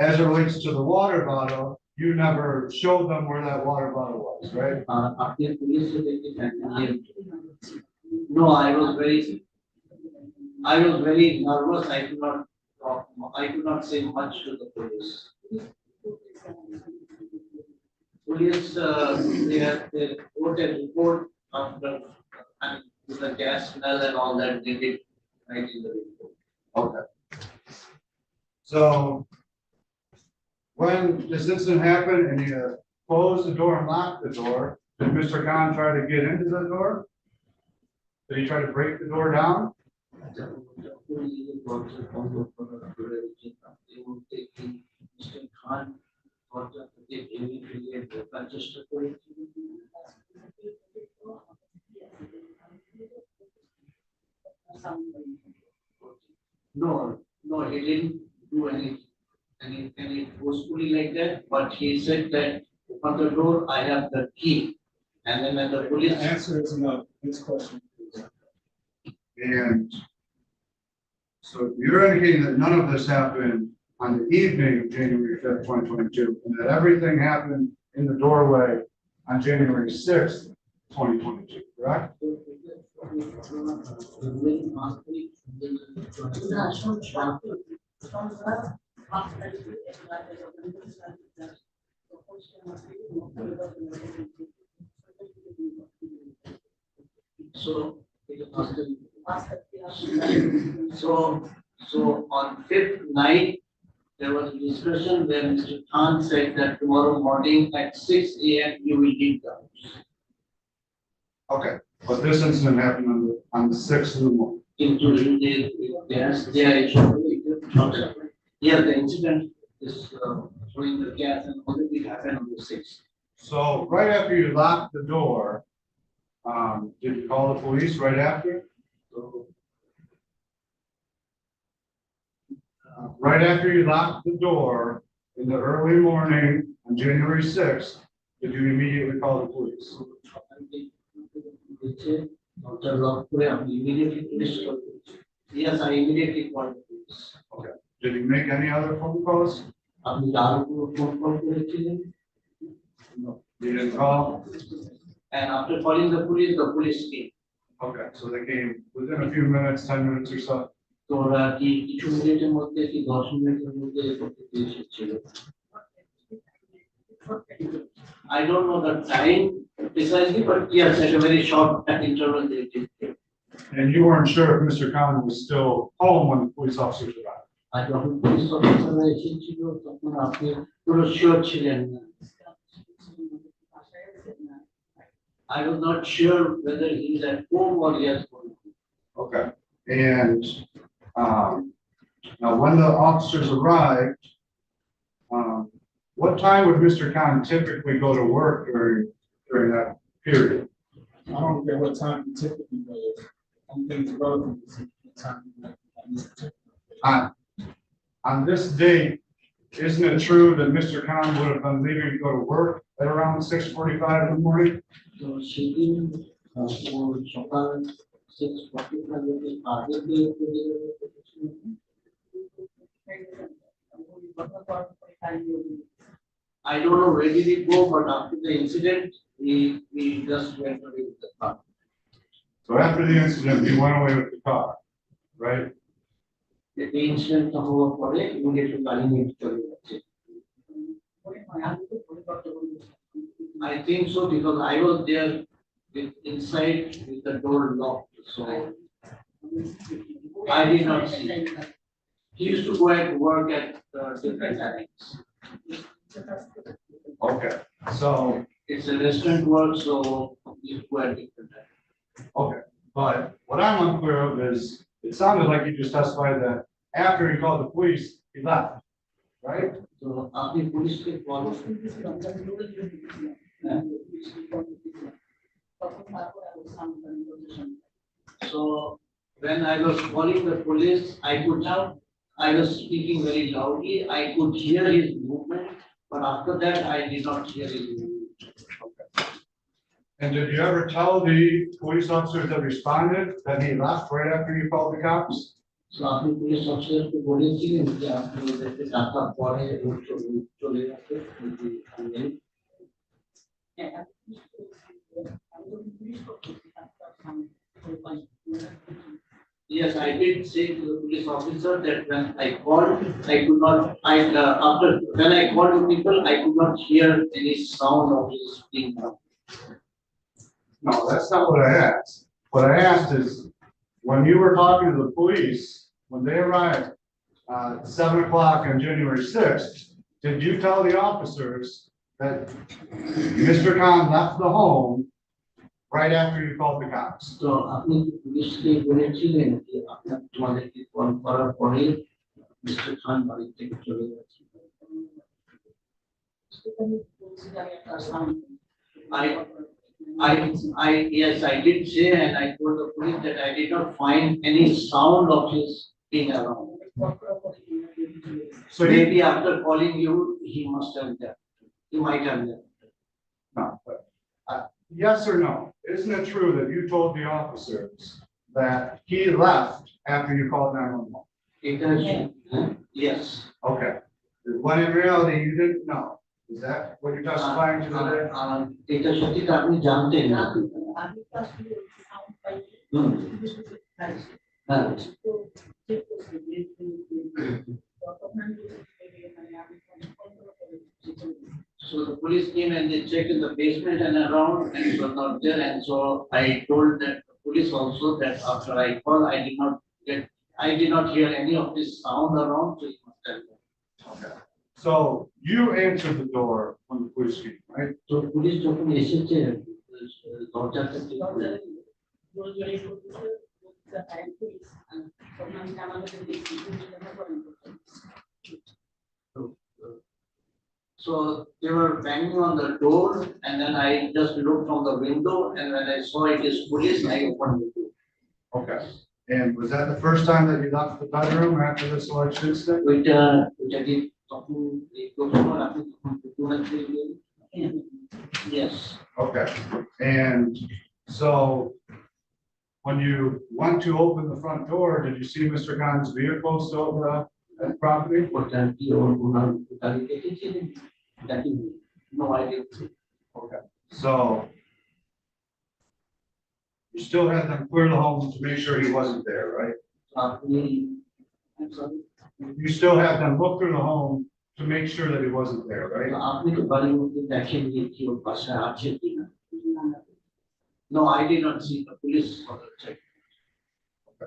as it relates to the water bottle, you never showed them where that water bottle was, right? No, I was very nervous. I could not say much to the police. Police, they wrote a report after, and with the gas smell and all that, they did write in the report. Okay. So when this incident happened and you closed the door and locked the door, did Mr. Khan try to get into the door? Did he try to break the door down? No, he didn't do any forcefully like that, but he said that open the door, I have the key. And then when the police. The answer is no. Next question. And so you're indicating that none of this happened on the evening of January 5th, 2022, and that everything happened in the doorway on January 6th, 2022, correct? So on fifth night, there was a discussion where Mr. Khan said that tomorrow morning at 6 a.m. you will leave the house. Okay, but this incident happened on the 6th of the morning. Including the gas, the incident is showing the gas and already happened on the 6th. So right after you locked the door, did you call the police right after? Right after you locked the door in the early morning on January 6th, did you immediately call the police? Yes, I immediately called the police. Okay. Did you make any other phone calls? No. You didn't call? And after calling the police came. Okay, so they came within a few minutes, 10 minutes or so? তো ওরা কি কিছু মিনিটের মধ্যে কি 10 মিনিটের মধ্যে এসেছিল? I don't know the time precisely, but yes, at a very short interval they did. And you weren't sure if Mr. Khan was still home when the police officers arrived? I don't know, police officer এসেছিল তখন আপনি পুরো sure ছিলেন না। I was not sure whether he is at home or he has gone. Okay, and now when the officers arrived, what time would Mr. Khan typically go to work during that period? I don't care what time you typically go. I'm thinking relevant to the time. On this date, isn't it true that Mr. Khan would have been leaving to go to work at around 6:45 in the morning? So সেদিন সকাল 6:45 আগে I don't know where did he go, but after the incident, he just went away with the car. So after the incident, he went away with the car, right? The incident হওয়ার পরে immediately গাড়ি নিয়ে চলে যাচ্ছে। I think so because I was there inside with the door locked, so I did not see. He used to go and work at different times. Okay, so it's a restaurant work, so he used to go at different times. Okay, but what I'm unclear of is, it sounded like you just testified that after he called the police, he left, right? So after police के call so when I was calling the police, I could not, I was speaking very loudly, I could hear his movement, but after that, I did not hear his movement. And did you ever tell the police officers that responded that he left right after you called the cops? So आपने police अफसर को बोलेছিলেন যে আপনি ওদেরকে টাকা পরে চলে যাচ্ছে Yes, I did say to the police officer that when I called, I could not, after, when I called the people, I could not hear any sound of his being up. No, that's not what I asked. What I asked is, when you were talking to the police, when they arrived, 7 o'clock on January 6th, did you tell the officers that Mr. Khan left the home right after you called the cops? So আপনি পুলিশকে বলেছিলেন যে আপনার তোমাদেরকে call করার পরে mister খান বাড়ি থেকে চলে গেছে Yes, I did say, and I told the police that I did not find any sound of his being around. So maybe after calling you, he must have left. He might have left. No, but, yes or no? Isn't it true that you told the officers that he left after you called 911? Yes. Okay. When in reality, you didn't know. Is that what you're testifying to today? এটা সত্যিটা আপনি জানতেন না So the police came and they checked in the basement and around and it was not there, and so I told that the police also that after I called, I did not hear any of this sound around, so it must have been. Okay. So you answered the door when the police came, right? So police যখন এসেছে দরজাটা So they were banging on the door, and then I just looked from the window, and when I saw it is police, I opened the door. Okay. And was that the first time that you left the bedroom after this alleged incident? Which I did Yes. Okay. And so when you went to open the front door, did you see Mr. Khan's vehicle still at the property? No, I didn't see. Okay. So you still had them clear the home to make sure he wasn't there, right? I'm sorry. You still have them look through the home to make sure that he wasn't there, right? No, I did not see the police for the check. Okay.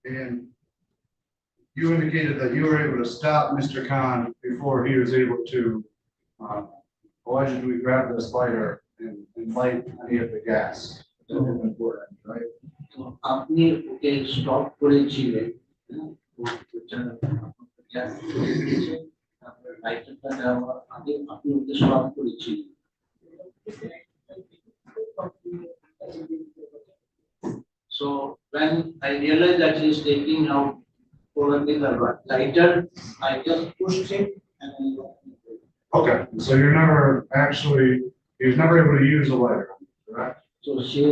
And you indicated that you were able to stop Mr. Khan before he was able to allegedly grab this lighter and light any of the gas that had been poured in, right? So আপনি okay stop করেছিলেন লাইটারটা দেওয়ার আগে আপনি okay stop করেছিলেন So when I realized that he is taking out probably the lighter, I just pushed him and he Okay, so you're never actually, he was never able to use a lighter, correct? So she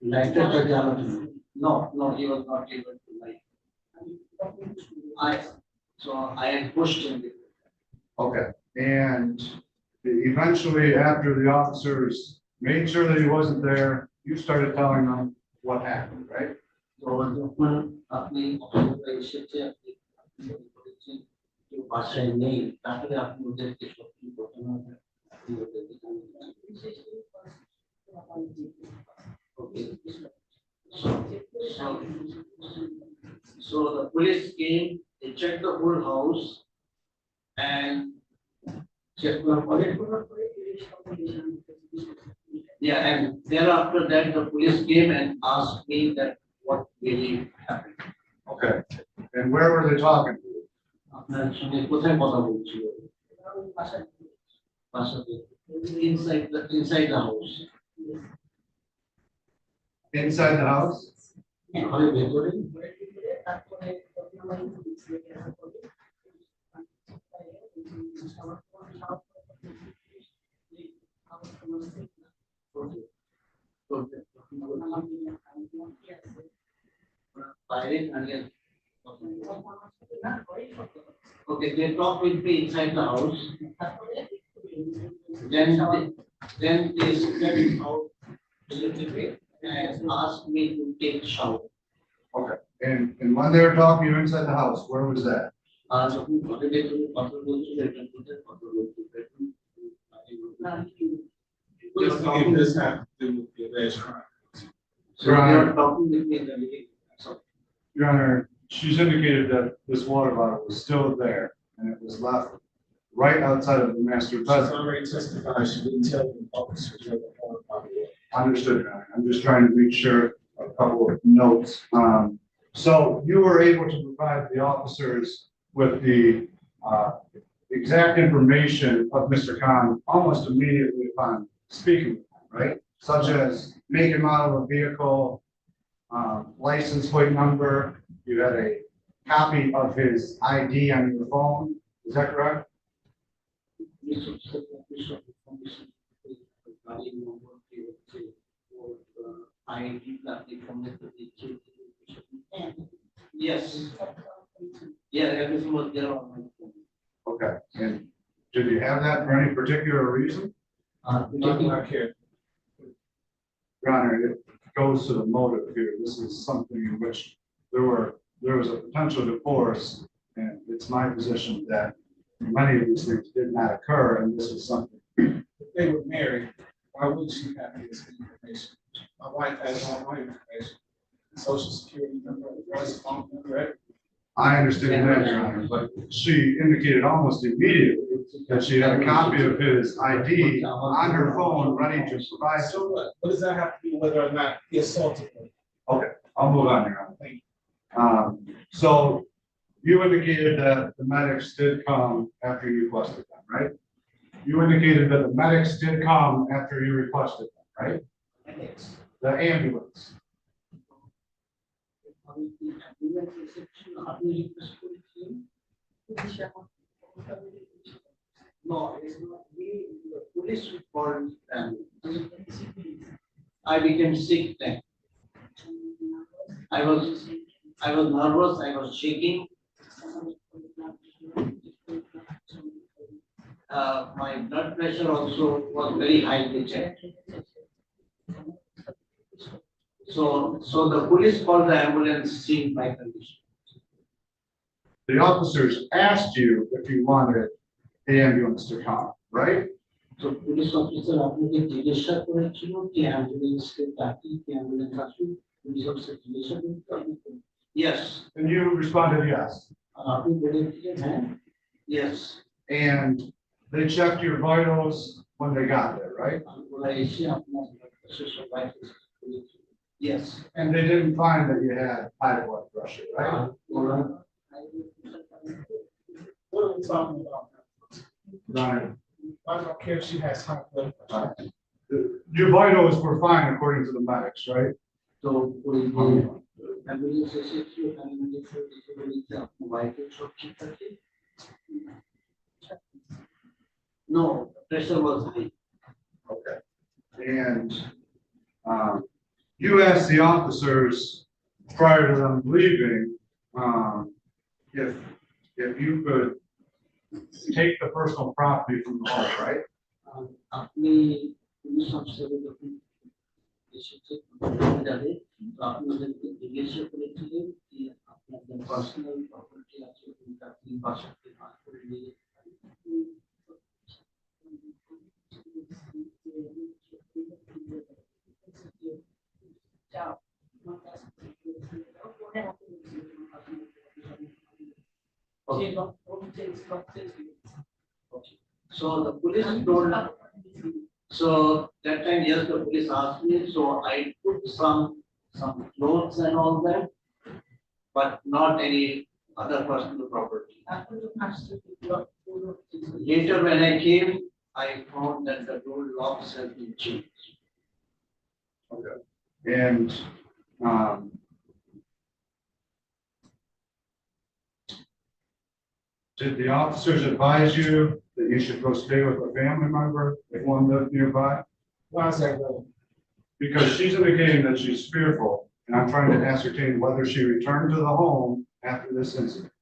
lighted the jar. No, he was not able to light. I had pushed him. Okay, and eventually after the officers made sure that he wasn't there, you started telling them what happened, right? So যখন আপনি অসুবিধা এসেছে আপনি বলেছেন কেউ বাসায় নেই তাহলে আপনি ওদেরকে সত্যি ঘটনা আপনি ওদেরকে Okay. So the police came, they checked the whole house, and Yeah, and thereafter that the police came and asked me that what really happened. Okay, and where were they talking to you? আপনার সঙ্গে কোথায় কথা বলছিল? Inside the house. Inside the house? ঘরের ভেতরে? বাইরে দাঁড়িয়ে okay, they talk with me inside the house. Then they stepped out a little bit and asked me to take a shower. Okay, and when they were talking to you inside the house, where was that? যখন ঘরের ভেতরে কথা বলছিল এটা কোথায় কথা বলছিল? If this have to do with the alleged crime. So they are talking with me in the living room. Your Honor, she's indicated that this water bottle was still there and it was left right outside of the master She's bedroom. already testified, she didn't tell the officers where the water bottle was. Understood, Your Honor. I'm just trying to make sure a couple of notes. So you were able to provide the officers with the exact information of Mr. Khan almost immediately upon speaking with him, right? Such as make and model of vehicle, license plate number. You had a copy of his ID on your phone. Is that correct? Yes. Yeah, everything was there on my phone. Okay. And did you have that for any particular reason? Not care. Your Honor, it goes to the motive here. This is something in which there was a potential divorce, and it's my position that many of these things did not occur, and this is something. If they were married, why wouldn't she have this information? My wife has all my information, social security number, address, phone number, everything. I understand that, Your Honor, but she indicated almost immediately that she had a copy of his ID on her phone ready to provide. So what does that have to do whether or not he assaulted her? Okay, I'll move on, Your Honor. Thank you. So you indicated that the medics did come after you requested them, right? You indicated that the medics did come after you requested them, right? The ambulance. No, it's not me, the police report, and I became sick then. I was nervous, I was shaking. My blood pressure also was very high to check. So the police called the ambulance, seeing my condition. The officers asked you if you wanted the ambulance to come, right? So police officer আপনাকে জিজ্ঞাসা করেছিল কি অ্যাম্বুলেন্সকে ডাকি কি ambulance আসুক police officer জিজ্ঞাসা করেছিল yes And you responded yes. আপনি বলেছিলেন হ্যাঁ yes And they checked your vitals when they got there, right? ওরা এসে আপনার blood pressure সব vitals করেছিল yes And they didn't find that you had high blood pressure, right? What are we talking about? Right. I don't care if she has high blood pressure. Your vitals were fine according to the medics, right? So ambulance এসেছিল paramedics এসে বলেছে আপনার vitals সব ঠিক আছে no pressure was high. Okay. And you asked the officers prior to them leaving, if you could take the personal property from the home, right? আপনি police অফিসারে যখন এসেছে যাবে তো আপনাদেরকে জিজ্ঞাসা করেছিলেন যে আপনাদের পার্সোনাল প্রপার্টি আছে কোনটা আপনি বাসা থেকে ভাগ করে নিয়ে যেতে পারেন So the police told, so that time, yes, the police asked me, so I took some clothes and all that, but not any other personal property. Later, when I came, I found that the door locks have been changed. Okay. And, did the officers advise you that you should go stay with a family member if one lived nearby? Why is that relevant? Because she's indicating that she's fearful, and I'm trying to ascertain whether she returned to the home after this incident.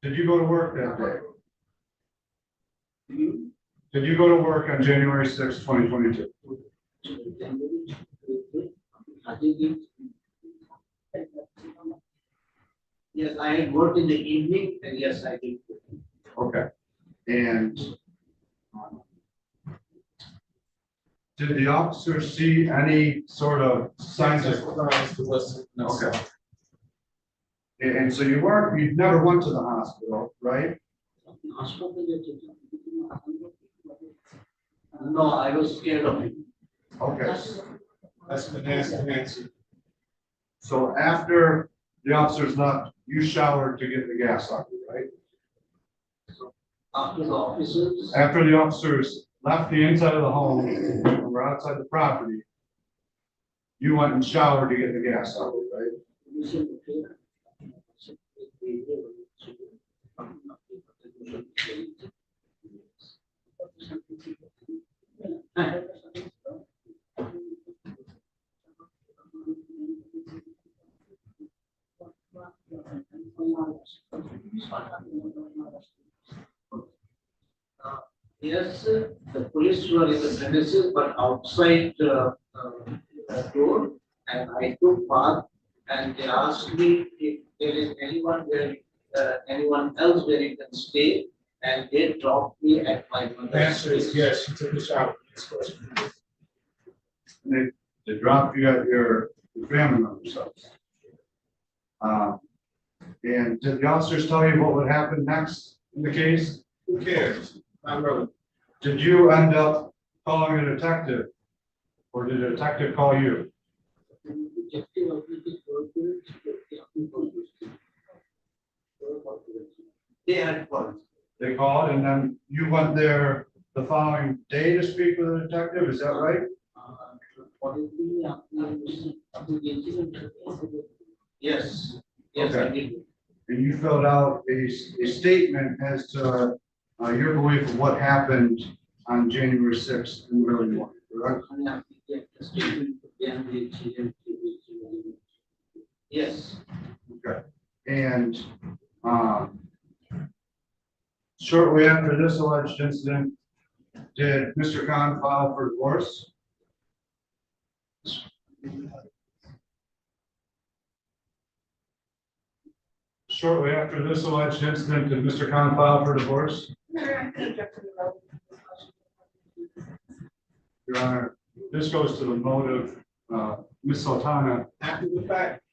Did you go to work that day? Did you go to work on January 6, 2022? Yes, I had worked in the evening, and yes, I did. Okay. And did the officers see any sort of signs of? Okay. And so you never went to the hospital, right? No, I was scared of it. Okay. That's been answered. So after the officers left, you showered to get the gas out, right? After the officers? After the officers left the inside of the home and were outside the property, you went and showered to get the gas out, right? Yes, the police were in the premises, but outside the door, and I took bath, and they asked me if there is anyone else where you can stay, and they dropped me at my mother's. The answer is yes, she took a shower. Next question. They dropped you at your family member's house. And did the officers tell you what would happen next in the case? Who cares? Not relevant. Did you end up calling a detective, or did a detective call you? They had called. They called, and then you went there the following day to speak with a detective, is that right? Yes, yes, I Okay. did. And you filled out a statement as to your belief of what happened on January 6th in the early morning, correct? Yes. Okay. And shortly after this alleged incident, did Mr. Khan file for divorce? Shortly after this alleged incident, did Mr. Khan file for divorce? Your Honor, this goes to the motive, Ms. Sultana. After the fact.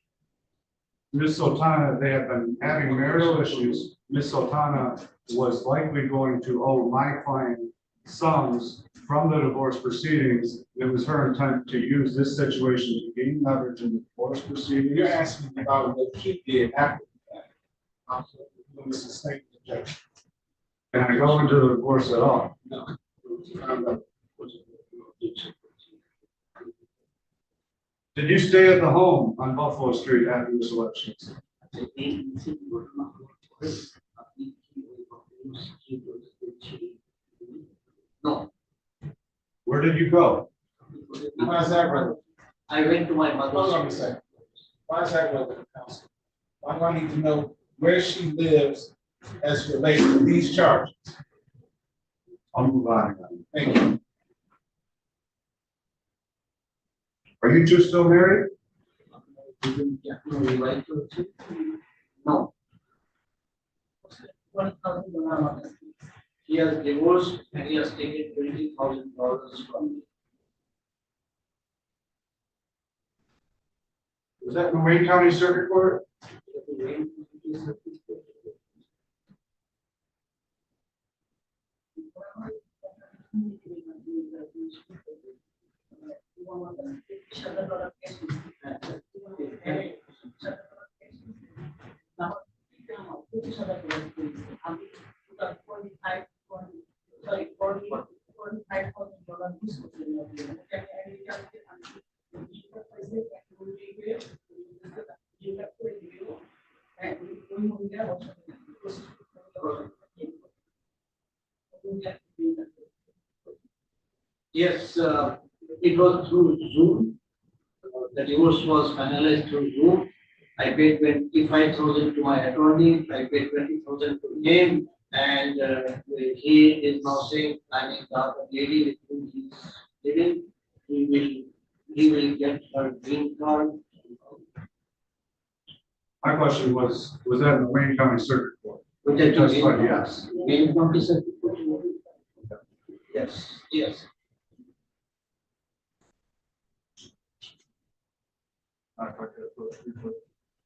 Ms. Sultana, they have been having marital issues. Ms. Sultana was likely going to owe my client sums from the divorce proceedings. It was her intent to use this situation to gain leverage in the divorce proceedings. You're asking about what he did after the fact. This is state objection. Can I go into the divorce at all? No. Did you stay at the home on Buffalo Street after this election? No. Where did you go? Why is that relevant? I went to my mother's. Hold on a second. Why is that relevant, counsel? Why do I need to know where she lives as relates to these charges? I'll move on. Thank you. Are you two still married? No. He has divorced and he has taken $20,000 from me. Was that in Wayne County Circuit Court? Yes, it was through Zoom. The divorce was finalized through Zoom. I paid 25,000 to my attorney. I paid 20,000 to him, and he is now saying, I mean, the other lady with whom he's living, he will get her green card. My question was that in the Wayne County Circuit Court? Would that be Testified, Wayne yes. Wayne County Circuit Court? Yes, yes.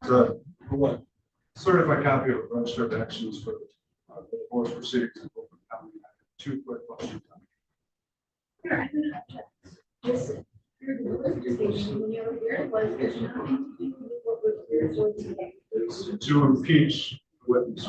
So, what? Certified copy of register of actions for the divorce proceedings in Oakland County. I have 2 quick questions. It's to impeach witness.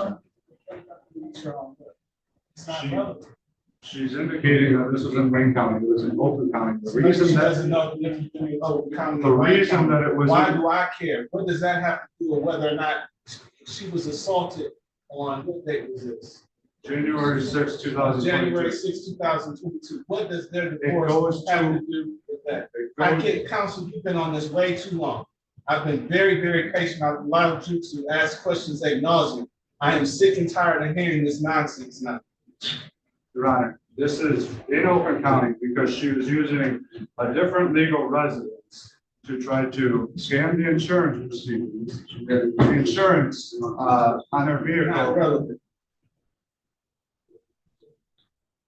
She's indicating that this was in Wayne County, it was in Oakland County. The reason She that doesn't know the difference between Oakland County and the Wayne reason County. that it was Why in- do I care? What does that have to do with whether or not she was assaulted on, what date was this? January 6, 2022. January 6, 2022. What does their goes divorce have to- to do with that? goes- I get counsel, you've been on this way too long. I've been very, very patient. I've allowed you to ask questions ad nauseum. I am sick and tired of hearing this nonsense now. Your Honor, this is in Oakland County because she was using a different legal residence to try to scam the insurance proceedings. The insurance on her vehicle. Not relevant.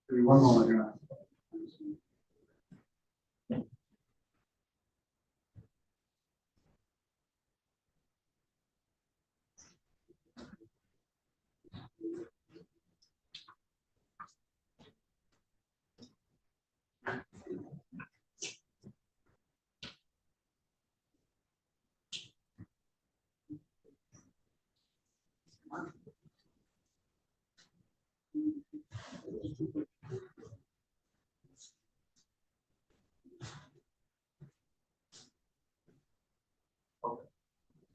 Give me 1 moment, Your Honor.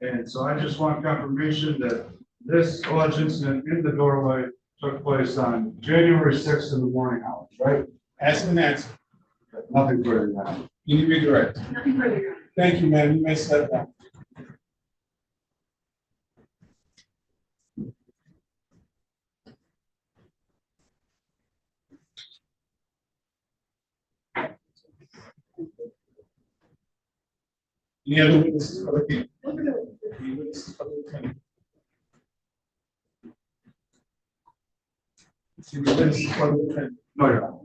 And so I just want confirmation that this alleged incident in the doorway took place on January 6th in the morning hours, right? Ask and answer. Nothing further than that. Can you redirect? Nothing further. Thank you, ma'am. You may step down. Any other witnesses for the people? Any witnesses for the defendant? Any witnesses for the defendant? No, Your Honor.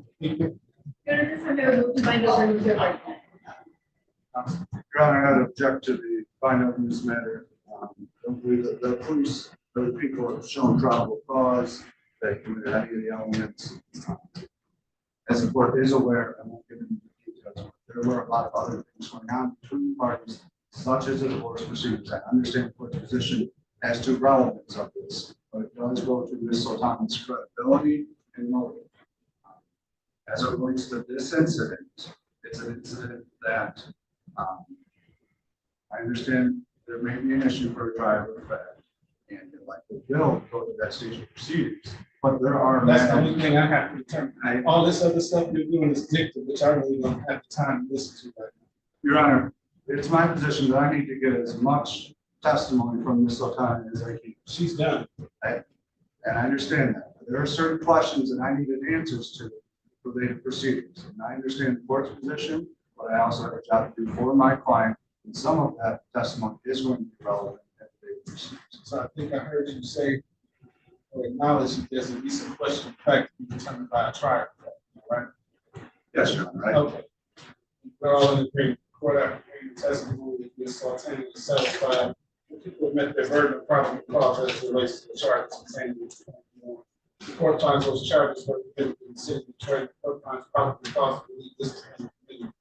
Your Honor, I object to the finding in this matter. I don't believe that the police or the people have shown probable cause that committed any of the elements. As the court is aware, I won't get into the details, but there were a lot of other things going on between the parties, such as the divorce proceedings. I understand the court's position as to relevance of this, but it does go to Ms. Sultan's credibility and motive. As it relates to this incident, it's an incident that I understand there may be an issue for a driver effect, and it likely will go to that stage of proceedings. But there are. That's the only thing I have to determine. All this other stuff you're doing is dictative, which I really don't have the time to listen to right now. Your Honor, it's my position that I need to get as much testimony from Ms. Sultan as I can. She's done. And I understand that. There are certain questions that I needed answers to related proceedings. And I understand the court's position, but I also have a job to do for my client. And some of that testimony is going to be relevant at the proceedings. So I think I heard you say or acknowledge that there's at least a question of fact to be determined by a trial, right? Yes, Your Honor. Right. Okay. We're all in agreement. Court after hearing the testimony that Ms. Sultan is satisfied. The people met their burden of probable cause as it relates to the charges contained in the The court finds those charges were committed in the city of Detroit. The court finds probable cause to believe this is committed.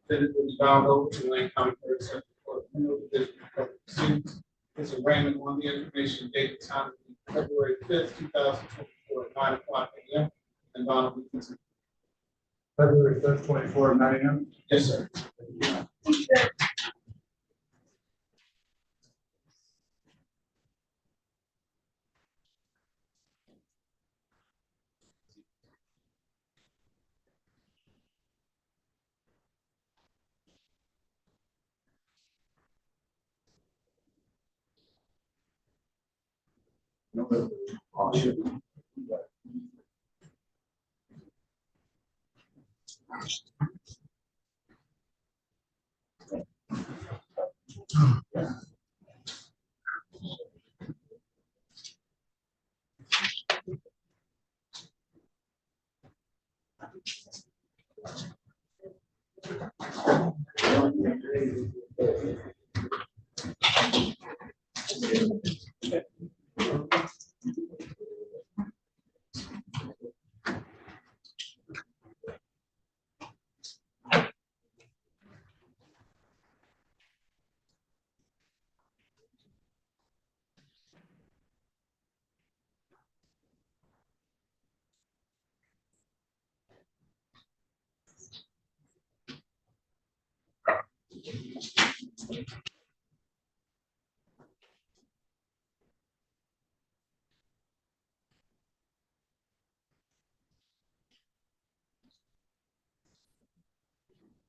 Defendant will be bound over to Lane County Third Circuit Court of Criminal Division of Public Proceedings. His arraignment on the information dated time of February 5th, 2024 at 9:00 a.m. and bond will be considered. February 5th, 24 at 9 a.m. Yes, sir.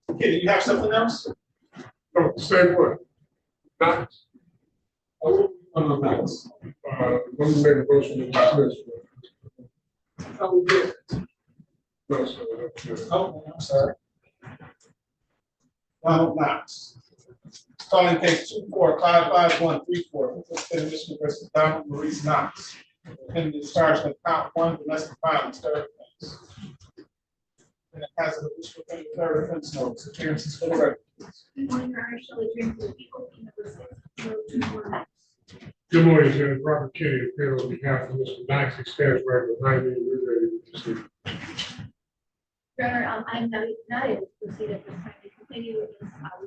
Okay, do you have something else? No, same word. Not. On the facts. When we made a motion to dismiss. Oh, we did. No, sir, that's it. Oh, I'm sorry. Ronald Knox. Calling case 2455134, Mr. Michigan versus Donald Maurice Knox. And is charged with count 1, domestic violence, third offense. And it has a additional third offense notice, appearances for the record. Good morning, Your Honor. Shelley Green for the people. Number 60249. Good morning, Judge Robert Kenny, here on behalf of Mr. Knox, expands record 9 minutes, we're ready to proceed. Your Honor, I'm not able to proceed at this time. The complaint was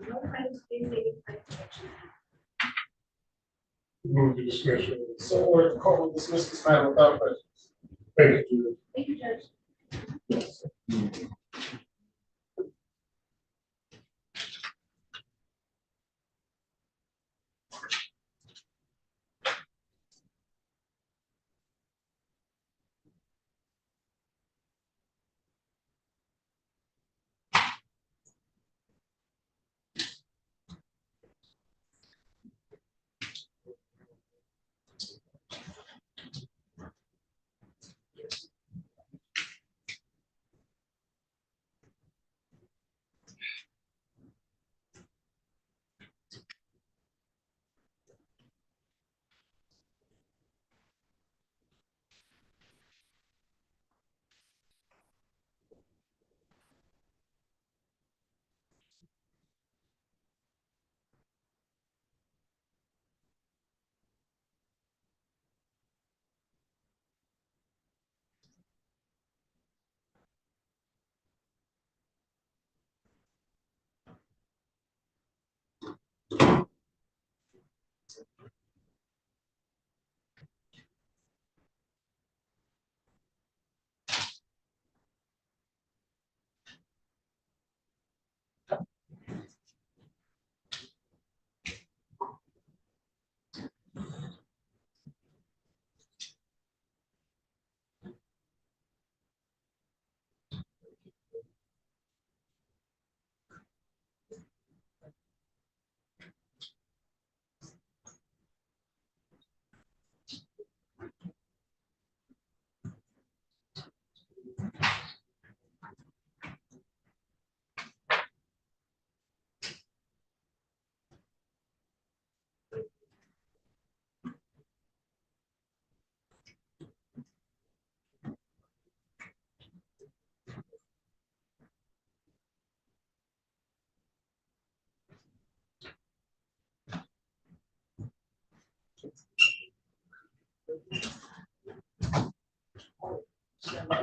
no items being made in connection. Move to discussion. So ordered, the court will dismiss this matter without prejudice. Thank you, Thank you, Judge.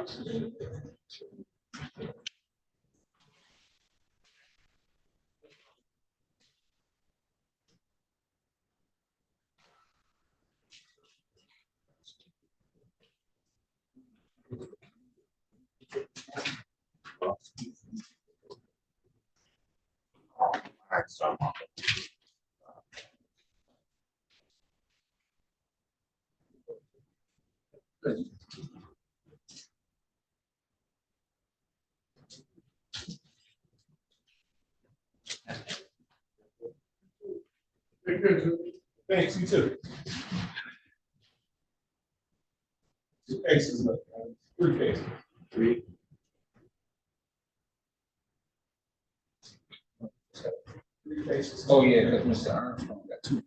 Very good. Thanks, you too. Two cases left, right? Three cases. Three. Three cases. Oh, yeah, because Mr. Armstrong got two.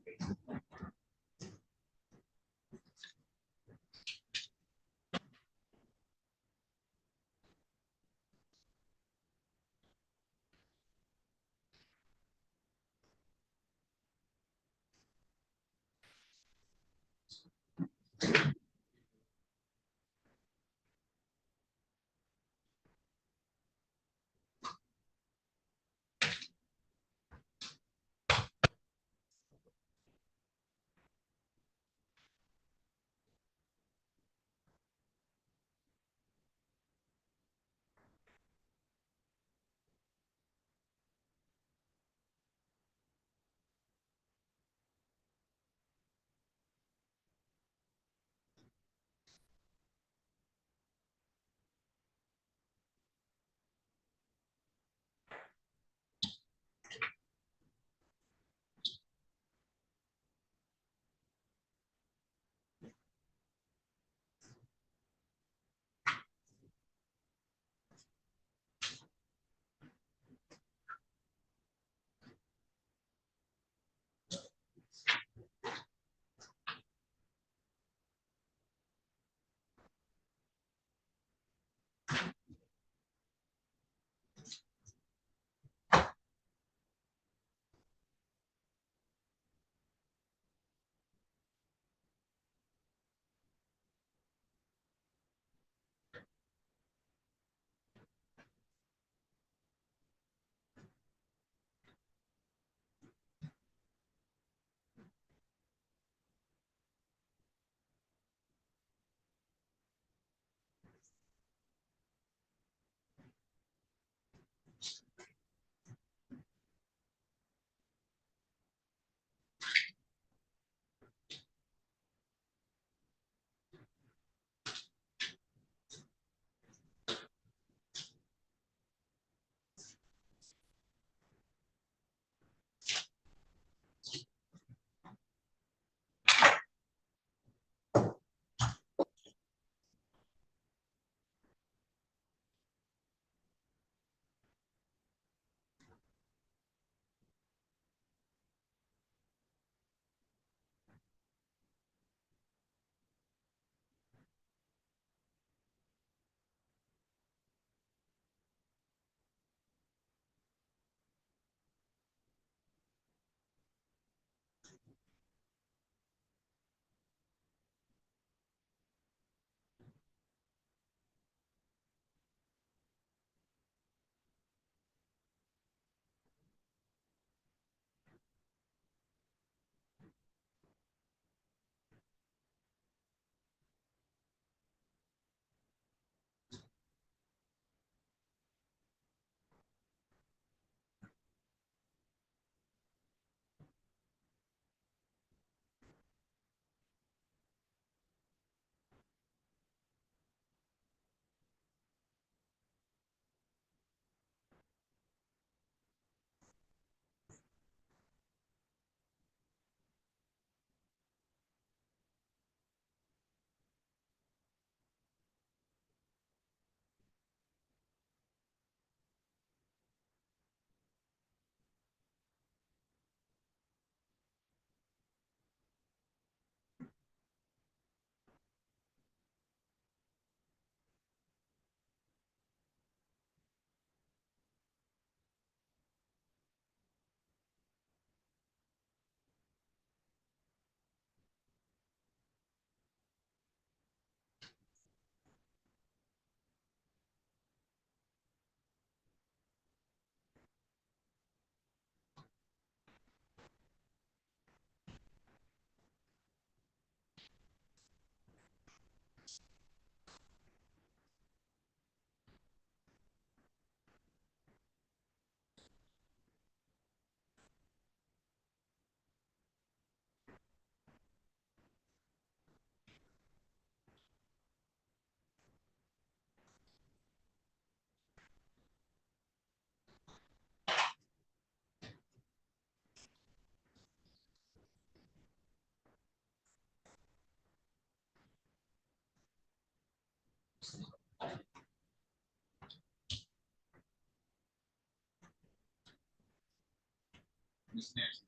Ms. Nancy.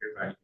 Everybody.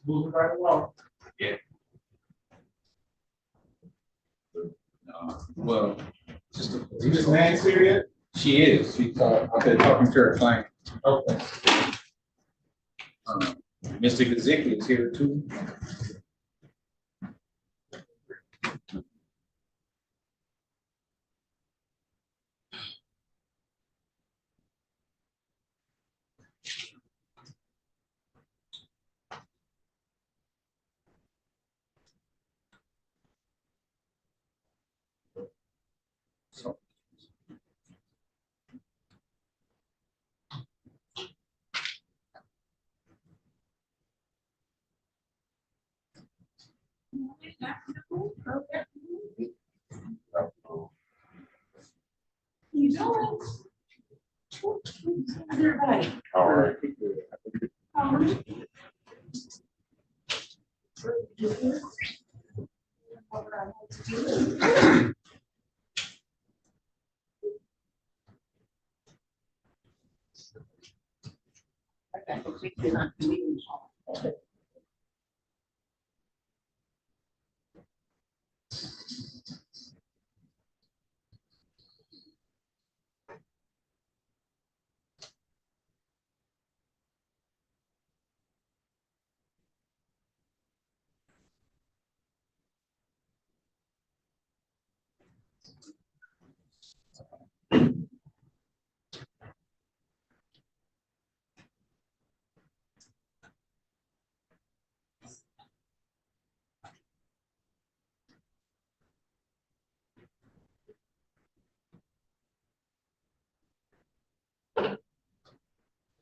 Moving right along. Yeah. Well, just is Ms. Nancy here yet? She is. I've been talking to her client. Okay. Mr. Gazicki is here too. You doing? Everybody. All right.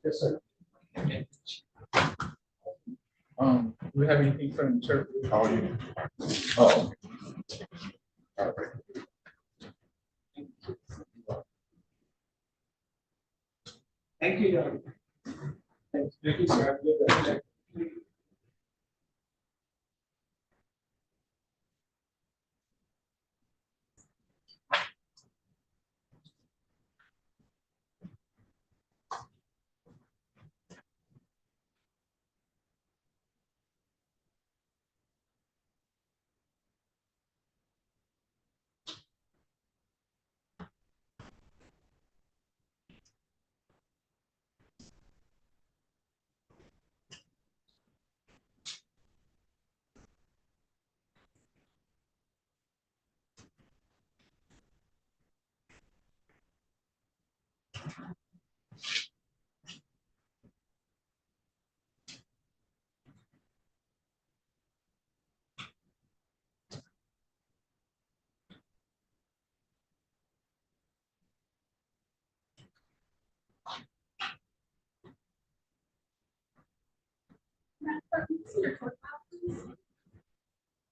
Yes, sir. Do we have anything from the church? Oh, yeah. Oh. All right. Thank you. Thank you, sir. Have a good day.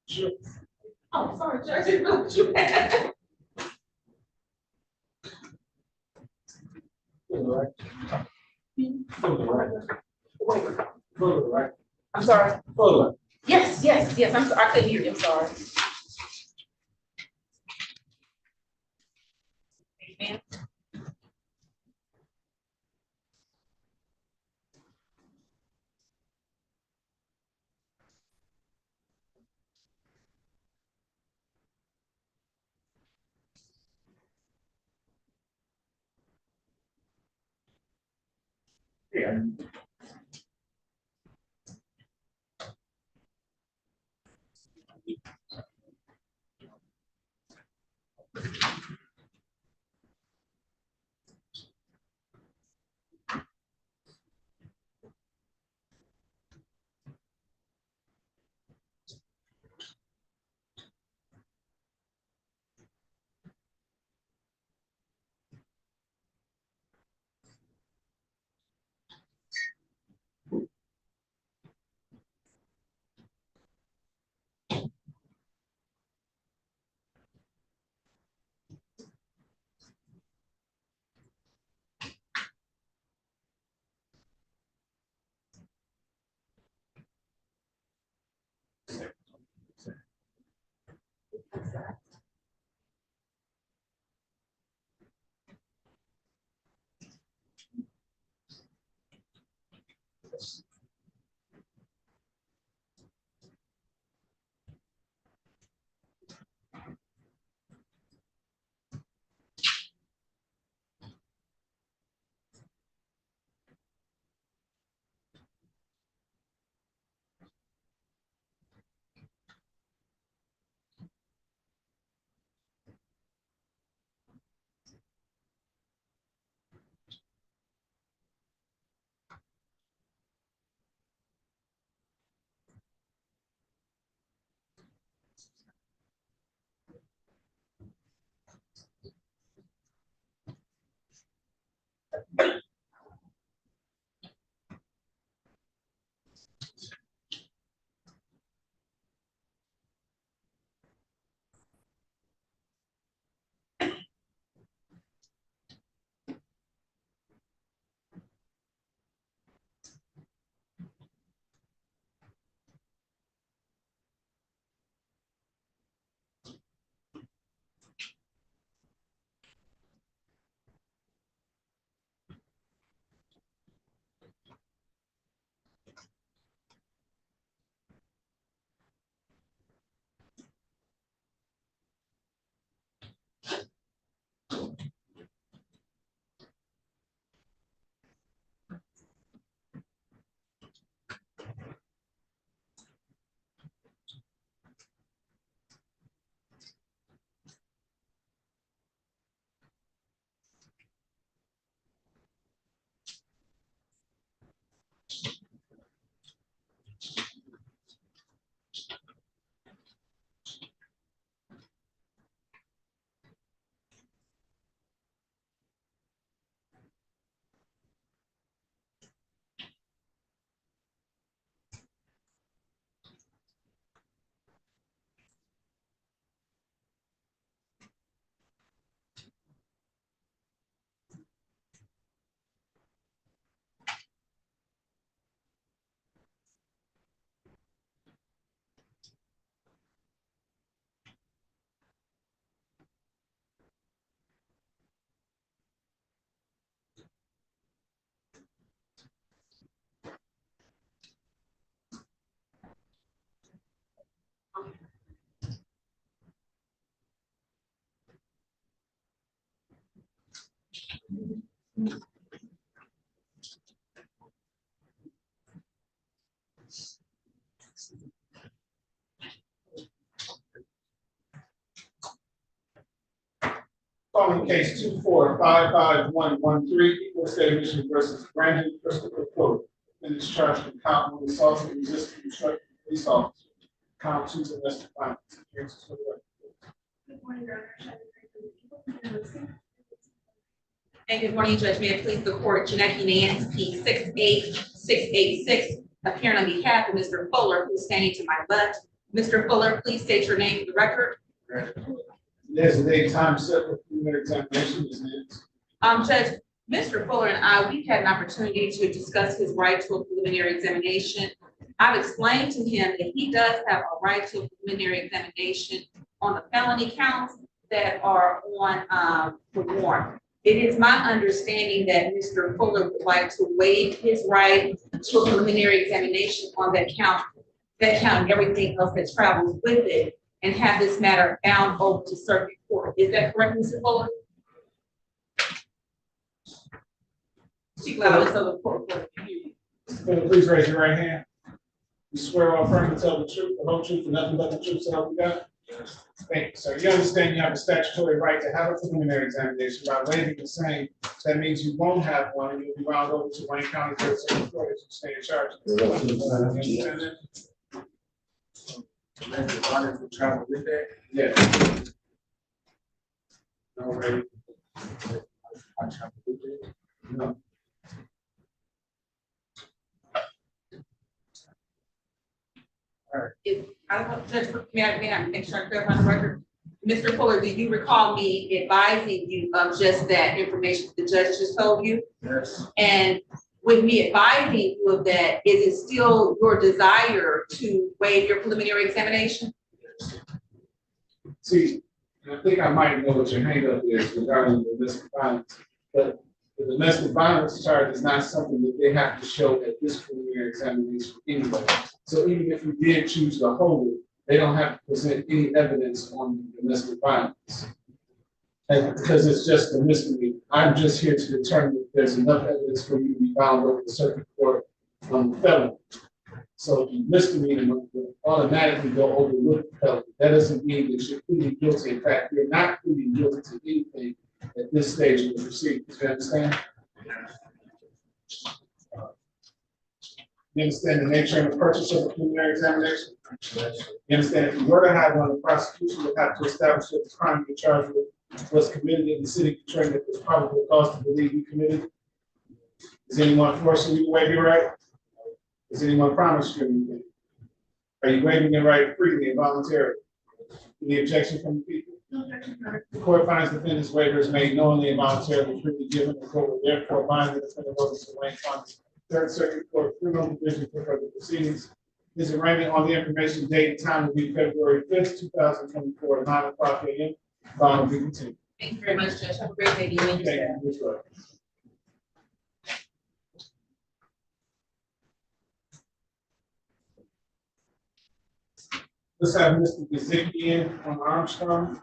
Sure. Oh, sorry, Judge, I didn't know what you had. I'm sorry. Yes, yes, yes, I couldn't hear you, I'm sorry. Amen. Yeah. Calling case 2455113, Equal State of Michigan versus Brandon Christopher Cole. And is charged with count one assault and resisting obstructing police officer. Count two domestic violence. Here's to the record. Good morning, Your Honor. And good morning, Judge. May it please the court, Janeki Nance, P 68686, appearing on behalf of Mr. Fuller, who's standing to my left. Mr. Fuller, please state your name for the record. There's a date time set for preliminary examination. Ms. Nance. Judge, Mr. Fuller and I, we've had an opportunity to discuss his right to a preliminary examination. I've explained to him that he does have a right to a preliminary examination on the felony counts that are on the warrant. It is my understanding that Mr. Fuller would like to waive his right to a preliminary examination on that count and everything else that travels with it, and have this matter bound over to circuit court. Is that correct, Mr. Fuller? Speak loudly so the court will hear you. Mr. Fuller, please raise your right hand. You swear or affirm to tell the truth, the whole truth, and nothing but the truth, so help you God? Yes. Thank you, sir. You understand you have a statutory right to have a preliminary examination. By waiving the same, that means you won't have one, and you'll be wound over to Wayne County Third Circuit Court as you stay in charge. You understand that? Travel with that? Yes. Already. No. I don't know, Judge, may I make sure I clarify the record? Mr. Fuller, do you recall me advising you of just that information the judge just told you? Yes. And with me advising you of that, is it still your desire to waive your preliminary examination? See, I think I might know what your hangup is regarding the domestic violence, but the domestic violence charge is not something that they have to show at this preliminary examination anyway. So even if you did choose to hold it, they don't have to present any evidence on domestic violence. And because it's just a misdemeanor. I'm just here to determine if there's enough evidence for you to be bound over the circuit court on felony. So the misdemeanor will automatically go over with felony. That doesn't mean that you're pleading guilty. In fact, you're not pleading guilty to anything at this stage of the proceedings. You understand? You understand the nature and the purpose of the preliminary examination? You understand if you were to have one, the prosecution would have to establish that the crime you're charged with was committed in the city determined that there's probable cause to believe you committed. Is anyone forcing you to waive your right? Does anyone promise you anything? Are you waiving your right freely and voluntarily? Any objection from the people? The court finds defendant's waiver is made knowingly and voluntarily freely given. The court will therefore bind the defendant over to Wayne County Third Circuit Court Criminal Division for further proceedings. His arraignment on the information date and time will be February 5th, 2024 at 9:00 a.m. Bond will be continued. Thank you very much, Judge. Have a great day. You and your staff. Thank you. Let's have Mr. Gazicki in on Armstrong.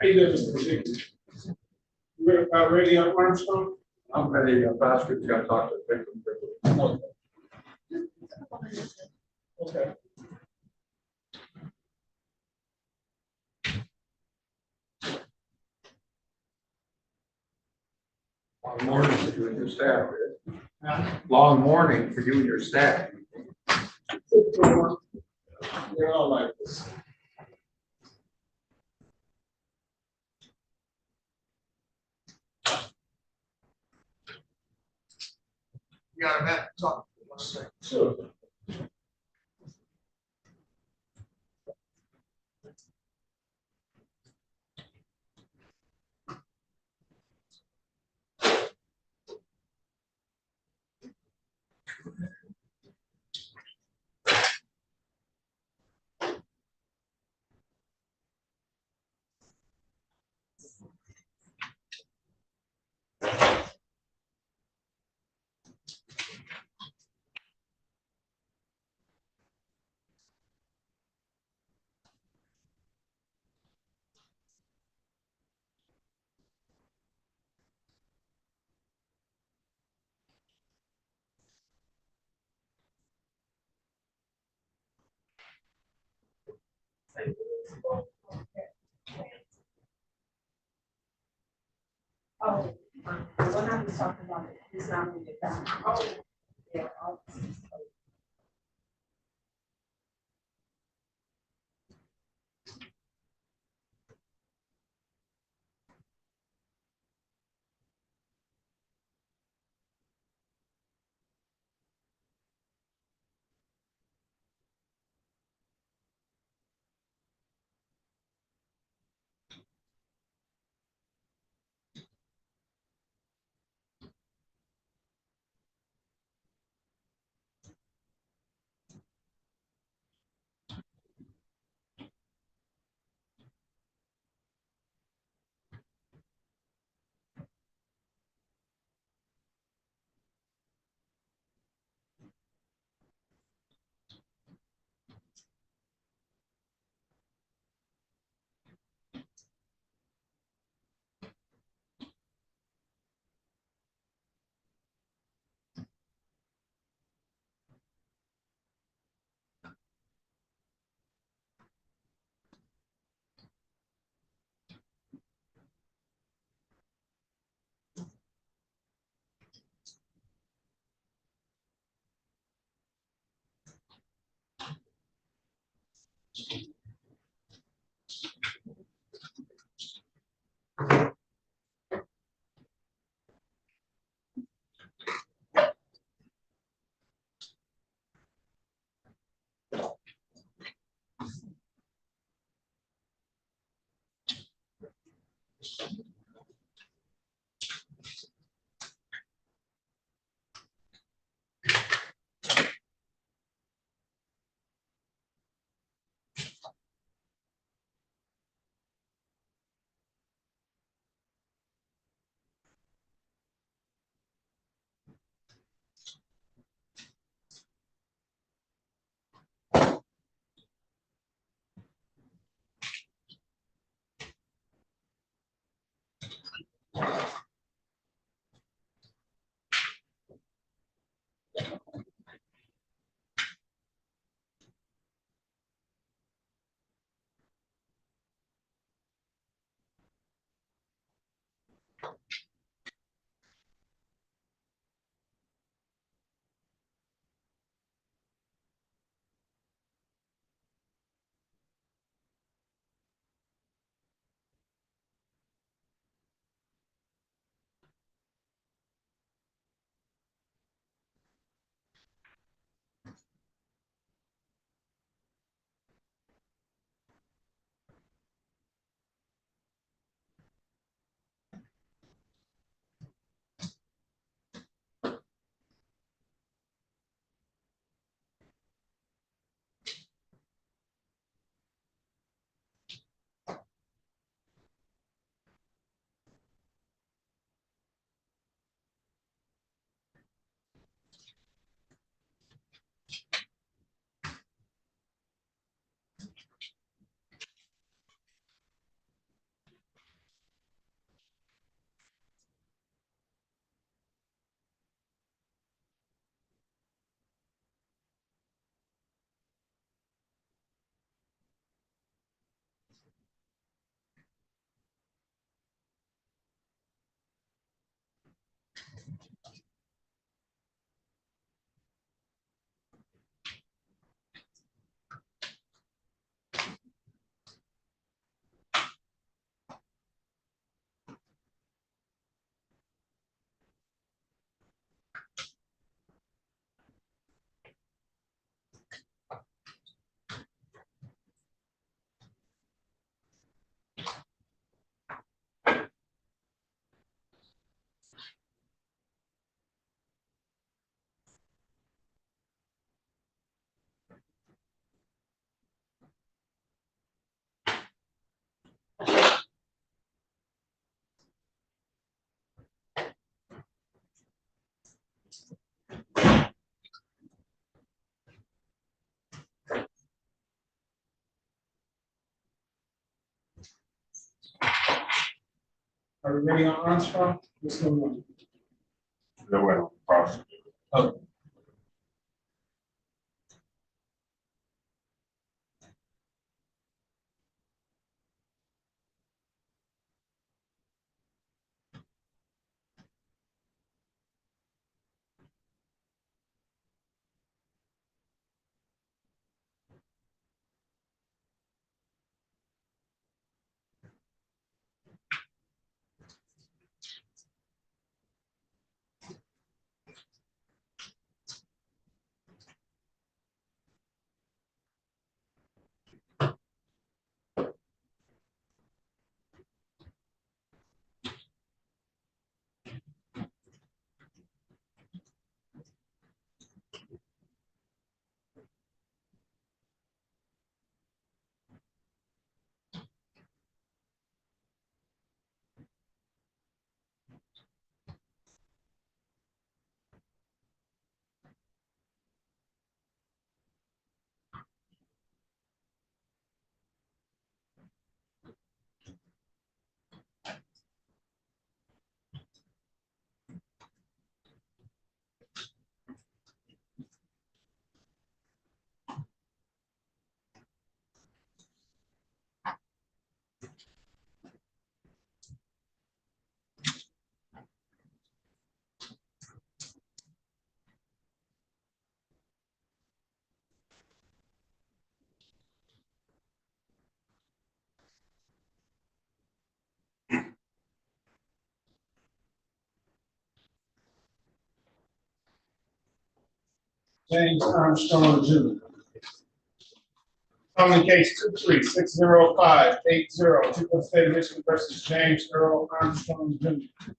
How you doing, Mr. Gazicki? You ready on Armstrong? I'm ready, prosecutor's got to talk to the victim. Okay. your staff, right? Long morning for you and your staff. They're all like this. You got a minute to talk for 1 second. Sure. Oh, the one I was talking about is not moving down. Oh, yeah. Are we ready on Armstrong? What's going on? There were no prosecutor. Okay. James Armstrong Jr. Calling case 2360580, people of the state of Michigan versus James Earl Armstrong Jr.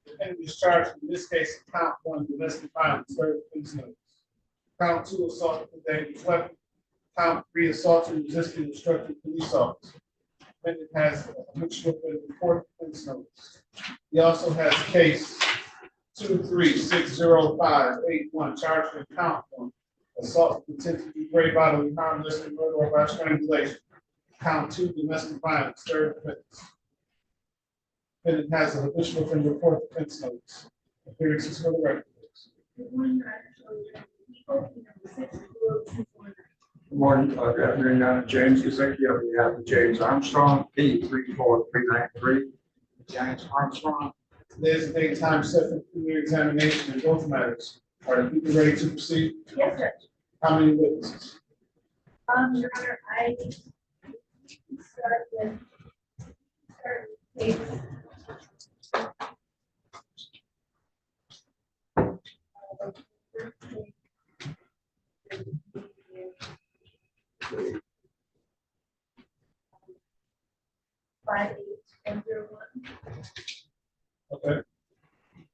Defendant is charged in this case of count 1, domestic violence, third offense notice. Count 2, assault with a dangerous weapon. Count 3, assault and resisting instructing police officer. Defendant has a mixture of the fourth offense notice. He also has case 2360581, charged in count 1. Assault with intent to do great bodily harm, listed murder or by strangulation. Count 2, domestic violence, third offense. Defendant has a habitual offender, fourth offense notice. Appearances for the record. Good morning, good afternoon, James Guzecki on behalf of James Armstrong, 834393. James Armstrong. There's a date and time set for preliminary examination in both matters. Are the people ready to proceed? Yes, sir. How many witnesses? Your Honor, I start with case. Okay.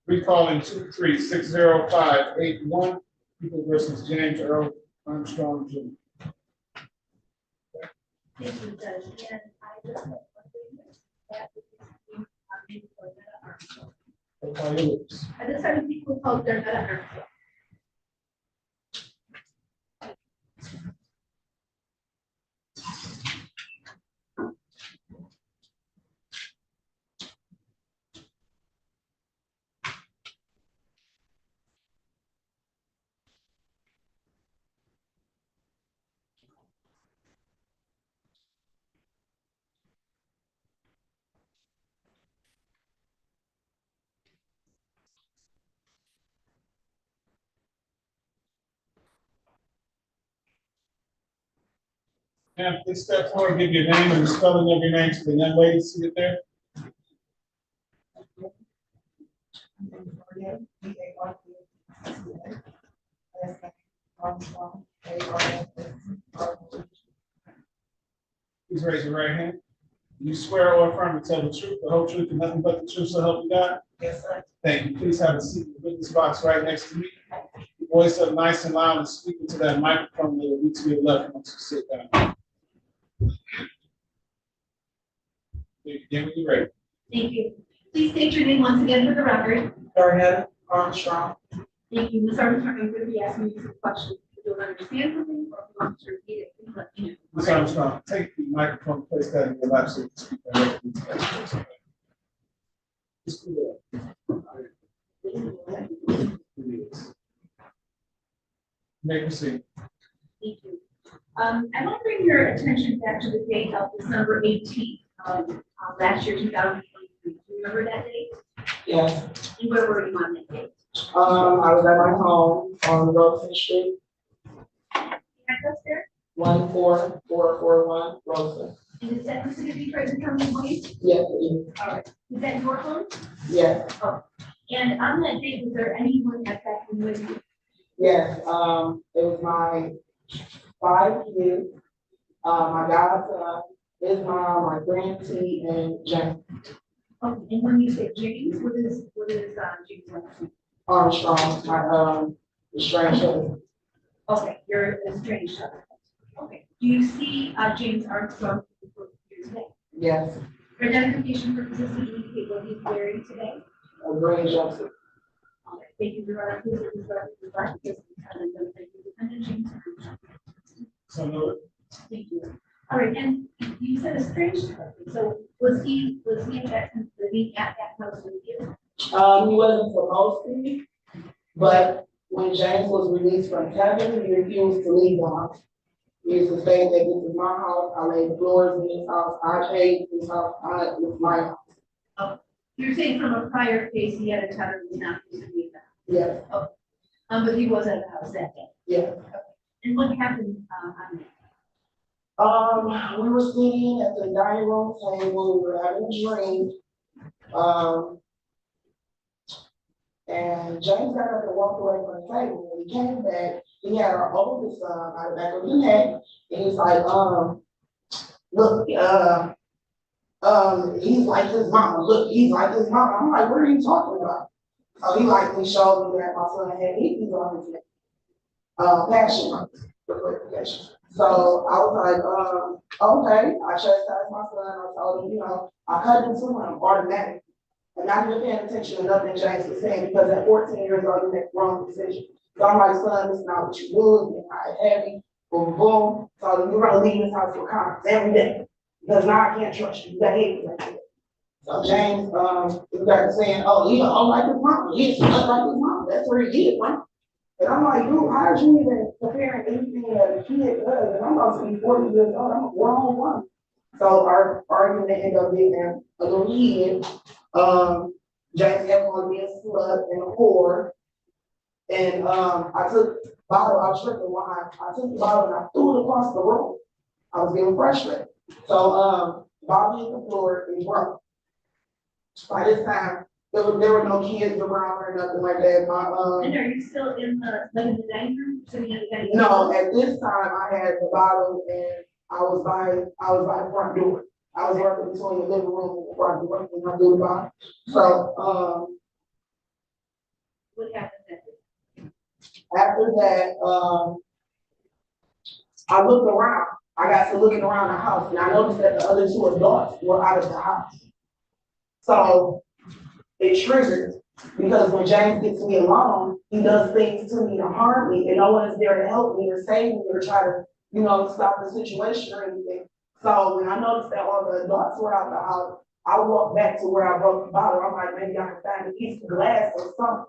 Recalling 2360581, people versus James Earl Armstrong Jr. Yes, it does. And I just want to that I just heard people called their Armstrong. Ma'am, please step forward, give your name and the spelling of your name to the young lady seated there. Please raise your right hand. Do you swear or affirm to tell the truth, the whole truth, and nothing but the truth, so help you God? Yes, sir. Thank you. Please have a seat in the witness box right next to me. Your voice up nice and loud and speak into that microphone that will be to your left once you sit down. Begin when you're ready. Thank you. Please state your name once again for the record. Darnetta Armstrong. Thank you. Ms. Armstrong, I'm going to be asking you some questions. If you don't understand something or if you want to repeat it, please let me know. Ms. Armstrong, take the microphone, place that in your lap so you can speak directly to that person. May proceed. Thank you. I want to bring your attention back to the date of December 18th, last year, 2023. Do you remember that date? Yes. And where were you on that date? I was at my home on Roseland Street, Address there? 14441 Roseland. And is that considered Detroit County Police? Yes, it is. All right. Is that your home? Yes. Oh. And on that date, was there anyone at that home with you? Yes, it was my 5 kids, my godson, his mom, my grandtie, and James. Okay, and when you say James, what is James' last name? Armstrong, my estranged husband. Okay, you're estranged husband. Okay. Do you see James Armstrong here today? Yes, For identification purposes, do you indicate what he's wearing today? a green jumpsuit. Okay, thank you, Your Honor. Please represent Defendant James Armstrong. So noted. Thank you. All right, and you said estranged husband. So was he living at that house with you? He wasn't supposed to be, but when James was released from Kevin, he refused to leave the house. He used to say that this is my house, I laid floors in this house, I paid this house, it's my house. Oh, you're saying from a prior case, he had a tether was not supposed to leave the house? Yes. Oh, but he was at the house that day? Yes. Okay. And what happened on that? We were sitting at the dining room table, we were having a drink. And James got up and walked away from the table. When he came back, he had our oldest son out the back of the neck. And he's like, look, he's like his mama. Look, he's like his mama. I'm like, what are you talking about? So he like me showed me that my son had hickeys on his neck. Passion marks, for clarification. So I was like, okay. I chastised my son. I told him, I cut into him automatically. And not even paying attention to nothing James was saying, because at 14 years old, you make wrong decision. So I'm like, son, this is not what you do, you're not heavy, boom, boom. So you're gonna leave this house for comments every day. Because now I can't trust you, you behave like that. So James, he started saying, oh, he don't like his mom, he's just like his mom, that's where he is, right? And I'm like, dude, how are you even comparing anything that a kid does? And I'm about to be 40 years old, I'm a grown woman. So our argument ended up being a little heated. James kept on being slut and a whore. And I took the bottle, I was drinking wine. I took the bottle and I threw it across the room. I was getting frustrated. So Bobby hit the floor and broke. By this time, there were no kids around or nothing like that. And are you still in the dining room? Sitting in the dining room? No, at this time I had the bottle and I was by the front door. I was working between the living room and the front door and I do the bottle. So what happened then? After that, I looked around. I got to looking around the house and I noticed that the other 2 adults were out of the house. So it triggered because when James gets me alone, he does things to me to harm me and no one is there to help me or save me or try to, stop the situation or anything. So when I noticed that all the adults were out of the house, I walked back to where I broke the bottle. I'm like, maybe I can find a piece of glass or something,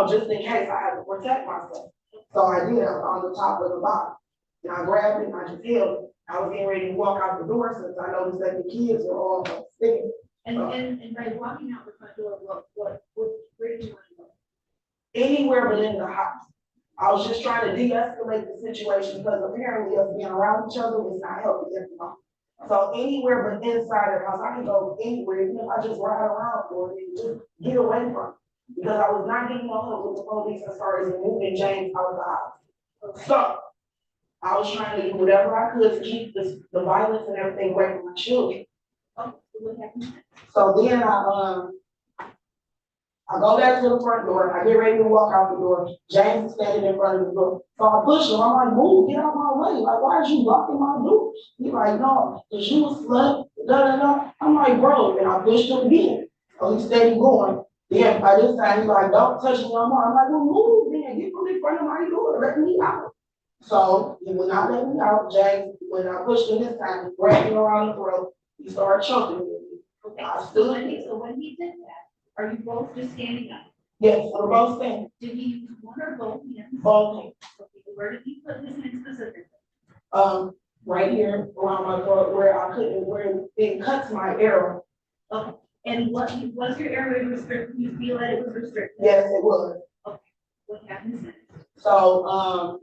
just in case I have to protect myself. So I did. I was on the top of the bottle. And I grabbed it and I just held it. I was getting ready to walk out the door since I noticed that the kids were all sticking. And by walking out the front door, where did you want to go? Anywhere but in the house. I was just trying to de-escalate the situation because apparently us being around each other is not helping everyone. So anywhere but inside the house, I can go anywhere, even if I just ride around for it and just get away from it. Because I was not getting no help with the police as far as moving James out of the house. Okay. So I was trying to do whatever I could to keep the violence and everything away from my children. Oh, what happened? So then I go back to the front door, I get ready to walk out the door, James is standing in front of the door. So I push him, I'm like, move, get out my way. Like, why are you blocking my door? He's like, no, because you a slut, da. I'm like, bro, and I pushed him again. So he steady going. Then by this time, he's like, don't touch me no more. I'm like, well, move, then, get from in front of my door, let me out. So he would not let me out. James, when I pushed him this time, he grabbed me around the throat, he started choking me. Okay, so when he did that, Are you both just standing up? Yes, we're both standing. Did he use one or both hands? Both hands. Okay, where did he put his hand specifically? Right here around my throat where it cuts my arrow. Okay, and was your airway restricted? You feel that it was restricted? Yes, it was. Okay, what happened next? So,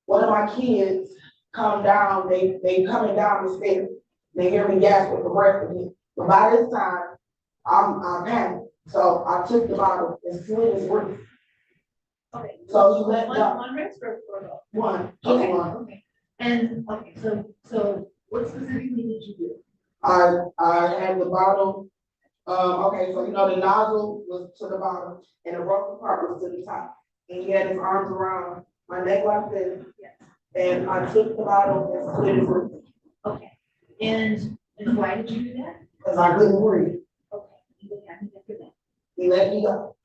one of my kids come down, they coming down the stairs. They hear me gasp with the breath again. But by this time, I panicked. So I took the bottle and slid his wrist. Okay. So he let go. One wrist or both? One. Okay, One. okay. And, okay, so what specifically did you do? I had the bottle, okay, so you know, the nozzle was to the bottom and the broken part was to the top. And he had his arms around my neck like this. Yes. And I took the bottle and slid his wrist. Okay, and why did you do that? Because I couldn't breathe. Okay, and what happened after that? He let me go.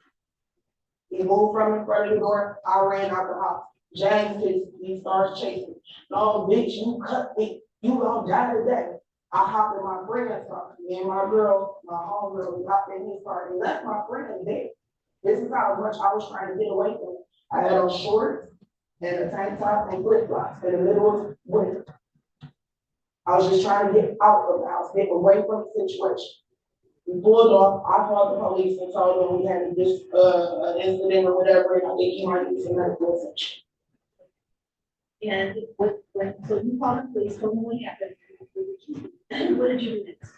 He moved from in front of the door, I ran out the house. James, he starts chasing. No, bitch, you cut me. You gonna die today. I hopped in my friend's car. Me and my girl, my homegirl, we hopped in his car and left my friend there. This is how much I was trying to get away from it. I had on shorts and a tank top and flip flops in the middle of winter. I was just trying to get out of the house, get away from the situation. We pulled off, I called the police and told them we had this, an incident or whatever, and I think he might need some medical attention. And so you called the police, told them what happened. What did you do next?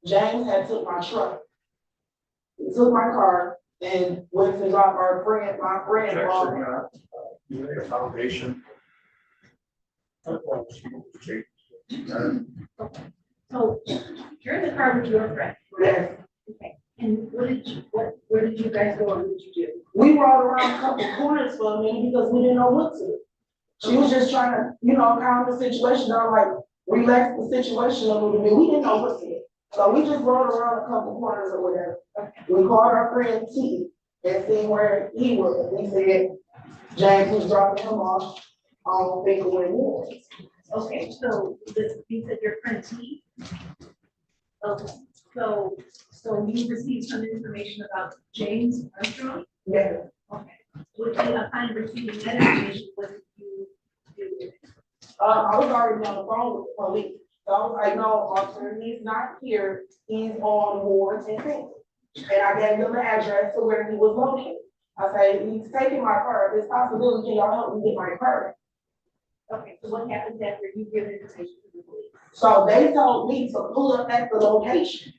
James had took my truck. He took my car and went to drop my friend off. You made a foundation. So you're in the car with your friend, Yes. okay, and where did you guys go and what did you do? We rode around a couple corners for a minute because we didn't know what to do. She was just trying to, calm the situation down, like relax the situation a little bit. We didn't know what to do. So we just rode around a couple corners or whatever. We called our friend T and see where he was. He said James was dropping him off on Finkelman Woods. Okay, so you said your friend T? Okay, so you received some information about James Armstrong? Yeah. Okay, upon receiving that information, what did you do? I was already on the phone with the police. So I was like, no, officer, he's not here. He's on wards and things. And I gave them the address to where he was located. I said, he's taking my car. If it's possible, can y'all help me get my car? Okay, so what happens after you give information to the police? So they told me to pull up at the location.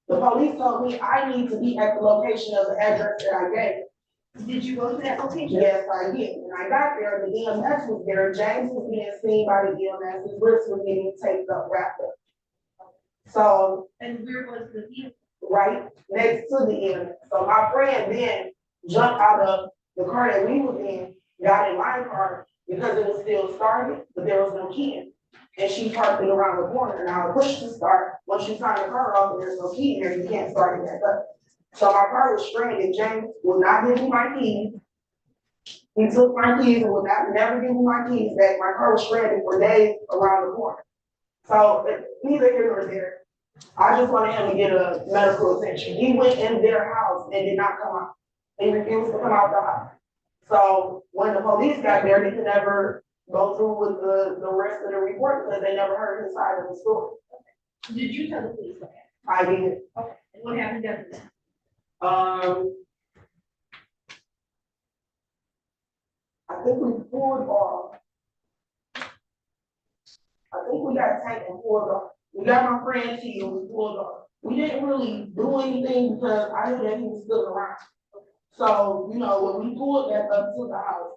The police told me I need to be at the location of the address that I gave. Did you go to that location? Yes, I did. When I got there, the EMS was there. James was being seen by the EMS. His wrist was getting taped up, wrapped up. So. And where was the vehicle? Right next to the EMS. So my friend then jumped out of the car that we was in, got in my car because it was still started, but there was no key in it. And she parked it around the corner and I would push to start. Once you turn the car off and there's no key in there, you can't start it back up. So my car was stranded. James would not give me my keys. He took my keys and would never give me my keys back. My car was stranded for days around the corner. So neither here nor there. I just wanted him to get a medical attention. He went in their house and did not come out. He refused to come out the house. So when the police got there, they could never go through with the rest of the report because they never heard his side of the story. Did you tell the police what I happened? did. Okay, and what happened after that? I think we pulled off. I think we got taken and pulled off. We got my friend T and we pulled off. We didn't really do anything because I knew that he was still around. So, when we pulled that up to the house,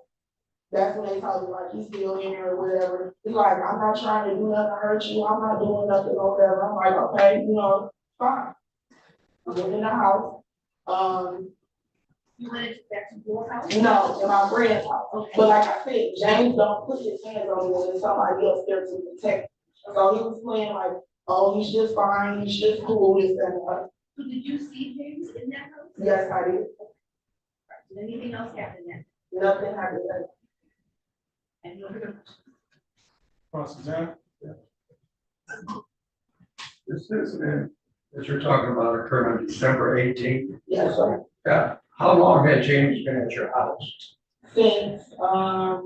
that's when they told me, like, he's still in there or whatever. He's like, I'm not trying to do nothing to hurt you. I'm not doing nothing or whatever. I'm like, okay, fine. I went in the house. You went back to your house? No, in my friend's house. Okay. But like I said, James don't put his hands on me when there's somebody else there to protect. So he was playing like, oh, he's just fine, he's just cool, this and that. So did you see James in that house? Yes, I did. Did anything else happen then? Nothing happened then. And you were Pastor John? This incident that you're talking about occurred on December 18th? Yes, sir. Yeah. How long had James been at your house? Since, I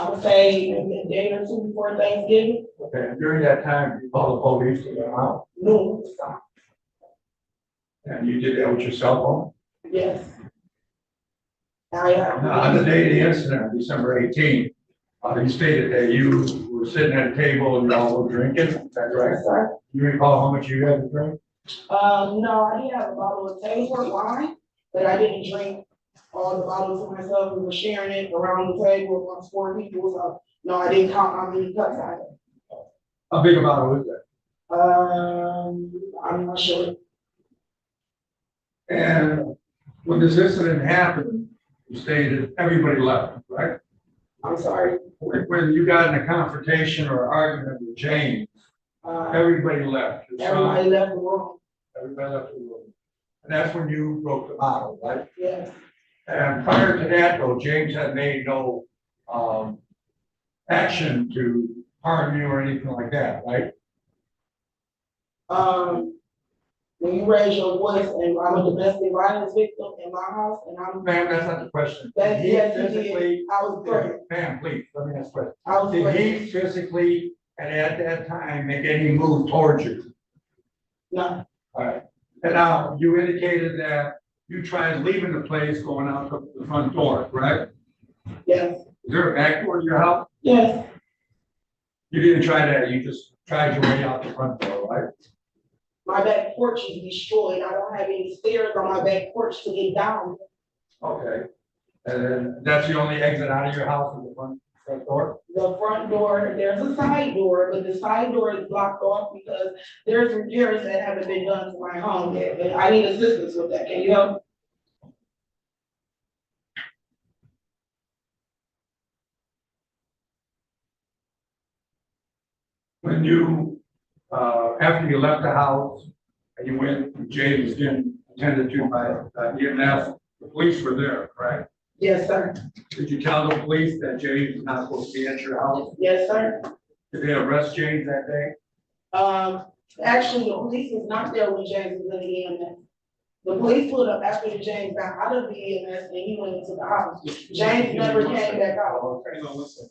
would say maybe a day or two before Thanksgiving. Okay, and during that time, you called the police to your house? No. And you did that with your cell phone? Yes. Now, on the day of the incident, on December 18th, you stated that you were sitting at a table and y'all were drinking, is that right? Yes, sir. You recall how much you had to drink? No, I did have a bottle of table wine, but I didn't drink all the bottles to myself. We were sharing it around the table amongst 4 people, so no, I didn't count how many cups I had. How big a bottle was that? I'm not sure. And when this incident happened, you stated everybody left, right? I'm sorry. When you got in a confrontation or argument with James, everybody left. Everybody left the room. Everybody left the room. And that's when you broke the bottle, right? Yes. And prior to that, though, James had made no action to harm you or anything like that, right? When you raise your voice, and I'm a domestic violence victim in my house, and I'm. Ma'am, that's not the question. That's, Did he yes, physically? I was afraid. Ma'am, please, let me ask a question. I was Did afraid. he physically, and at that time, make any move towards you? No. All right. And now, you indicated that you tried leaving the place, going out the front door, correct? Yes. Is there a back door to your house? Yes. You didn't try that, you just tried your way out the front door, right? My back porch is destroyed. I don't have any stairs on my back porch to get down. Okay. And then that's the only exit out of your house is the front door? The front door, there's a side door, but the side door is blocked off because there's repairs that haven't been done to my home yet, and I need assistance with that. Can you help? When you, after you left the house and you went, James was getting attended to by EMS, the police were there, correct? Yes, sir. Did you tell the police that James was not supposed to be at your house? Yes, sir. Did they arrest James that day? Actually, the police was not there when James was in the EMS. The police pulled up after James got out of the EMS and he went into the house. James never came back out. Okay. No, listen.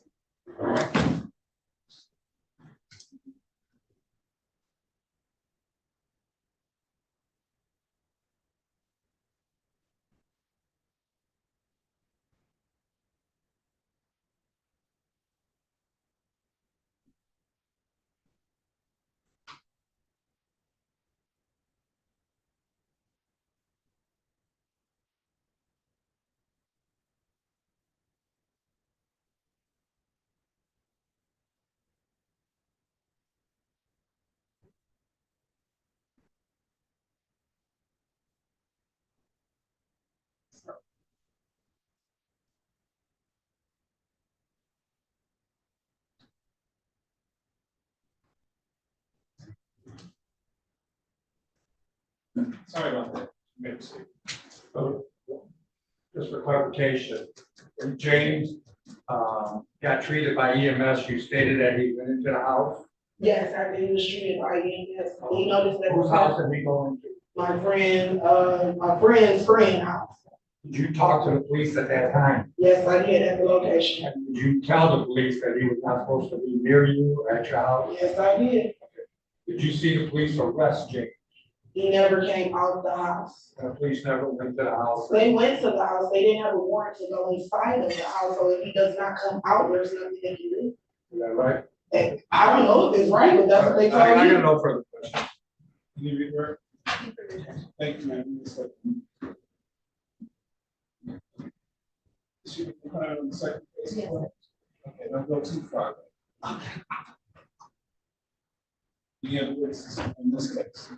Sorry about that. So, just for clarification, when James got treated by EMS, you stated that he went into the house? Yes, I did. He was treated by EMS. He noticed that. Whose house did he go into? My friend's friend house. Did you talk to the police at that time? Yes, I did at the location. And did you tell the police that he was not supposed to be near you or at your house? Yes, I did. Did you see the police arrest James? He never came out of the house. And the police never went to the house? They went to the house. They didn't have a warrant to go inside of the house. So if he does not come out, there's nothing they can do. Is that right? And I don't know if it's right, but that's what they told I got me. no further questions. Can you read her? Thank you, ma'am. She can put it on the second page. Yes. Okay, don't go too far. You have witnesses in this case.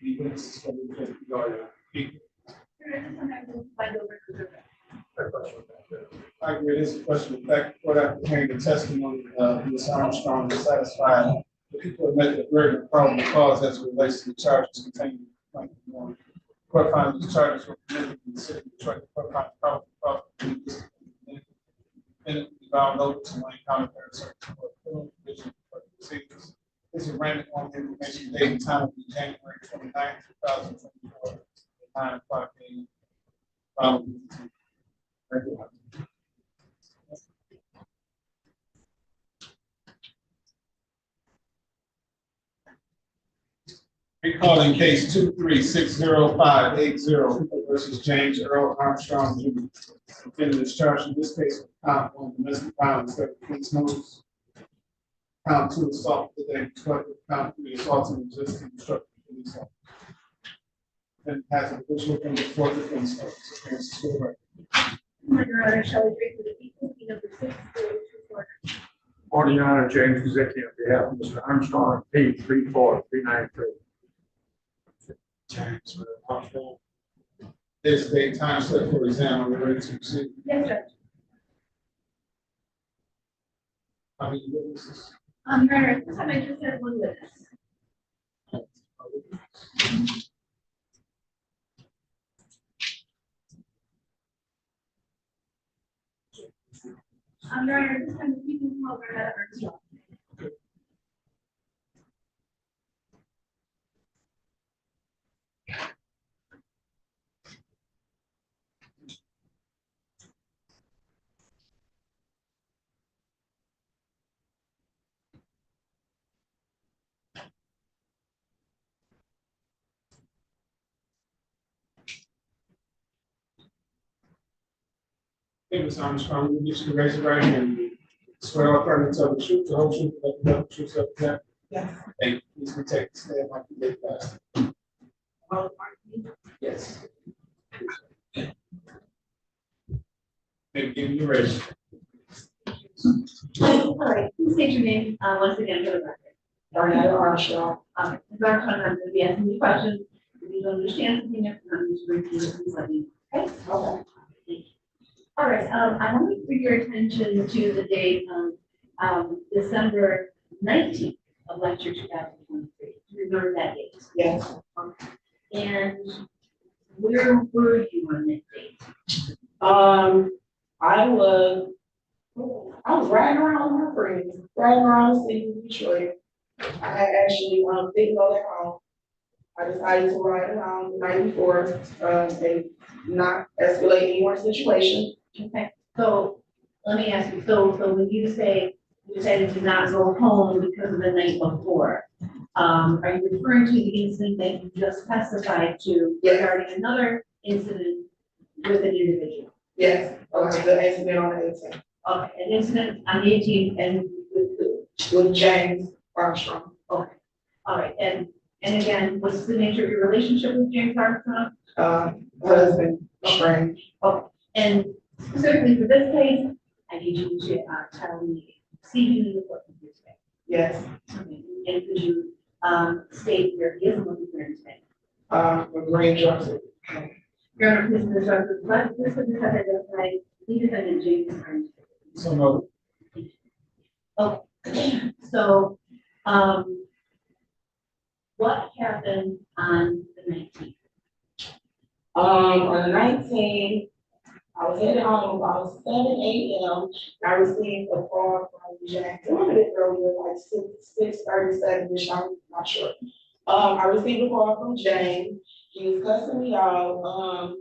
The witnesses for the lawyer. I agree, it is a question of fact. Court after hearing the testimony of Ms. Armstrong is satisfied. The people have met the burden of probable cause as it relates to the charges contained in the complaint. Court finds the charges were committed in the city of Detroit. Court finds probable cause involved over to Wayne County Circuit Court criminal division for proceedings. This is random on information date and time of January 29th, 2024. 9:00 a.m. Recalling case 2360580 versus James Earl Armstrong Jr. Defendant is charged in this case with count 1 domestic violence that police notice, count 2 assault with a collective, count 3 assault and resisting obstruction of police officer. Then has an official from the court defense officer. Appearance is for the record. Your Honor, shall we break for the people, number 6, Order, Your Honor, James Kuzicki on behalf of Mr. Armstrong, P34393. James Armstrong. This date, time set for exam. Are we ready to proceed? Yes, Judge. How many witnesses? Your Honor, at this time I just have one witness. Your Honor, at this time the people who are at Armstrong. Hey, Ms. Armstrong, we get you to raise your right hand. Swear or affirm to tell the truth, the whole truth, and nothing but the truth, so help you God? Yes. Thank you. Please protect the stand like you did last. Yes. Maybe give you a raise. All right, please state your name, once again for the record. Darnell Armstrong. Ms. Armstrong, I'm going to be asking you questions. If you don't understand something, if I'm just repeating it, please let me know. Okay? Okay. All right, I want to bring your attention to the date of December 19th of lecture 2023. Remember that date? Yes. Okay. And where were you on that date? I was riding around with my friends, riding around the city of Detroit. I had actually didn't go back home. I decided to ride around the night before and not escalate any more situation. Okay, so let me ask you, so when you say you decided to not go home because of the night before, are you referring to the incident that you just testified to regarding another incident with an individual? Yes, okay, the incident on the 18th. Okay, an incident on the 18th and with who? With James Armstrong. Okay, all right, and again, what's the nature of your relationship with James Armstrong? Husband, strange. Okay, and specifically for this case, I need you to tell me, see you in the court of this case. Yes. Okay, and could you state where he is looking for his name? Green Johnson. Your Honor, please, Mr. Johnson, this witness has identified the defendant James Armstrong. So no. Okay, so what happened on the 19th? On the 19th, I was headed home about 7 a.m. I received a call from James. A little bit earlier, like 6:37-ish, I'm not sure. I received a call from James. He was cussing me out.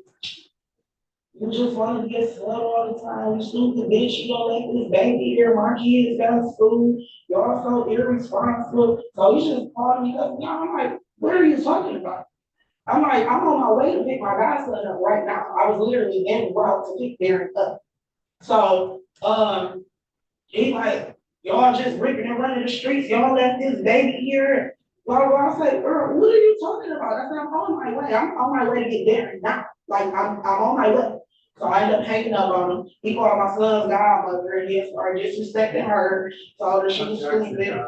You just want to be a slut all the time. You stupid bitch. You don't let this baby here. My kids got to school. You're so irresponsible. So he just called me up. I'm like, what are you talking about? I'm like, I'm on my way to pick my godson up right now. I was literally en route to pick Darren up. So, he's like, y'all just ripping and running the streets. Y'all left this baby here. Blah, blah. I said, girl, what are you talking about? I said, I'm on my way. I'm on my way to get Darren now. Like, I'm on my way. So I ended up hanging up on him. He called my son's godmother and he started disrespecting her. Told her she was stupid.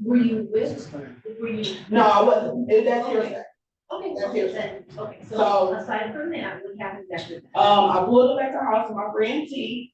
Were you with? No, I wasn't. That's hearsay. Okay, That's okay, hearsay. then, okay, so So, aside from that, what happened after that? I pulled up at the house with my friend T.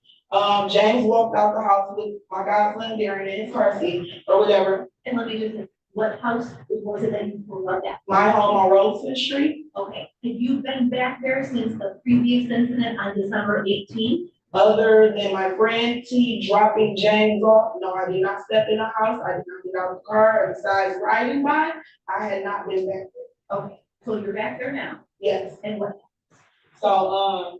James walked out the house with my godson Darren in his car seat or whatever. And let me just say, what house was it that you pulled up at? My home on Roseland Street. Okay, have you been back there since the previous incident on December 18th? Other than my friend T dropping James off, no, I did not step in the house, I did not get out of the car, and besides riding by, I had not been back there. Okay, so you're back there now? Yes. And what? So,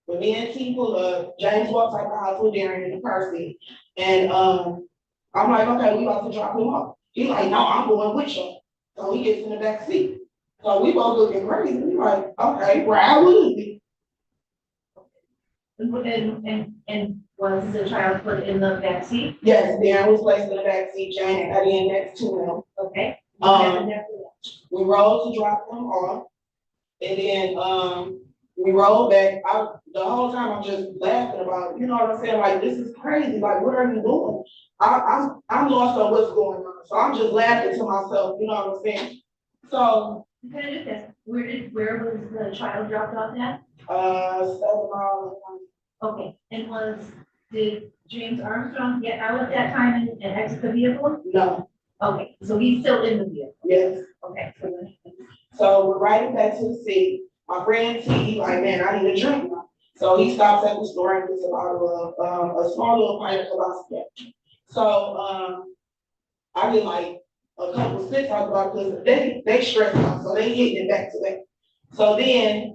when me and T pulled up, James walks out the house with Darren in the car seat, and, I'm like, okay, we about to drop him off. He's like, no, I'm going with you. So he gets in the back seat. So we both looking crazy, we like, okay, ride with me. And was the child put in the back seat? Yes, Darren was placed in the back seat, James got in next to him. Okay. We rolled to drop them off, and then, we rolled back. The whole time I'm just laughing about it, you know what I'm saying? Like, this is crazy, like, what are you doing? I'm lost on what's going on, so I'm just laughing to myself, you know what I'm saying? So. Can I just ask, where was the child dropped off at? 7 miles. Okay, and did James Armstrong get out at that time and exit the vehicle? No. Okay, so he's still in the vehicle? Yes. Okay. So we're riding back to the city. My friend T, he like, man, I need a drink. So he stops at the store and gets a bottle of, a small little pint of Tabasco. So, I get like a couple sips out about because they stress out, so they hitting it back to back. So then,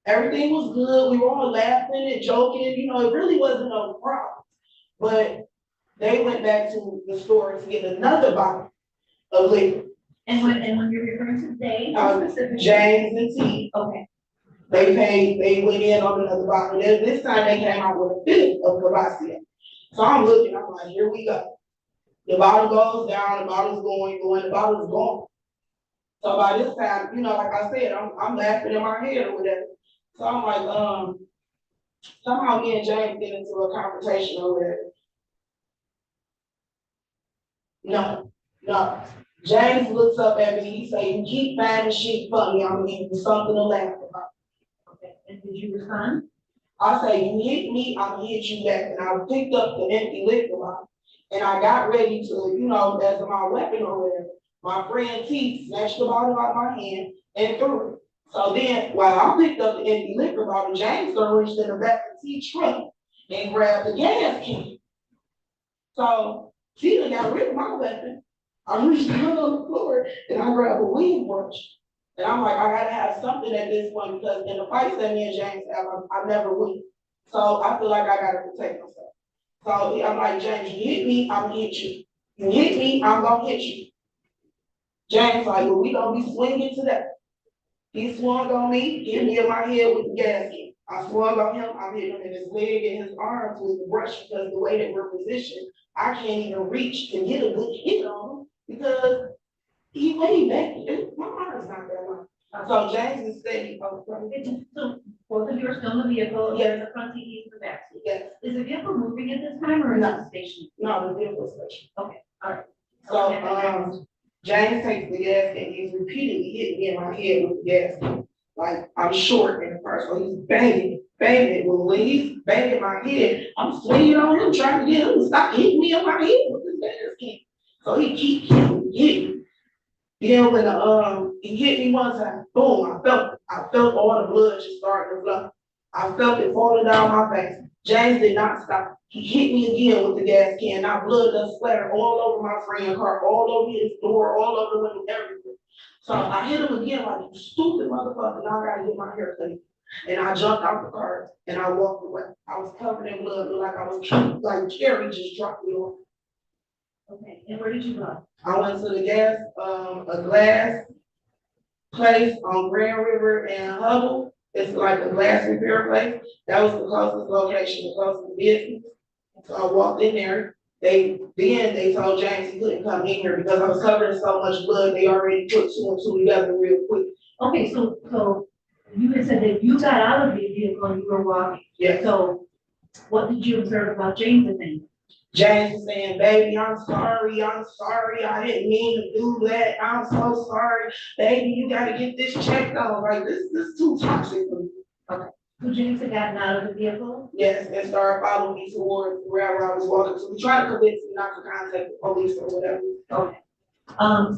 everything was good. We were all laughing and joking, you know, it really wasn't no problem. But they went back to the store to get another bottle of liquor. And when you're referring to they, James and T. Okay. They went in on another bottle. Then this time they came out with a fifth of Cavassier. So I'm looking, I'm like, here we go. The bottle goes down, the bottle's going, the bottle's gone. So by this time, you know, like I said, I'm laughing in my head or whatever. So I'm like, somehow me and James get into a confrontation or whatever. No. James looks up at me, he say, you keep finding shit funny, I'm gonna give you something to laugh about. Okay, and did you respond? I say, you hit me, I'm gonna hit you back, and I picked up the empty liquor bottle, and I got ready to, you know, as my weapon or whatever. My friend T snatched the bottle out of my hand and threw it. So then, while I picked up the empty liquor bottle, James reached in the back of T's truck and grabbed the gas can. So T done got rid of my weapon. I reached down on the floor and I grabbed a weed brush. And I'm like, I gotta have something at this point because in the fights that me and James have, I never win. So I feel like I gotta protect myself. So I'm like, James, you hit me, I'm gonna hit you. You hit me, I'm gonna hit you. James like, well, we gonna be swinging today. He swung on me, hit me in my head with the gas can. I swung on him, I hit him in his leg and his arms with the brush because the way that we're positioned, I can't even reach to get a good hit on him because he way back. My arm's not that long. So James is steady. So both of you are still in the vehicle. Yes. The front seat, he's in the back seat. Yes. Is the vehicle moving at this time or is it stationary? No, the vehicle is stationary. Okay, all right. So James takes the gas and he's repeatedly hitting me in my head with the gas can. Like I'm short in the car, so he's banging. Well, when he's banging my head, I'm swinging on him, trying to get him to stop hitting me in my head with his gas can. So he keeps hitting me. Then when he hit me one time, boom, I felt all the blood just starting to flow. I felt it falling down my face. James did not stop. He hit me again with the gas can. Now blood just splattered all over my friend's car, all over his door, all over the window, everything. So I hit him again like, you stupid motherfucker, now I gotta get my hair cut. And I jumped out the car and I walked away. I was covered in blood, looked like I was like Carrie just dropped me off. Okay, and where did you go? I went to the a glass place on Grand River and Hubble. It's like a glass repair place. That was the closest location, the closest business. So I walked in there. They told James he couldn't come in here because I was covered in so much blood. They already put two and two together real quick. Okay, so you had said that you got out of the vehicle and you were walking. Yeah. So what did you observe about James and things? James is saying, baby, I'm sorry, I didn't mean to do that, I'm so sorry, baby, you gotta get this checked out, like, this is too toxic for me. Okay, so James had gotten out of the vehicle? Yes, and started following me towards wherever I was walking to, trying to convince me not to contact the police or whatever. Okay,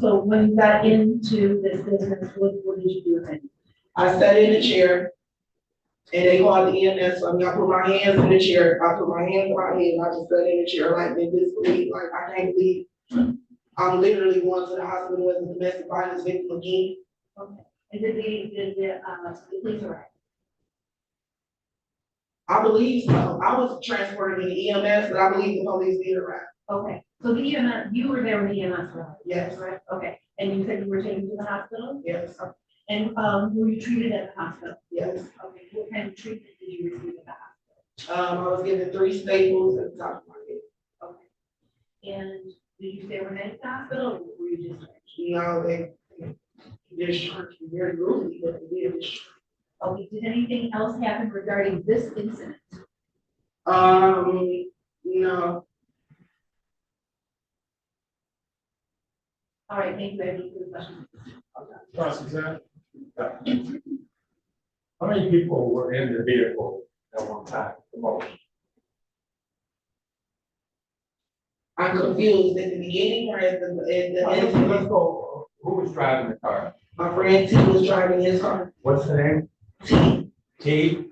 so when you got into this business, what did you do with it? I sat in a chair, And they called the EMS, so I put my hands in the chair, I put my hands on my head, and I just sat in the chair like in disbelief, like I can't believe I'm literally going to the hospital as a domestic violence victim again. Okay. And the police arrive? I believe so. I was transferred to the EMS, but I believe the police did arrive. Okay, so the EMS, you were there when the EMS arrived? Yes. Right, okay, and you said you were taken to the hospital? Yes. Okay. And, were you treated at the hospital? Yes. Okay, what kind of treatment did you receive at the hospital? I was given 3 staples at the top of my head. Okay. And did you stay overnight at the hospital, or were you just? No, they discharged me very rudely, but they did discharge. Okay, did anything else happen regarding this incident? No. All right, thank you, I have no further questions. Prosecutor. How many people were in the vehicle at one time, the most? I'm confused at the beginning or at the end. Let's go, who was driving the car? My friend T was driving his car. What's the name? T. T?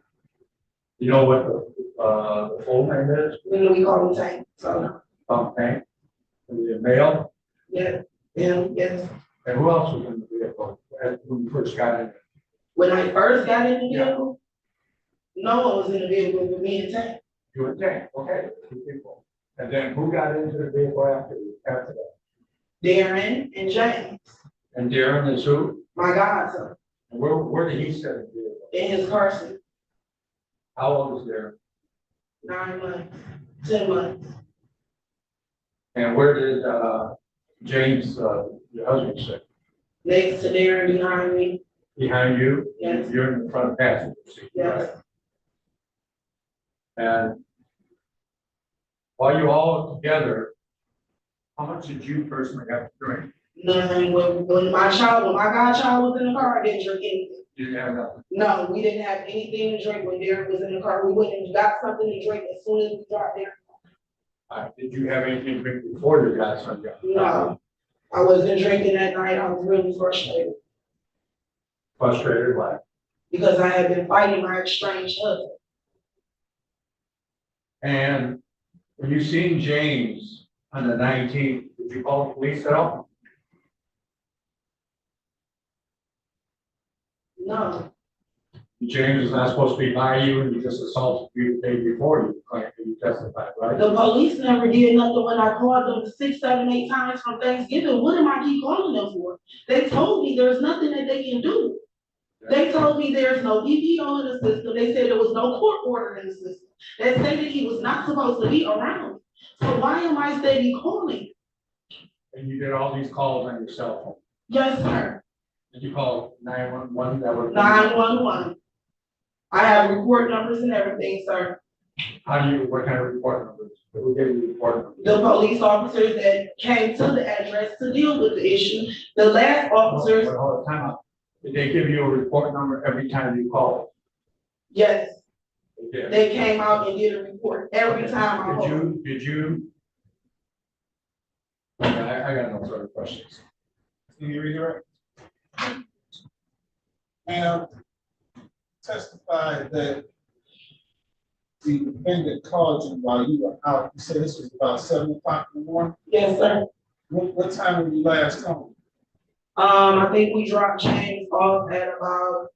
You know what the full name is? We call him Tank, so. Tank? Was he a male? Yeah, yes. And who else was in the vehicle when you first got in? When I first got in the vehicle, no one was in the vehicle with me and Tank. You were Tank, okay, 2 people. And then who got into the vehicle after that? Darren and James. And Darren is who? My godson. And where did he sit in the vehicle? In his car seat. How old was Darren? 9 months, 10 months. And where did James, your husband, sit? Next to Darren, behind me. Behind you? Yes. You're in the front passenger seat. Yes. Right? And while you all together, how much did you personally have to drink? Nothing. When my godchild was in the car, I didn't drink anything. You didn't have nothing? No, we didn't have anything to drink when Darren was in the car. We went and got something to drink as soon as we got there. Did you have anything to drink before you got some? No, I wasn't drinking that night. I was really frustrated. Frustrated, why? Because I had been fighting my estranged husband. And when you seen James on the 19th, did you call the police at all? No. James is not supposed to be by you and he just assaulted you the day before you testified, right? The police never did nothing when I called them 6, 7, 8 times from Thanksgiving. What am I keep calling them for? They told me there's nothing that they can do. They told me there's no EPO in the system. They said there was no court order in the system. They said that he was not supposed to be around. So why am I steady calling? And you did all these calls on your cell phone? Yes, sir. Did you call 911? That was 911. I have report numbers and everything, sir. what kind of report numbers? Who gave you report numbers? The police officers that came to the address to deal with the issue. The last officers. Hold on, time out. Did they give you a report number every time you called? Yes. They did. They came out and did a report every time I called. Did you? Okay, I got no further questions. Can you redirect? Now, testified that the defendant called you while you were out. You said this was about 7 o'clock in the morning? Yes, sir. What time were you last home? I think we dropped James off at about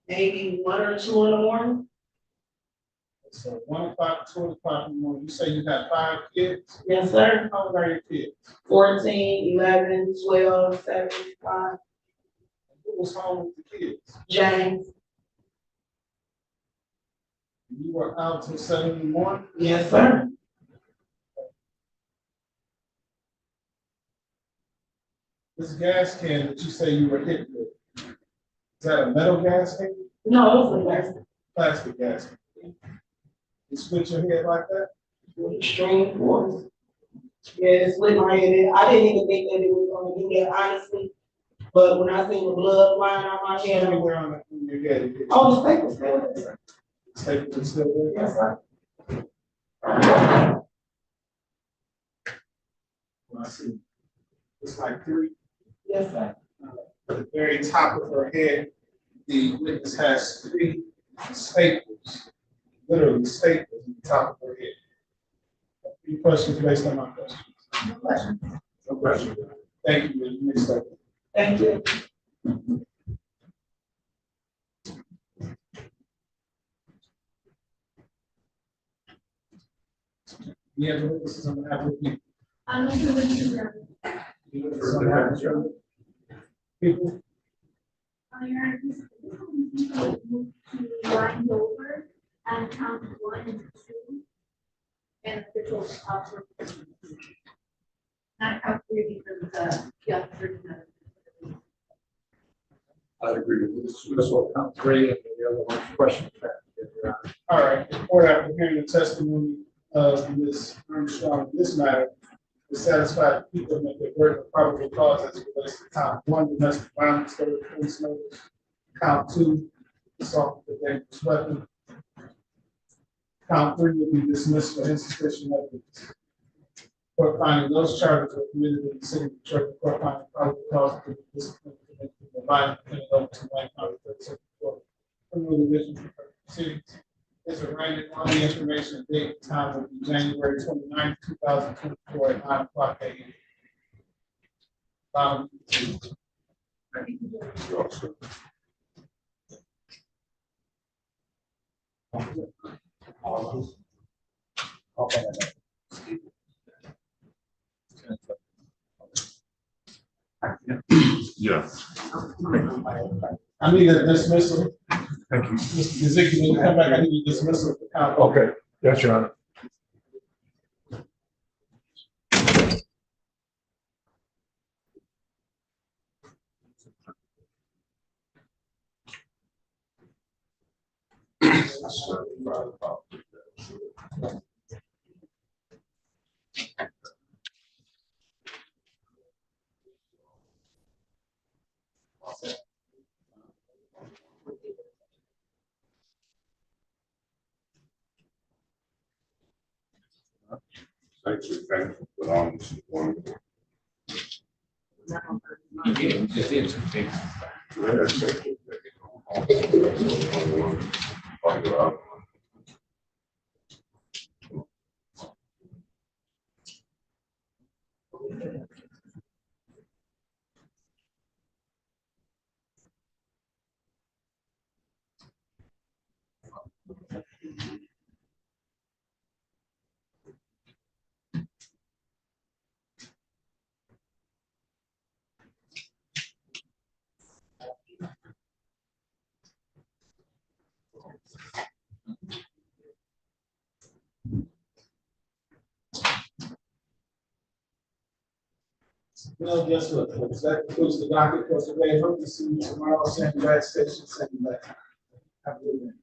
maybe 1 or 2 in the morning. So 1 o'clock, 2 o'clock in the morning. You say you got 5 kids? Yes, sir. How old are your kids? 14, 11, 12, 7, 5. Who was home with the kids? James. You were out till 7 in the morning? Yes, sir. This gas can that you say you were hit with, is that a metal gas can? No, it was a plastic. Plastic gas can. You split your head like that? With extreme force. Yeah, it split my head. I didn't even think that it was going to do that, honestly. But when I seen the blood flying out my head, Anywhere on your head. oh, the stake was still there. Stake was still there? Yes, sir. I see. It's like 3. Yes, sir. The very top of her head, The witness has 3 staples, literally staples in the top of her head. Any questions based on my questions? No question. No question. Thank you. You may start. Thank you. We have witnesses on behalf of the people. I'm not sure what you are. Witnesses on behalf of the people. Your Honor, this will move to line over and count 1 and 2. And the total officer. Not count 3 because the officer. I agree with this. This will count 3 and the other one question. All right, before after hearing the testimony of Ms. Armstrong in this matter, to satisfy the people that the verdict of probable cause as it relates to count 1, domestic violence, police notice, count 2, assault with a dangerous weapon. Count 3 will be dismissed for insufficient evidence. Court finding those charges were committed in the city of Detroit, the court finding probable cause to be disciplined for violence and over to Wayne County 36th Court. Criminal division for proceedings. Is arraigned on the information and date and time will be January 29th, 2024 at 9:00 a.m. Yeah. I need a dismissal. Thank you. Mr. Gazicki, when you come back, I need a dismissal for count. Okay, yes, Your Honor. Thank you, thank you for all this one. Well, guess what, folks? That concludes the docket for today. Hope to see you tomorrow, same gas station, same back. Have a good night.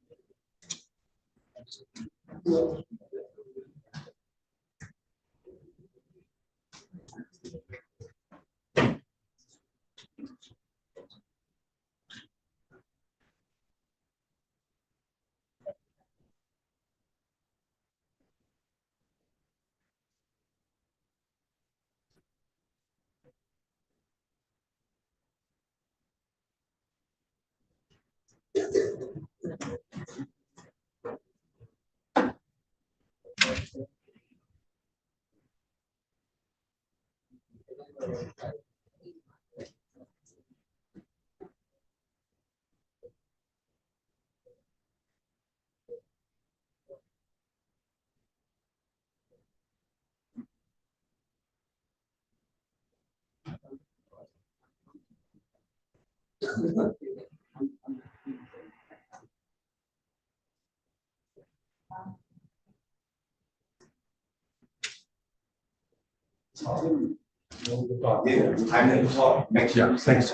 Yeah, thanks.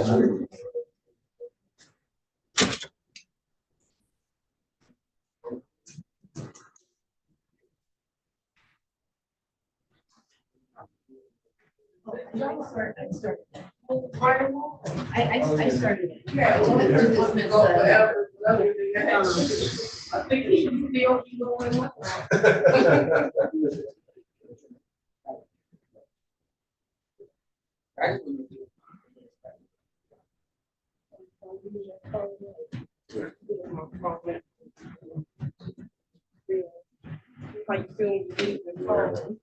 I started it. Yeah, well, it's just gonna go forever. I think it should be going on. How you feel when you leave the phone?